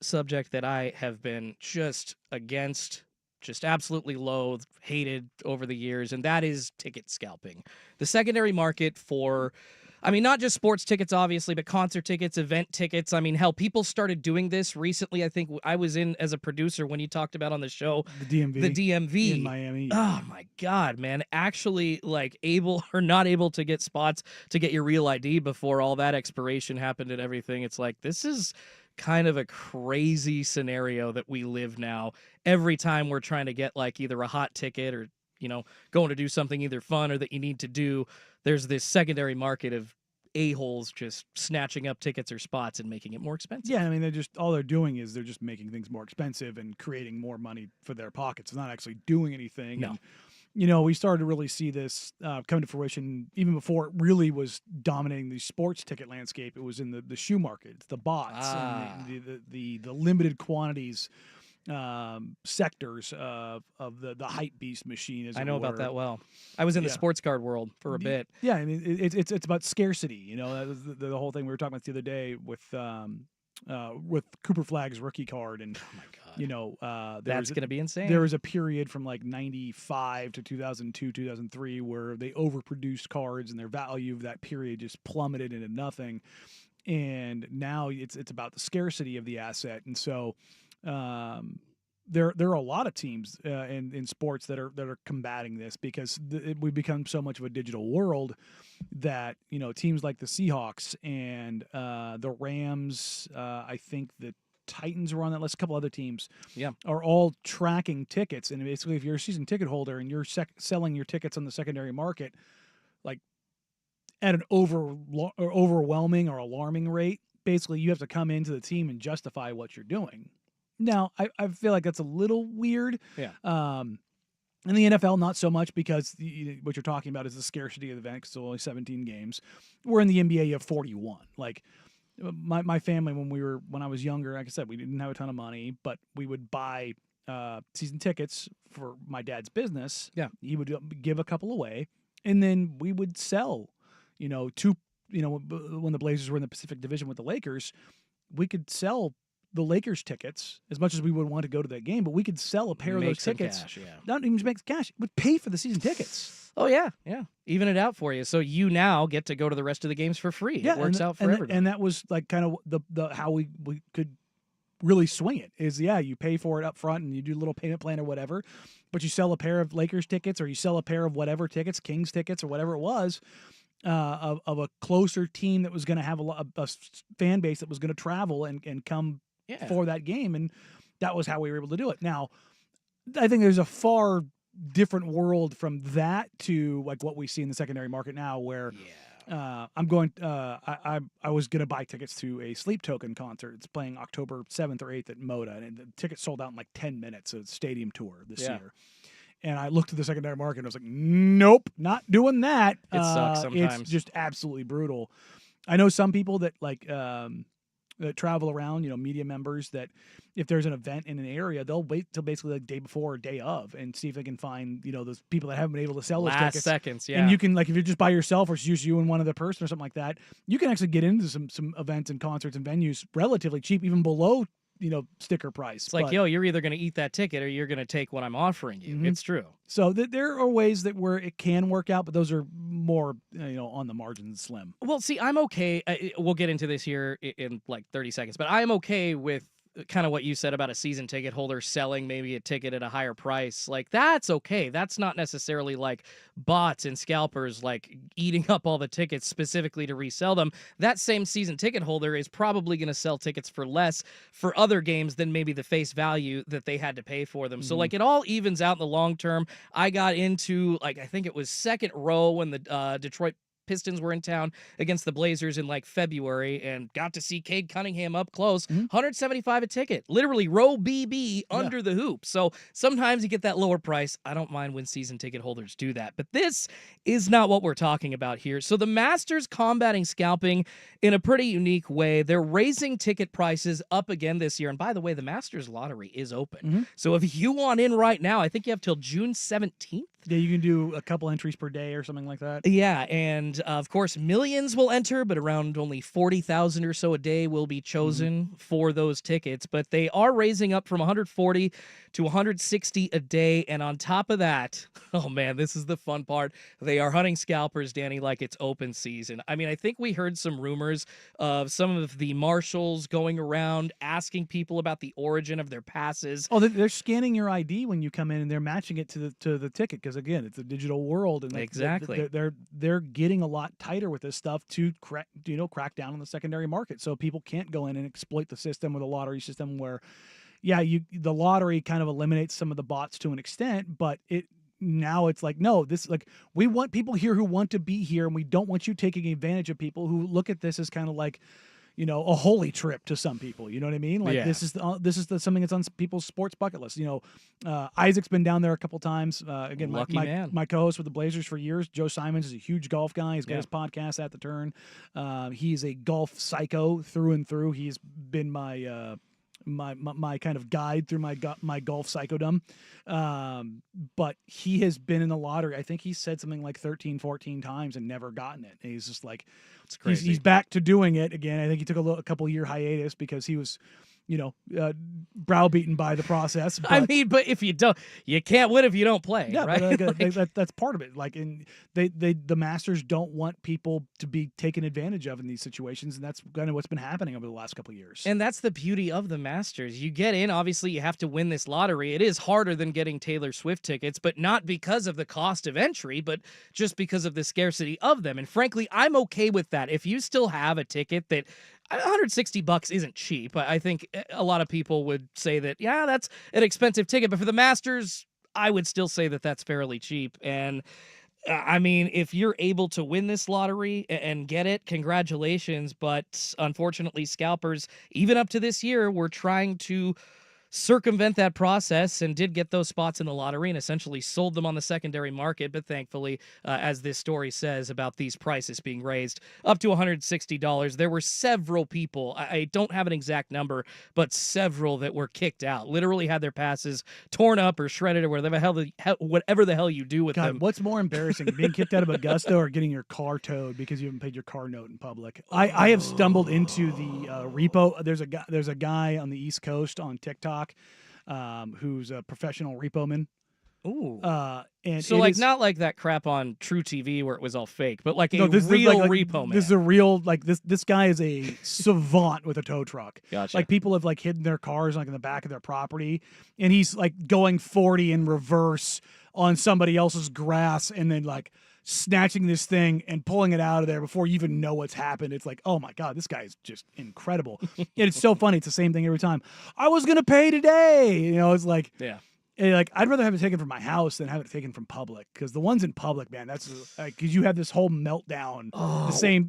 subject that I have been just against, just absolutely loathed, hated over the years, and that is ticket scalping. The secondary market for, I mean, not just sports tickets, obviously, but concert tickets, event tickets. I mean, hell, people started doing this recently. I think I was in as a producer when you talked about on the show. The DMV. The DMV. In Miami. Oh, my God, man. Actually, like, able or not able to get spots to get your real ID before all that expiration happened and everything. It's like, this is kind of a crazy scenario that we live now. Every time we're trying to get like either a hot ticket or, you know, going to do something either fun or that you need to do, there's this secondary market of a-holes just snatching up tickets or spots and making it more expensive. Yeah, I mean, all they're doing is they're just making things more expensive and creating more money for their pockets. They're not actually doing anything. No. And, you know, we started to really see this come to fruition even before it really was dominating the sports ticket landscape. It was in the shoe market. It's the bots and the limited quantities sectors of the hype beast machine. As I it know were. about that well. I was in the sports card world for a bit. Yeah, I mean, it's about scarcity. You know, that was the whole thing we were talking about the other day with Cooper Flagg's rookie card, and Oh my God. you know, That's going to be insane. there was a period from like 95 to 2002, 2003 where they overproduced cards and their value of that period just plummeted into nothing. And now it's about the scarcity of the asset. And so there are a lot of teams in sports that are combating this because we've become so much of a digital world that, you know, teams like the Seahawks and the Rams, I think the Titans were on that list, a couple other teams, are all tracking tickets. And basically, if you're a season ticket holder and you're selling your tickets on the secondary market, like at an overwhelming or alarming rate, basically you have to come into the team and justify what you're doing. Now, I feel like that's a little weird. Yeah. In the NFL, not so much because what you're talking about is the scarcity of the event. It's only 17 games. Where in the NBA, you have 41. Like my family, when I was younger, like I said, we didn't have a ton of money, but we would buy season tickets for my dad's business. Yeah. He would give a couple away, and then we would sell. You know, when the Blazers were in the Pacific Division with the Lakers, we could sell the Lakers tickets as much as we would want to go to that game, but we could sell a pair of those tickets. Cash, yeah. Not even just make cash. It would pay for the season tickets. Oh, yeah. Even it out for you. So you now get to go to the rest of the games for free. Yeah, It works out for everybody. And that was like kind of the how we could really swing it. Is you pay for it up front and you do a little payment plan or whatever, but you sell a pair of Lakers tickets or you sell a pair of whatever tickets, Kings tickets or whatever it was, of a closer team that was going to have a fan base that was going to travel and come for that game, and that was how we were able to do it. Now, I think there's a far different world from that to like what we see in the secondary market now, where I'm going. I was going to buy tickets to a Sleep Token concert. It's playing October 7th or 8th at Moda, and the ticket sold out in like 10 minutes. A stadium tour this year. And I looked at the secondary market and I was like, nope, not doing that. It sucks sometimes. It's just absolutely brutal. I know some people that that travel around, media members, that if there's an event in an area, they'll wait till basically the day before or day of and see if they can find, those people that haven't been able to sell those tickets. Seconds, yeah. And you can, if you're just by yourself or it's just you and one other person or something like that, you can actually get into some events and concerts and venues relatively cheap, even below sticker price. It's like, you're either going to eat that ticket or you're going to take what I'm offering you. It's true. So there are ways that where it can work out, but those are more, on the margins, slim. Well, see, I'm okay. We'll get into this here in like 30 seconds, but I'm okay with kind of what you said about a season ticket holder selling maybe a ticket at a higher price. Like, that's okay. That's not necessarily like bots and scalpers like eating up all the tickets specifically to resell them. That same season ticket holder is probably going to sell tickets for less for other games than maybe the face value that they had to pay for them. So like it all evens out in the long term. I got into I think it was second row when the Detroit Pistons were in town against the Blazers in like February and got to see Cade Cunningham up close. $175 a ticket, literally row BB under the hoop. So sometimes you get that lower price. I don't mind when season ticket holders do that, but this is not what we're talking about here. So the Masters combating scalping in a pretty unique way. They're raising ticket prices up again this year. And by the way, the Masters lottery is open. So if you want in right now, I think you have till June 17th. Yeah, you can do a couple entries per day or something like that. Yeah, and of course, millions will enter, but around only 40,000 or so a day will be chosen for those tickets. But they are raising up from 140 to 160 a day, and on top of that, oh man, this is the fun part. They are hunting scalpers, Danny, like it's open season. I mean, I think we heard some rumors of some of the marshals going around asking people about the origin of their passes. Oh, they're scanning your ID when you come in, and they're matching it to the ticket because again, it's a digital world, and exactly they're getting a lot tighter with this stuff to crack down on the secondary market, so people can't go in and exploit the system or the lottery system where, the lottery kind of eliminates some of the bots to an extent, but now it's like, no, this we want people here who want to be here, and we don't want you taking advantage of people who look at this as kind of like, a holy trip to some people. You know what I mean? Like this is something that's on people's sports bucket list. Isaac's been down there a couple times. Again, my co-host with the Blazers for years. Joe Simons is a huge golf guy. He's got his podcast At the Turn. He's a golf psycho through and through. He's been my kind of guide through my golf psychodom. But he has been in the lottery. I think he said something like 13, 14 times and never gotten it. And he's just like, it's crazy. He's back to doing it again. I think he took a couple year hiatus because he was, browbeaten by the process. But, but if you don't, you can't win if you don't play. Yeah, right? But that's part of it. Like, the Masters don't want people to be taken advantage of in these situations, and that's kind of what's been happening over the last couple of years. And that's the beauty of the Masters. You get in, obviously, you have to win this lottery. It is harder than getting Taylor Swift tickets, but not because of the cost of entry, but just because of the scarcity of them. And frankly, I'm okay with that. If you still have a ticket that $160 isn't cheap. I think a lot of people would say that, that's an expensive ticket. But for the Masters, I would still say that that's fairly cheap. And I mean, if you're able to win this lottery and get it, congratulations. But unfortunately, scalpers, even up to this year, were trying to circumvent that process and did get those spots in the lottery and essentially sold them on the secondary market. But thankfully, as this story says about these prices being raised up to $160, there were several people, I don't have an exact number, but several that were kicked out, literally had their passes torn up or shredded or whatever the hell you do with them. What's more embarrassing, being kicked out of Augusta or getting your car towed because you haven't paid your car note in public? I have stumbled into the repo. There's a guy on the East Coast on TikTok who's a professional repo man. Ooh. And So it like is- not like that crap on True TV where it was all fake, but like a no, this real is like, repo man. This is a real this guy is a savant with a tow truck. Gotcha. Like people have like hidden their cars like in the back of their property, and he's like going 40 in reverse on somebody else's grass, and then like snatching this thing and pulling it out of there before you even know what's happened. It's like, oh my God, this guy is just incredible. And it's so funny. It's the same thing every time. I was gonna pay today. You know, it's like yeah. And like, I'd rather have it taken from my house than have it taken from public, because the ones in public, man, that's like, because you have this whole meltdown.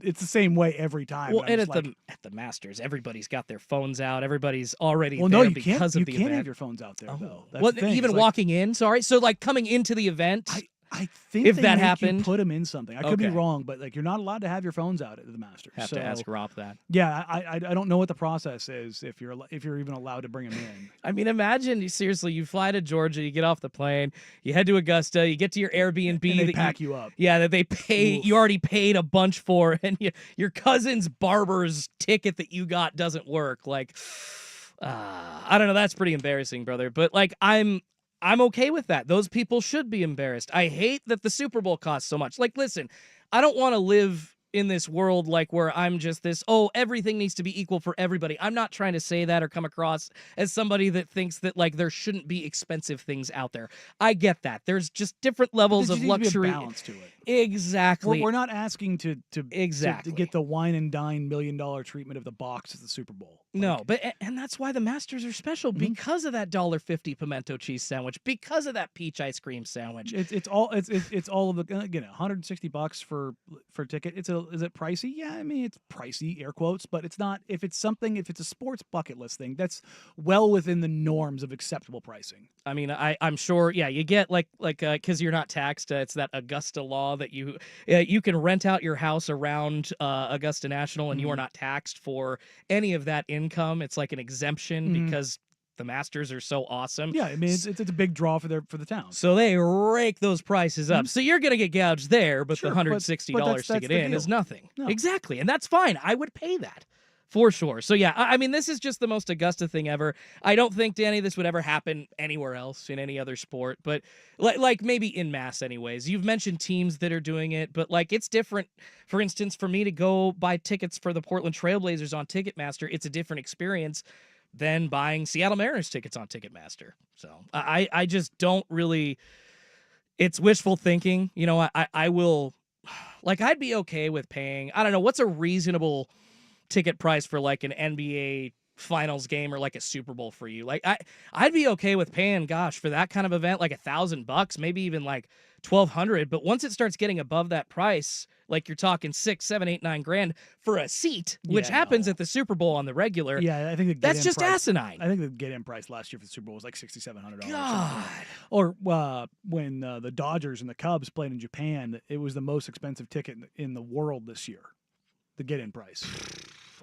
It's the same way every time. Well, and I'm just at the Masters, everybody's got their phones out. Everybody's already well, there no, you because can't. of the You can't event. have your phones out there though. That's Well, the thing. even It's like, walking in. Sorry, so like coming into the event. I think if they that make happened- you put them in something. I could be Okay. wrong, but like you're not allowed to have your phones out at the Masters. have so, to ask Rob that. Yeah, I don't know what the process is if you're even allowed to bring them in. I mean, imagine seriously, you fly to Georgia, you get off the plane, you head to Augusta, you get to your Airbnb And they that pack you up. Yeah, that they pay. Oof. You already paid a bunch for, and your cousin's barber's ticket that you got doesn't work. Like, I don't know. That's pretty embarrassing, brother. But like, I'm okay with that. Those people should be embarrassed. I hate that the Super Bowl costs so much. Like, listen, I don't want to live in this world like where I'm just this, oh, everything needs to be equal for everybody. I'm not trying to say that or come across as somebody that thinks that like there shouldn't be expensive things out there. I get that. There's just different levels There of just needs to be luxury. a balance to it. Exactly. We're not asking to Exactly. get the wine and dine $1 million treatment of the box at the Super Bowl. No, but and that's why the Masters are special, because of that $1.50 pimento cheese sandwich, because of that peach ice cream sandwich. It's all of the, again, $160 for a ticket. Is it pricey? Yeah, I mean it's pricey, air quotes, but it's not. If it's a sports bucket list thing, that's well within the norms of acceptable pricing. I mean, I'm sure. Yeah, you get like because you're not taxed. It's that Augusta law that you can rent out your house around Augusta National, and you are not taxed for any of that income. It's like an exemption because the Masters are so awesome. Yeah, I mean it's a big draw for the town. So they rake those prices up. So you're gonna get gouged there, but Sure, the but $160 that's to get the in is deal. nothing. No. Exactly, and that's fine. I would pay that. For sure. So, yeah, I mean, this is just the most Augusta thing ever. I don't think, Danny, this would ever happen anywhere else in any other sport, but like maybe in mass anyways. You've mentioned teams that are doing it, but like it's different. For instance, for me to go buy tickets for the Portland Trailblazers on Ticketmaster, it's a different experience than buying Seattle Mariners tickets on Ticketmaster. So I just don't really, it's wishful thinking. You know, I will, like, I'd be okay with paying, I don't know, what's a reasonable ticket price for like an NBA finals game or like a Super Bowl for you? Like I'd be okay with paying, gosh, for that kind of event, like $1,000, maybe even like $1,200. But once it starts getting above that price, like you're talking 6, 7, 8, 9 grand for a seat, which happens at the Super Bowl on the regular. Yeah, I think that's just asinine. I think the get-in price last year for the Super Bowl was like $6,700. God. Or when the Dodgers and the Cubs played in Japan, it was the most expensive ticket in the world this year. The get-in price.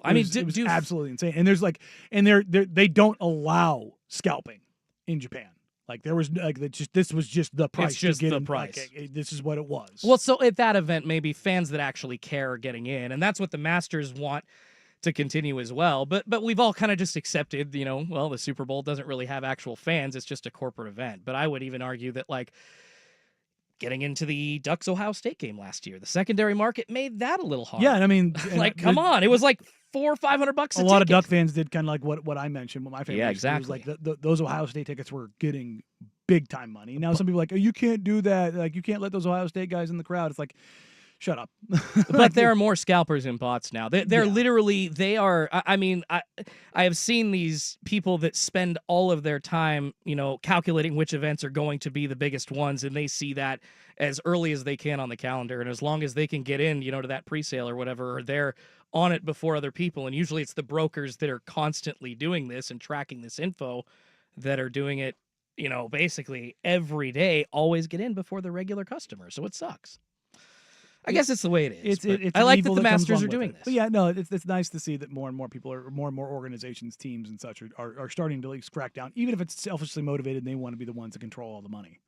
It was absolutely insane. And there's like, and they don't allow scalping in Japan. Like there was like this was just the price. It's just to get the in. price. Like, this is what it was. Well, so at that event, maybe fans that actually care are getting in, and that's what the Masters want to continue as well. But we've all kind of just accepted, you know, well, the Super Bowl doesn't really have actual fans; it's just a corporate event. But I would even argue that like getting into the Ducks Ohio State game last year, the secondary market made that a little hard. Yeah, and I mean, like come on, it was like $400 or $500 a lot of Duck fans did kind of like what I mentioned. What my family Yeah, used to do, exactly. was like those Ohio State tickets were getting big time money. Now some people are like, oh, you can't do that. Like you can't let those Ohio State guys in the crowd. It's like, shut up. But there are more scalpers in bots now. They're literally, they are, I mean, I have seen these people that spend all of their time, you know, calculating which events are going to be the biggest ones, and they see that as early as they can on the calendar. And as long as they can get in, you know, to that presale or whatever, or they're on it before other people. And usually it's the brokers that are constantly doing this and tracking this info that are doing it, you know, basically every day, always get in before the regular customer. So it sucks. I guess it's the way it is. It's I an like evil that the comes Masters along are with doing it. this. But yeah, no, it's nice to see that more and more people more and more organizations, teams, and such are starting to at least crack down, even if it's selfishly motivated and they want to be the ones that control all the money.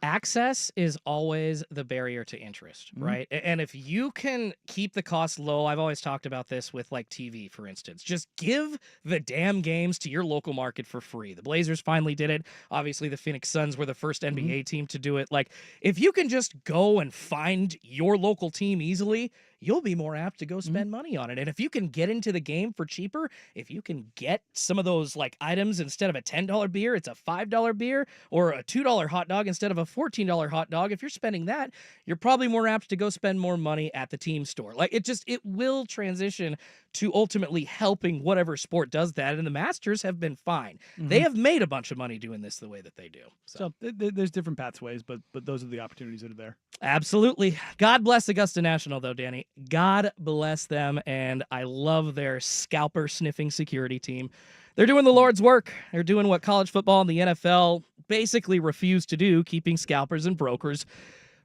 Access is always the barrier to interest, right? And if you can keep the cost low, I've always talked about this with like TV, for instance. Just give the damn games to your local market for free. The Blazers finally did it. Obviously, the Phoenix Suns were the first NBA team to do it. Like, if you can just go and find your local team easily, you'll be more apt to go spend money on it. And if you can get into the game for cheaper, if you can get some of those like items instead of a $10 beer, it's a $5 beer, or a $2 hot dog instead of a $14 hot dog. If you're spending that, you're probably more apt to go spend more money at the team store. Like it will transition to ultimately helping whatever sport does that. And the Masters have been fine. They have made a bunch of money doing this the way that they do. So there's different pathways, but those are the opportunities that are there. Absolutely. God bless Augusta National, though, Danny. God bless them, and I love their scalper sniffing security team. They're doing the Lord's work. They're doing what college football and the NFL basically refuse to do, keeping scalpers and brokers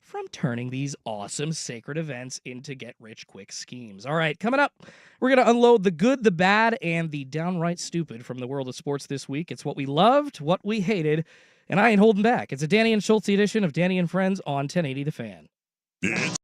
from turning these awesome sacred events into get-rich-quick schemes. All right, coming up, we're going to unload the good, the bad, and the downright stupid from the world of sports this week. It's what we loved, what we hated, and I ain't holding back. It's a Danny and Schultz edition of Danny and Friends on 1080 The Fan. It's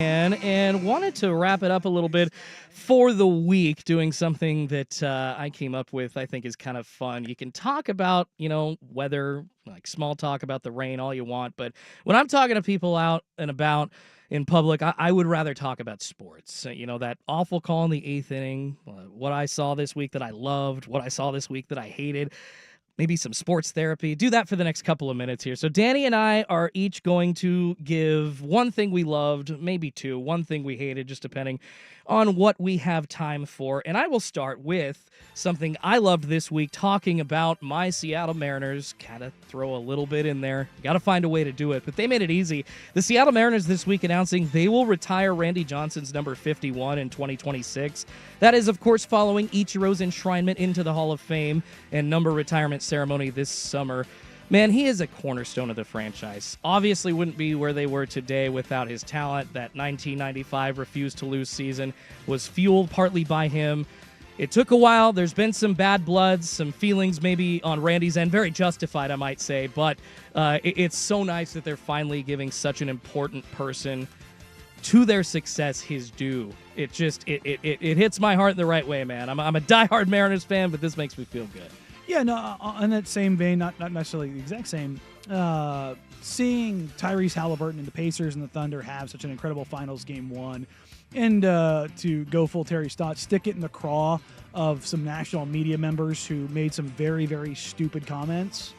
And wanted to wrap it up a little bit for the week, doing something that I came up with I think is kind of fun. You can talk about, weather, like small talk about the rain all you want, but when I'm talking to people out and about in public, I would rather talk about sports. That awful call in the 8th inning, what I saw this week that I loved, what I saw this week that I hated. Maybe some sports therapy. Do that for the next couple of minutes here. So Danny and I are each going to give one thing we loved, maybe two, one thing we hated, just depending on what we have time for. And I will start with something I loved this week, talking about my Seattle Mariners. Gotta throw a little bit in there. Gotta find a way to do it, but they made it easy. The Seattle Mariners this week announcing they will retire Randy Johnson's number 51 in 2026. That is, of course, following Ichiro's enshrinement into the Hall of Fame and number retirement ceremony this summer. Man, he is a cornerstone of the franchise. Obviously wouldn't be where they were today without his talent. That 1995 refused to lose season was fueled partly by him. It took a while. There's been some bad blood, some feelings maybe on Randy's end, very justified, I might say, but it's so nice that they're finally giving such an important person to their success his due. It hits my heart in the right way, man. I'm a diehard Mariners fan, but this makes me feel good. Yeah, no, in that same vein, not necessarily the exact same, seeing Tyrese Halliburton and the Pacers and the Thunder have such an incredible finals game one, and to go full Terry Stott, stick it in the craw of some national media members who made some very, very stupid comments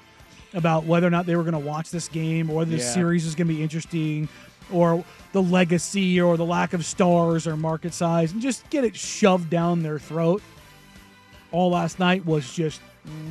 about whether or not they were going to watch this game or whether the series is going to be interesting or the legacy or the lack of stars or market size, and just get it shoved down their throat. All last night was just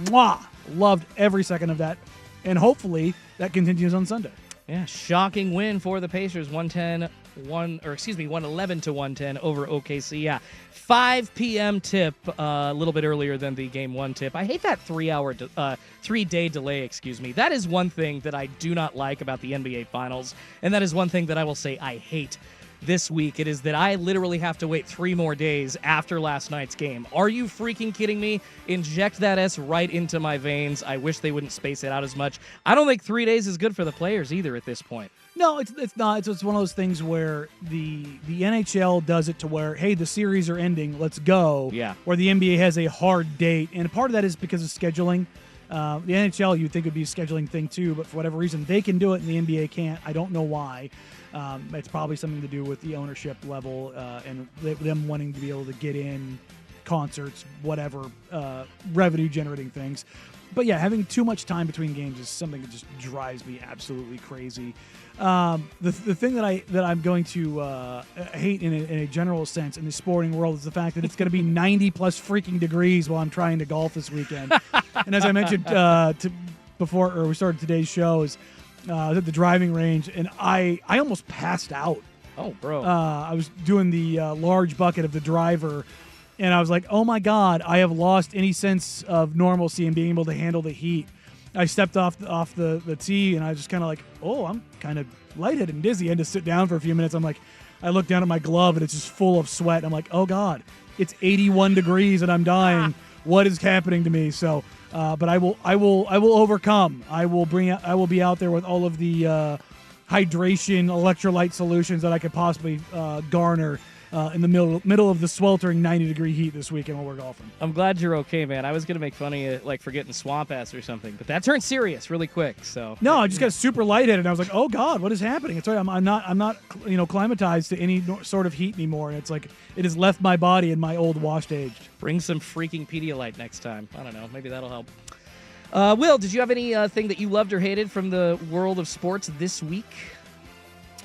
mwah. Loved every second of that, and hopefully that continues on Sunday. Yeah, shocking win for the Pacers, 111 to 110 over OKC. Yeah, 5 p.m. tip, a little bit earlier than the game one tip. I hate that 3-day delay. That is one thing that I do not like about the NBA Finals, and that is one thing that I will say I hate this week. It is that I literally have to wait 3 more days after last night's game. Are you freaking kidding me? Inject that S right into my veins. I wish they wouldn't space it out as much. I don't think 3 days is good for the players either at this point. No, it's not. It's one of those things where the NHL does it to where, hey, the series are ending, let's go. Yeah. Where the NBA has a hard date, and part of that is because of scheduling. The NHL, you'd think would be a scheduling thing too, but for whatever reason, they can do it and the NBA can't. I don't know why. It's probably something to do with the ownership level and them wanting to be able to get in concerts, whatever, revenue-generating things. But yeah, having too much time between games is something that just drives me absolutely crazy. The thing that I'm going to hate in a general sense in the sporting world is the fact that it's going to be 90 plus freaking degrees while I'm trying to golf this weekend. And as I mentioned before we started today's show, I was at the driving range and I almost passed out. Oh, bro. I was doing the large bucket of the driver, and I was like, oh my God, I have lost any sense of normalcy and being able to handle the heat. I stepped off the tee, and I was just kind of like, oh, I'm kind of lightheaded and dizzy. I had to sit down for a few minutes. I look down at my glove, and it's just full of sweat. I'm like, oh God, it's 81 degrees, and I'm dying. What is happening to me? So, but I will overcome. I will be out there with all of the hydration, electrolyte solutions that I could possibly garner in the middle of the sweltering 90-degree heat this weekend while we're golfing. I'm glad you're okay, man. I was going to make fun of you, like, for getting swamp ass or something, but that turned serious really quick. So no, I just got super lightheaded, and I was like, oh God, what is happening? It's right. I'm not climatized to any sort of heat anymore, and it's like it has left my body in my old washed age. Bring some freaking Pedialyte next time. I don't know. Maybe that'll help. Will, did you have anything that you loved or hated from the world of sports this week?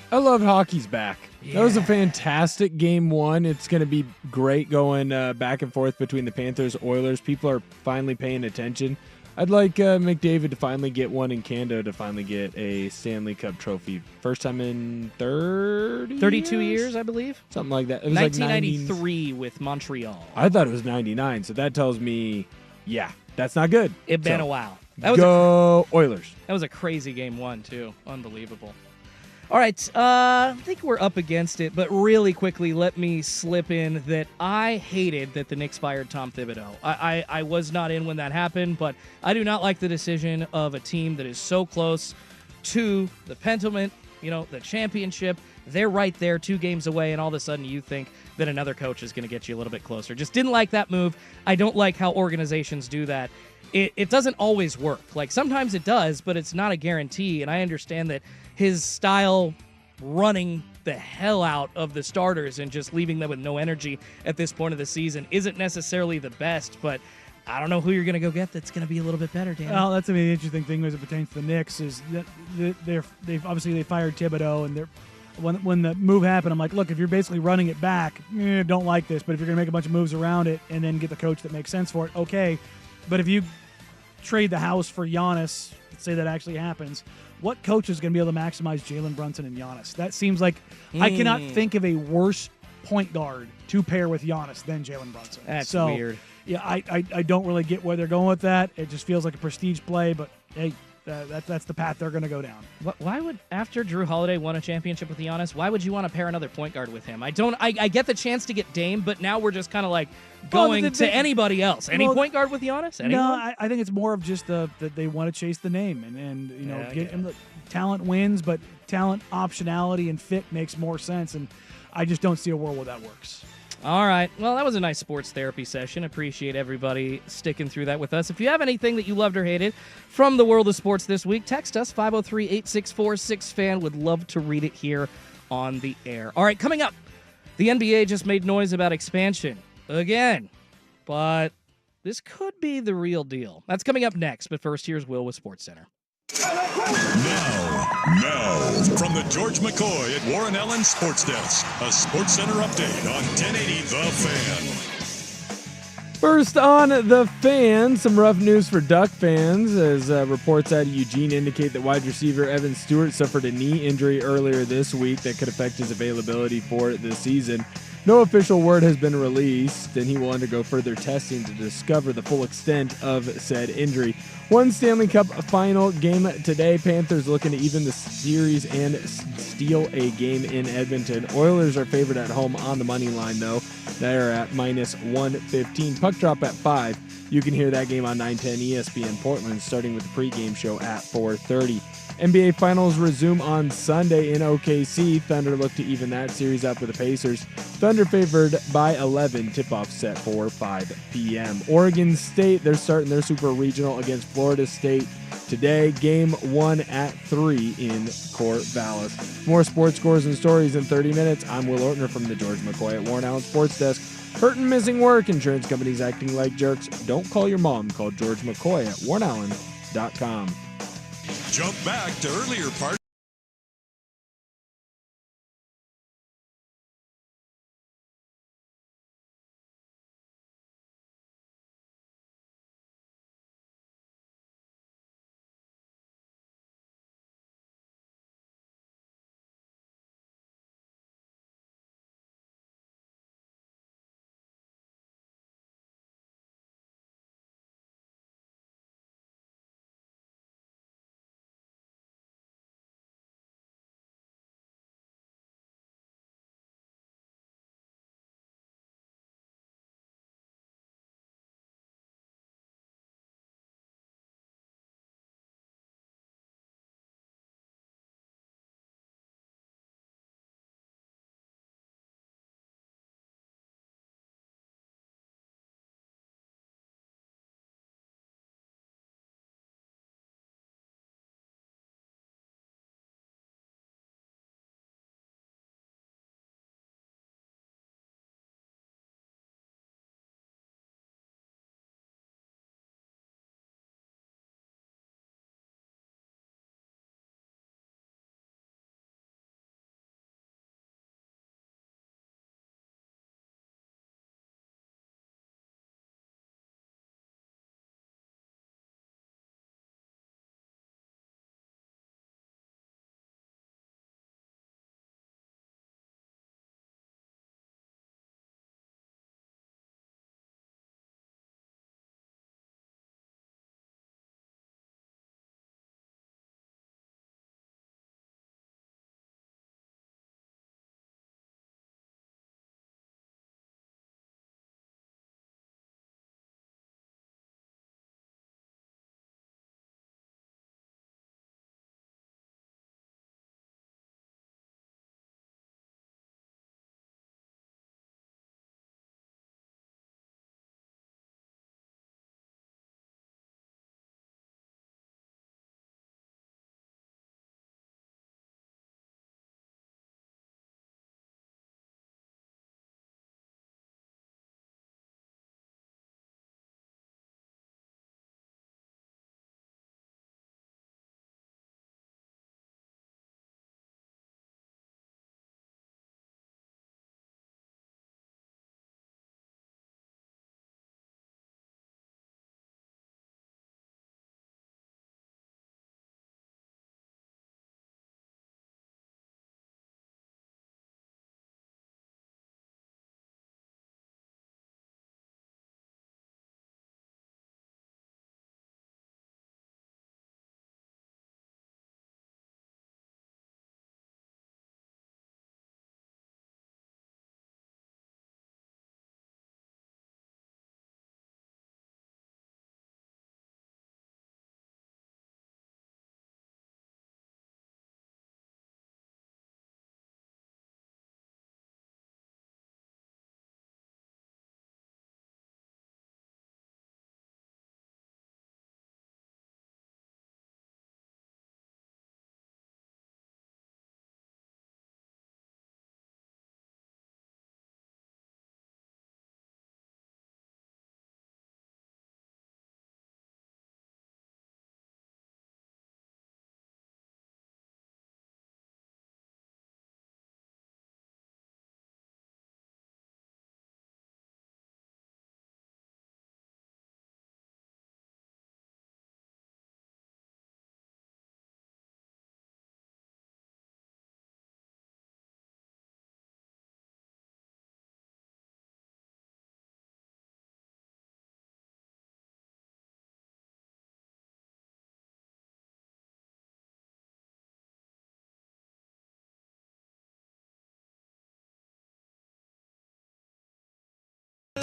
I love hockey's back. Yeah. That was a fantastic game one. It's going to be great going back and forth between the Panthers, Oilers. People are finally paying attention. I'd like McDavid to finally get one and Kando to finally get a Stanley Cup trophy. First time in 32 years, I believe. Something like that. It was 1993 with Montreal. I thought it was 99, so that tells me, yeah, that's not good. It's been a while. Go Oilers. That was a crazy game one, too. Unbelievable. All right, I think we're up against it, but really quickly, let me slip in that I hated that the Knicks fired Tom Thibodeau. I was not in when that happened, but I do not like the decision of a team that is so close to the pentiment, the championship, they're right there 2 games away, and all of a sudden you think that another coach is going to get you a little bit closer. Just didn't like that move. I don't like how organizations do that. It doesn't always work. Like, sometimes it does, but it's not a guarantee, and I understand that his style running the hell out of the starters and just leaving them with no energy at this point of the season isn't necessarily the best, but I don't know who you're going to go get that's going to be a little bit better, Dan. Well, that's the interesting thing as it pertains to the Knicks is that they've obviously they fired Thibodeau, and when the move happened, I'm like, look, if you're basically running it back, don't like this, but if you're going to make a bunch of moves around it and then get the coach that makes sense for it, okay. But if you trade the house for Giannis, let's say that actually happens, what coach is going to be able to maximize Jalen Brunson and Giannis? That seems like I cannot think of a worse point guard to pair with Giannis than Jalen Brunson. That's weird. Yeah, I don't really get where they're going with that. It just feels like a prestige play, but hey, that's the path they're going to go down. Why would, after Drew Holiday won a championship with Giannis, why would you want to pair another point guard with him? I get the chance to get Dame, but now we're just kind of like going to anybody else. Any point guard with Giannis? Anyone? No, I think it's more of just that they want to chase the name and get him. Talent wins, but talent optionality and fit makes more sense, and I just don't see a world where that works. All right. Well, that was a nice sports therapy session. Appreciate everybody sticking through that with us. If you have anything that you loved or hated from the world of sports this week, text us 503-864-6FAN. Would love to read it here on the air. All right, coming up, the NBA just made noise about expansion again, but this could be the real deal. That's coming up next, but first, here's Will with SportsCenter. Now, from the George McCoy at Warren Allen Sports Desk, a Sports Center update on 1080 The Fan. First on The Fan, some rough news for Duck fans as reports out of Eugene indicate that wide receiver Evan Stewart suffered a knee injury earlier this week that could affect his availability for the season. No official word has been released, and he will undergo further testing to discover the full extent of said injury. One Stanley Cup final game today. Panthers looking to even the series and steal a game in Edmonton. Oilers are favored at home on the money line, though. They're at minus 115. Puck drop at 5. You can hear that game on 910 ESPN Portland, starting with the pregame show at 4:30. NBA Finals resume on Sunday in OKC. Thunder look to even that series up with the Pacers. Thunder favored by 11. Tip-off set for 5 p.m. Oregon State, they're starting their Super Regional against Florida State today. Game 1 at 3 in Corvallis. More sports scores and stories in 30 minutes. I'm Will Ortner from the George McCoy at Warren Allen Sports Desk. Hurt and missing work. Insurance companies acting like jerks. Don't call your mom. Call George McCoy at warrenallen.com. Jump back to earlier parts.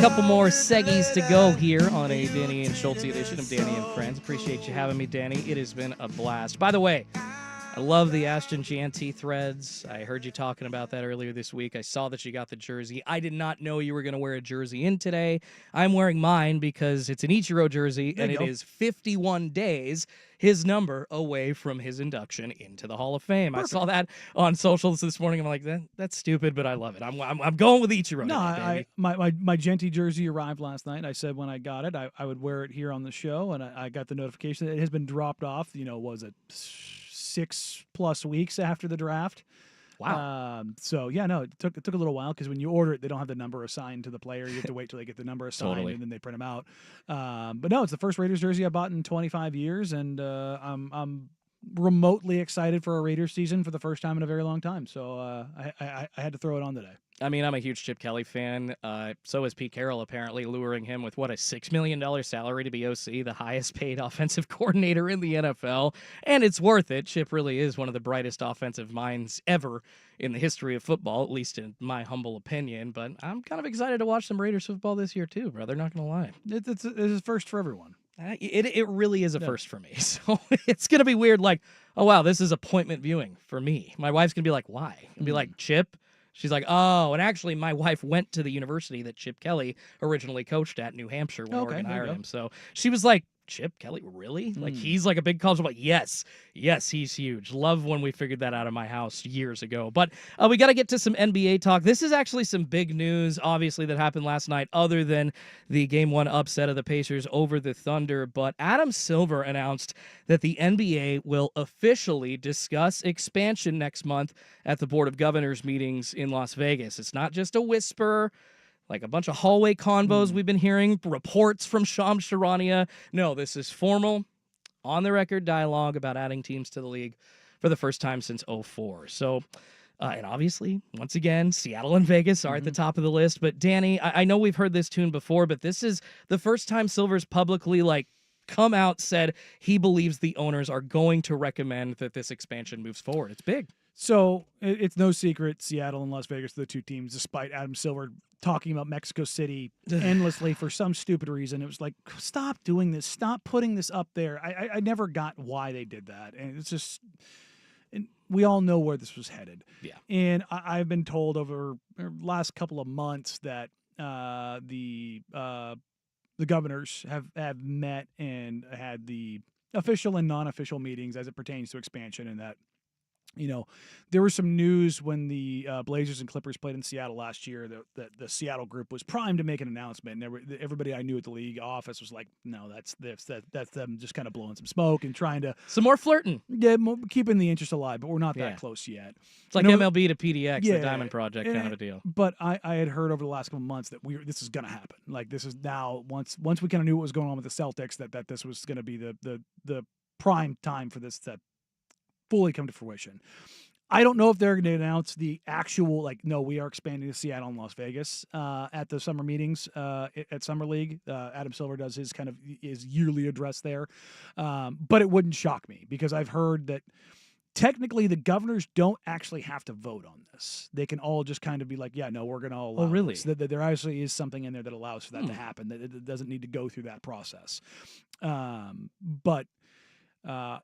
couple more seggies to go here on a Danny and Schulte edition of Danny and Friends. Appreciate you having me, Danny. It has been a blast. By the way, I love the Ashton Janty threads. I heard you talking about that earlier this week. I saw that you got the jersey. I did not know you were going to wear a jersey in today. I'm wearing mine because it's an Ichiro jersey, and it is 51 days, his number, away from his induction into the Hall of Fame. Perfect. I saw that on socials this morning. I'm like, that's stupid, but I love it. I'm going with Ichiro. No, today, my Genty jersey arrived last night. I said when I got it, I would wear it here on the show, and I got the notification that it has been dropped off. Was it 6+ weeks after the draft? Wow. So yeah, no, it took a little while because when you order it, they don't have the number assigned to the player. You have to wait till they get the number assigned, Totally. and then they print them out. But no, it's the first Raiders jersey I bought in 25 years, and I'm remotely excited for a Raiders season for the first time in a very long time. So I had to throw it on today. I mean, I'm a huge Chip Kelly fan. So is Pete Carroll, apparently luring him with, what, a $6 million salary to be OC, the highest paid offensive coordinator in the NFL. And it's worth it. Chip really is one of the brightest offensive minds ever in the history of football, at least in my humble opinion. But I'm kind of excited to watch some Raiders football this year, too, brother. Not going to lie. It's a first for everyone. It really is a first for me. So it's going to be weird, like, oh, wow, this is appointment viewing for me. My wife's going to be like, why? And be like, Chip? She's like, oh, and actually my wife went to the university that Chip Kelly originally coached at, New Hampshire, when Oregon hired him. So she was like, Chip Kelly, really? Like, he's like a big college. I'm like, yes, he's huge. Love when we figured that out in my house years ago. But we got to get to some NBA talk. This is actually some big news, obviously, that happened last night, other than the Game 1 upset of the Pacers over the Thunder. But Adam Silver announced that the NBA will officially discuss expansion next month at the Board of Governors meetings in Las Vegas. It's not just a whisper, like a bunch of hallway convos we've been hearing, reports from Shams Charania. No, this is formal, on-the-record dialogue about adding teams to the league for the first time since 2004. So, and obviously, once again, Seattle and Vegas are at the top of the list. But Danny, I know we've heard this tune before, but this is the first time Silver's publicly, come out, said he believes the owners are going to recommend that this expansion moves forward. It's big. So it's no secret Seattle and Las Vegas are the two teams, despite Adam Silver talking about Mexico City endlessly for some stupid reason. It was like, stop doing this. Stop putting this up there. I never got why they did that. And it's just, and we all know where this was headed. Yeah. And I've been told over the last couple of months that the governors have met and had the official and non-official meetings as it pertains to expansion, and that, there was some news when the Blazers and Clippers played in Seattle last year that the Seattle group was primed to make an announcement, and everybody I knew at the league office was like, no, that's them just kind of blowing some smoke and trying to some more flirting. Yeah, keeping the interest alive, but we're not that close yet. It's like MLB to PDX, the Diamond Project kind of a deal. But I had heard over the last couple of months that this is going to happen. Like, this is now, once we kind of knew what was going on with the Celtics, that this was going to be the prime time for this to fully come to fruition. I don't know if they're going to announce the actual, no, we are expanding to Seattle and Las Vegas at the summer meetings at Summer League. Adam Silver does his yearly address there. But it wouldn't shock me, because I've heard that technically the governors don't actually have to vote on this. They can all just kind of be like, yeah, no, we're going to allow really? this. That there actually is something in there that allows for that to happen, that it doesn't need to go through that process. But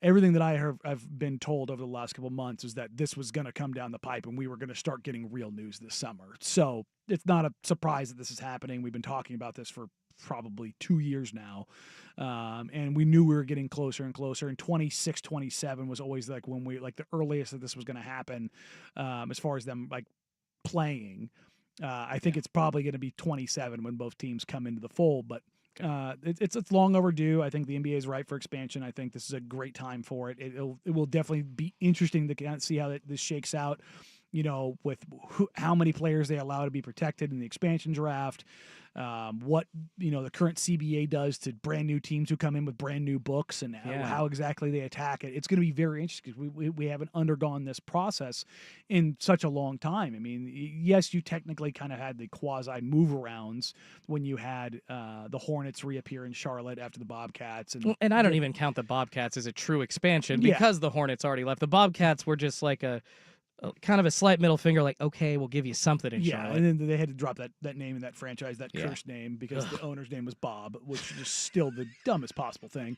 everything that I've been told over the last couple of months is that this was going to come down the pipe and we were going to start getting real news this summer. So it's not a surprise that this is happening. We've been talking about this for probably 2 years now. And we knew we were getting closer and closer. And 26, 27 was always when the earliest that this was going to happen, as far as them playing. I think it's probably going to be 27 when both teams come into the fold, but it's long overdue. I think the NBA is right for expansion. I think this is a great time for it. It will definitely be interesting to kind of see how this shakes out, with how many players they allow to be protected in the expansion draft, what the current CBA does to brand new teams who come in with brand new books, and how exactly they attack it. It's going to be very interesting because we haven't undergone this process in such a long time. I mean, yes, you technically kind of had the quasi move arounds when you had the Hornets reappear in Charlotte after the Bobcats, and I don't even count the Bobcats as a true expansion because the Hornets already left. The Bobcats were just like a kind of a slight middle finger, like, okay, we'll give you something in Yeah, Charlotte. and then they had to drop that name in that franchise, that Yeah. cursed name, because the owner's name was Bob, which is still the dumbest possible thing.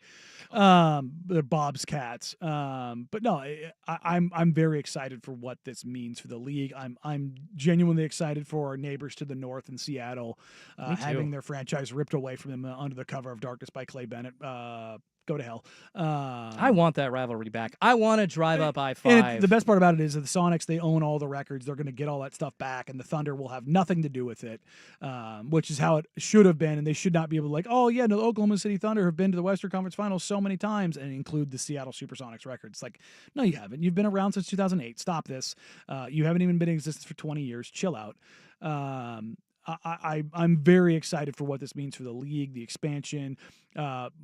They're Bob's Cats. But no, I'm very excited for what this means for the league. I'm genuinely excited for our neighbors to the north in Seattle, Me too. having their franchise ripped away from them under the cover of darkness by Clay Bennett. Go to hell. I want that rivalry back. I want to drive up I-5. And the best part about it is that the Sonics, they own all the records. They're going to get all that stuff back, and the Thunder will have nothing to do with it, which is how it should have been. And they should not be able to, like, oh, yeah, no, the Oklahoma City Thunder have been to the Western Conference Finals so many times and include the Seattle Supersonics records. Like, no, you haven't. You've been around since 2008. Stop this. You haven't even been in existence for 20 years. Chill out. I'm very excited for what this means for the league, the expansion,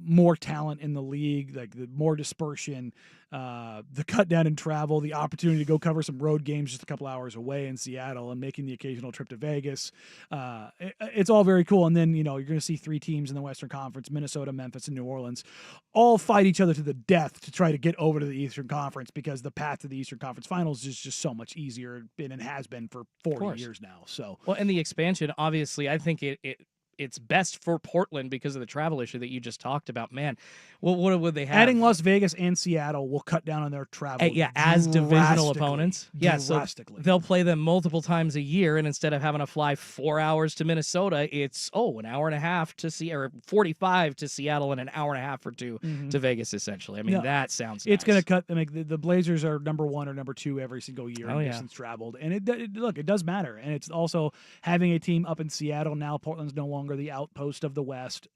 more talent in the league, like the more dispersion, the cut down in travel, the opportunity to go cover some road games just a couple hours away in Seattle and making the occasional trip to Vegas. It's all very cool. And then, you're going to see 3 teams in the Western Conference, Minnesota, Memphis, and New Orleans, all fight each other to the death to try to get over to the Eastern Conference, because the path to the Eastern Conference Finals is just so much easier and has been for 40 years now. So, well, and the expansion, obviously, I think it's best for Portland because of the travel issue that you just talked about. Man, what would they have? adding Las Vegas and Seattle will cut down on their travel. As divisional drastically. opponents. Yeah, so Drastically. they'll play them multiple times a year, and instead of having to fly 4 hours to Minnesota, it's an hour and a half to or 45 to Seattle and an hour and a half or 2 to Vegas, essentially. I mean, that sounds nice. It's going to cut. I mean, the Blazers are number 1 or number 2 every single year in yeah. distance traveled, and it does matter. And it's also having a team up in Seattle now. Portland's no longer the outpost of the West.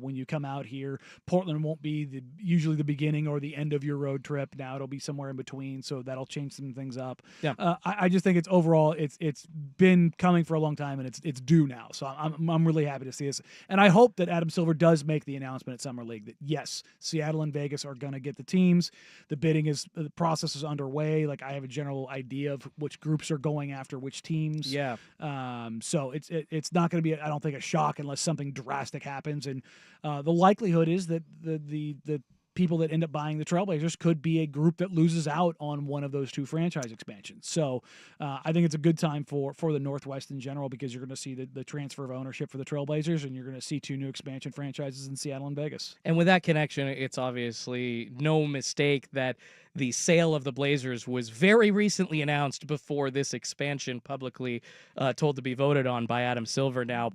When you come out here, Portland won't be usually the beginning or the end of your road trip. Now it'll be somewhere in between, so that'll change some things up. Yeah. I just think it's been coming for a long time, and it's due now. So I'm really happy to see this, and I hope that Adam Silver does make the announcement at Summer League that yes, Seattle and Vegas are going to get the teams. The process is underway. Like, I have a general idea of which groups are going after which teams. Yeah. So it's not going to be, I don't think, a shock unless something drastic happens, and the likelihood is that the people that end up buying the Trailblazers could be a group that loses out on one of those 2 franchise expansions. So I think it's a good time for the Northwest in general, because you're going to see the transfer of ownership for the Trailblazers, and you're going to see 2 new expansion franchises in Seattle and Vegas. And with that connection, it's obviously no mistake that the sale of the Blazers was very recently announced before this expansion publicly told to be voted on by Adam Silver. Now,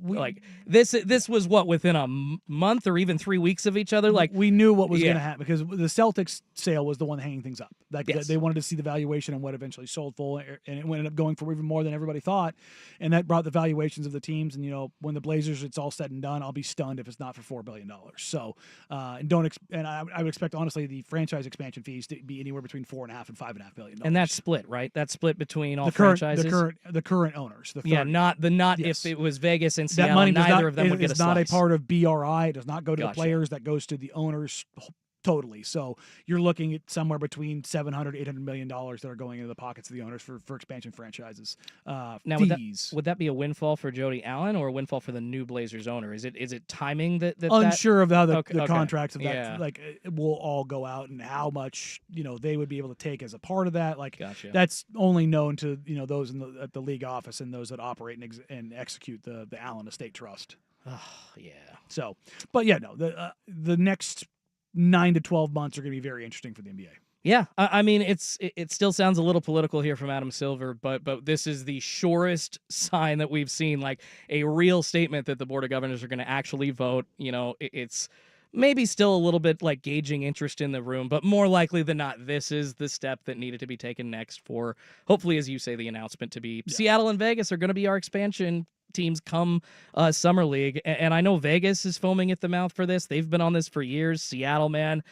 this was within a month or even 3 weeks of each other. Like, we knew what was going to happen, because the Celtics sale was the one hanging things up. Yes. They wanted to see the valuation and what eventually sold for, and it ended up going for even more than everybody thought, and that brought the valuations of the teams. And when the Blazers, it's all said and done, I'll be stunned if it's not for $4 billion. So, I would expect, honestly, the franchise expansion fees to be anywhere between $4.5 and $5.5 billion. And that's split, right? That's split between all the current, franchises. The current owners. Not yes. If it was Vegas and that Seattle, money neither of them would get a It's not slice. a part of BRI. It does not go to the Gotcha. players. That goes to the owners. Totally. So you're looking at somewhere between $700-800 million that are going into the pockets of the owners for expansion franchises. Now, fees. would that be a windfall for Jody Allen or a windfall for the new Blazers owner? Is it timing that Unsure of how the Okay. contracts of that Yeah. it will all go out, and how much they would be able to take as a part of that. Gotcha. That's only known to those at the league office and those that operate and execute the Allen Estate Trust. Oh, yeah. So, but yeah, no, the next 9 to 12 months are going to be very interesting for the NBA. Yeah, I mean, it still sounds a little political here from Adam Silver, but this is the surest sign that we've seen, like a real statement that the Board of Governors are going to actually vote. It's maybe still a little bit like gauging interest in the room, but more likely than not, this is the step that needed to be taken next for, hopefully, as you say, the announcement to be Seattle and Vegas are going to be our expansion teams come Summer League. And I know Vegas is foaming at the mouth for this. They've been on this for years. Seattle, man,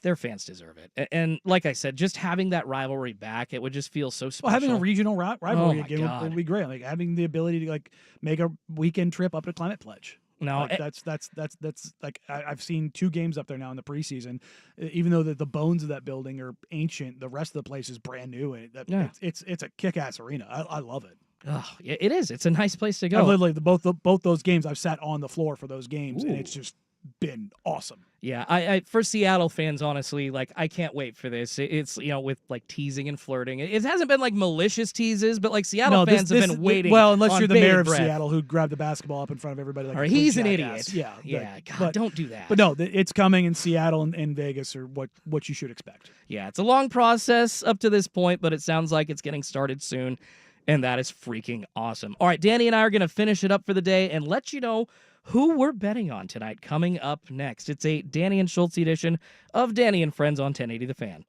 their fans deserve it. And like I said, just having that rivalry back, it would just feel so special. Well, having a regional rivalry again would be great. Like having the ability to make a weekend trip up to Climate Pledge. No, that's like I've seen 2 games up there now in the preseason. Even though the bones of that building are ancient, the rest of the place is brand new, and it's a kick-ass arena. I love it. Oh, it is. It's a nice place to go. I've literally both those games. I've sat on the floor for those games, and it's just been awesome. Yeah, I for Seattle fans, honestly, like I can't wait for this. It's with like teasing and flirting. It hasn't been like malicious teases, but like Seattle No, fans have been waiting. Well, unless on you're the mayor bated of breath. Seattle who grabbed the basketball up in front of everybody like Or a he's an complete idiot. jackass. Yeah, Yeah. God, but don't do that. But no, it's coming in Seattle and Vegas are what you should expect. Yeah, it's a long process up to this point, but it sounds like it's getting started soon, and that is freaking awesome. All right, Danny and I are going to finish it up for the day and let you know who we're betting on tonight coming up next. It's a Danny and Schultz edition of Danny and Friends on 1080 The Fan.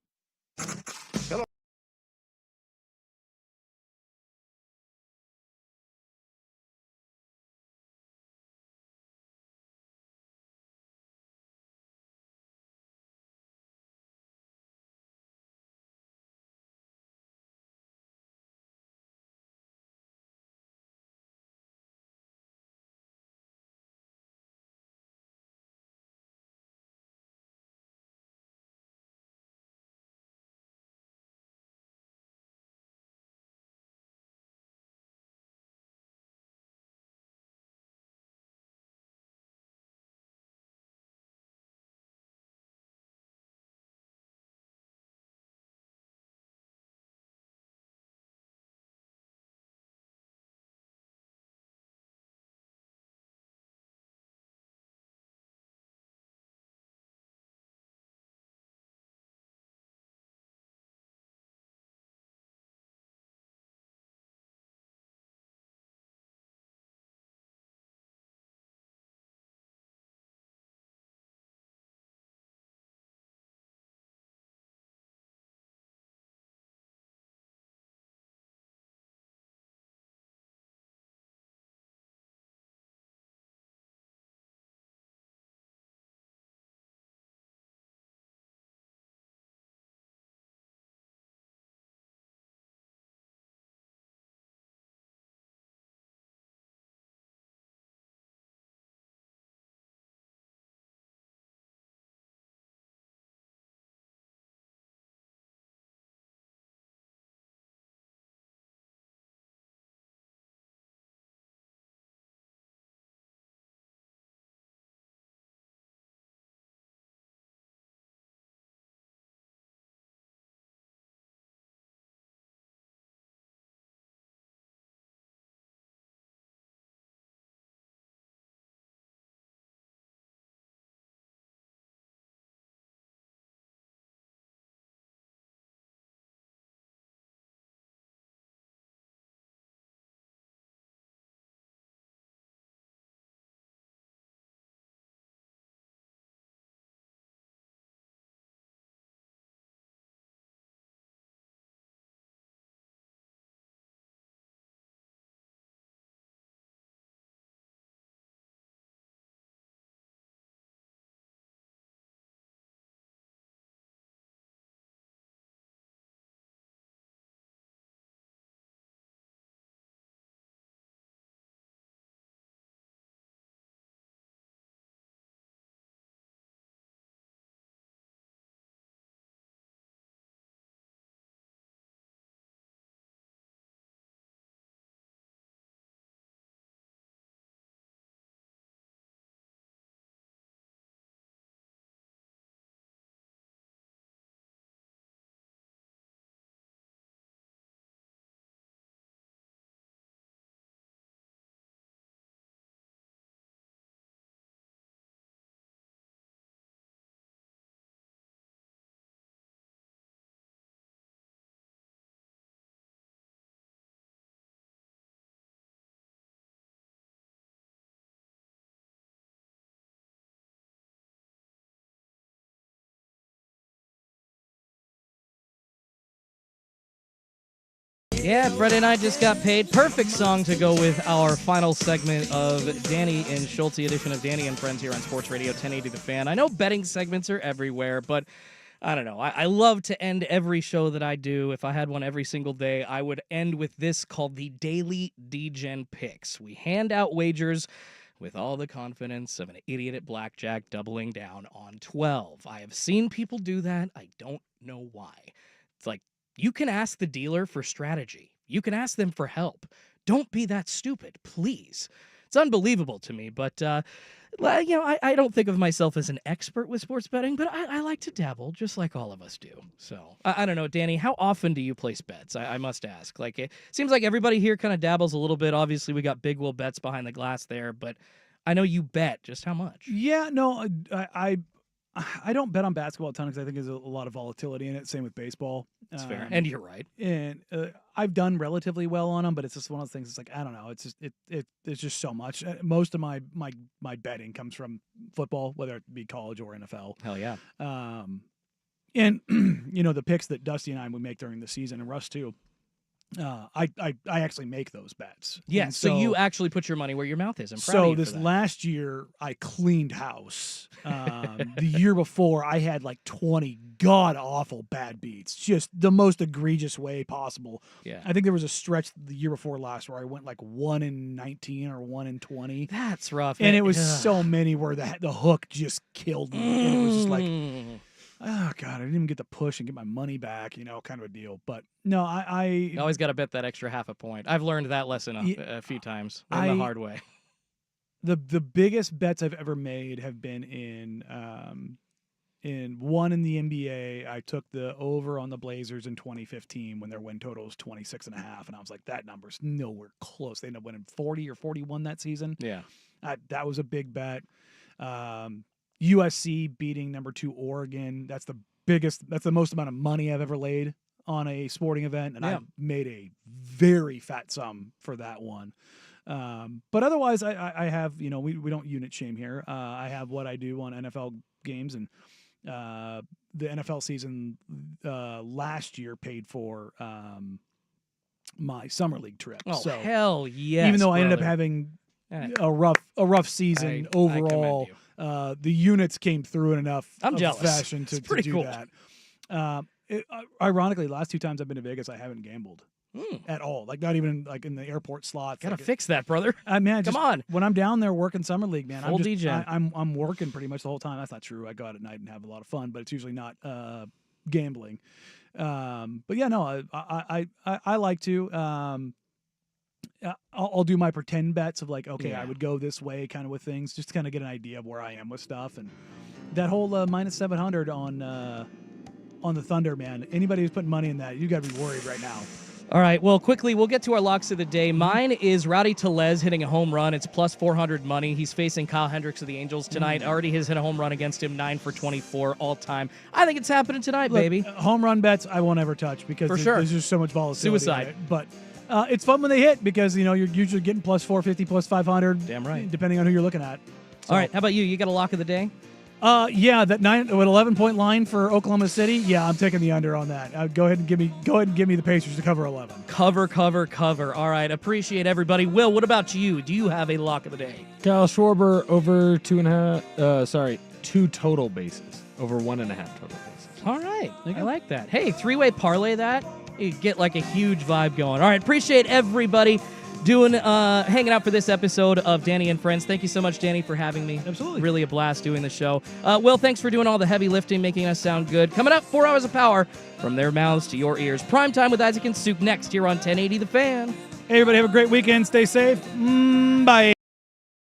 Yeah, Freddie and I just got paid. Perfect song to go with our final segment of Danny and Schultz edition of Danny and Friends here on Sports Radio 1080 The Fan. I know betting segments are everywhere, but I don't know. I love to end every show that I do. If I had one every single day, I would end with this called the Daily DGen Picks. We hand out wagers with all the confidence of an idiot at blackjack doubling down on 12. I have seen people do that. I don't know why. It's like, you can ask the dealer for strategy. You can ask them for help. Don't be that stupid, please. It's unbelievable to me, but well, I don't think of myself as an expert with sports betting, but I like to dabble, just like all of us do. So I don't know, Danny, how often do you place bets? I must ask. Like, it seems like everybody here kind of dabbles a little bit. Obviously, we got Big Will bets behind the glass there, but I know you bet. Just how much? Yeah, no, I don't bet on basketball a ton because I think there's a lot of volatility in it. Same with baseball. That's fair, and you're right. And I've done relatively well on them, but it's just one of those things. It's like I don't know. It's just it's just so much. Most of my betting comes from football, whether it be college or NFL. Hell yeah. And the picks that Dusty and I would make during the season, and Russ too. I actually make those bets. Yeah, And so you actually put your money where your mouth is. I'm proud of So you this for that. last year, I cleaned house. The year before, I had like 20 god awful bad beats, just the most egregious way possible. Yeah. I think there was a stretch the year before last where I went like 1-19 or 1-20. That's rough. And it was so many where the hook just killed me. And it was just like, oh God, I didn't even get the push and get my money back, kind of a deal. But no, I You always got to bet that extra half a point. I've learned that lesson a few times the hard way. The biggest bets I've ever made have been in one in the NBA. I took the over on the Blazers in 2015 when their win total was 26.5, and I was like, that number's nowhere close. They ended up winning 40 or 41 that season. Yeah. That was a big bet. USC beating number 2 Oregon. That's the most amount of money I've ever laid on a sporting event, and I made a very fat sum for that one. But otherwise, I have, we don't unit shame here. I have what I do on NFL games, and the NFL season last year paid for my summer league trip. Oh, so hell yes! even though I ended up brother. having Eh, a rough season I commend overall, you. the units came through in enough I'm of jealous. fashion to It's pretty do cool. that. Ironically, the last 2 times I've been to Vegas, I haven't gambled at all. Like not even like in the airport slots. Gotta Like, fix that, brother. I mean, Come on. When I'm down there working summer league, man, Full DJ. I'm working pretty much the whole time. That's not true. I go out at night and have a lot of fun, but it's usually not gambling. But yeah, no, I like to. I'll do my pretend bets of like, okay, Yeah. I would go this way, kind of with things, just to kind of get an idea of where I am with stuff. And that whole minus 700 on the Thunder, man. Anybody who's putting money in that, you got to be worried right now. All right, well, quickly, we'll get to our locks of the day. Mine is Rowdy Tellez hitting a home run. It's plus 400 money. He's facing Kyle Hendricks of the Angels tonight. Already has hit a home run against him, 9 for 24 all time. I think it's happening tonight, Look, baby. Home run bets, I won't ever touch because For sure. there's just so much volatility. Suicide. in it. But it's fun when they hit because, you're usually getting plus 450, plus 500. Damn right. Depending on who you're looking at. So, All right, how about you? You got a lock of the day? Yeah, that 11-point line for Oklahoma City. Yeah, I'm taking the under on that. Go ahead and give me the Pacers to cover 11. Cover. All right, appreciate everybody. Will, what about you? Do you have a lock of the day? Kyle Schwarber over 2 total bases. Over 1.5 total bases. All right, I like that. Hey, 3-way parlay that. You get like a huge vibe going. All right, appreciate everybody hanging out for this episode of Danny and Friends. Thank you so much, Danny, for having me. Absolutely. Really a blast doing the show. Will, thanks for doing all the heavy lifting, making us sound good. Coming up, 4 hours of power from their mouths to your ears. Prime time with Isaac and Suk next here on 1080 The Fan. Hey, everybody, have a great weekend. Stay safe. Bye.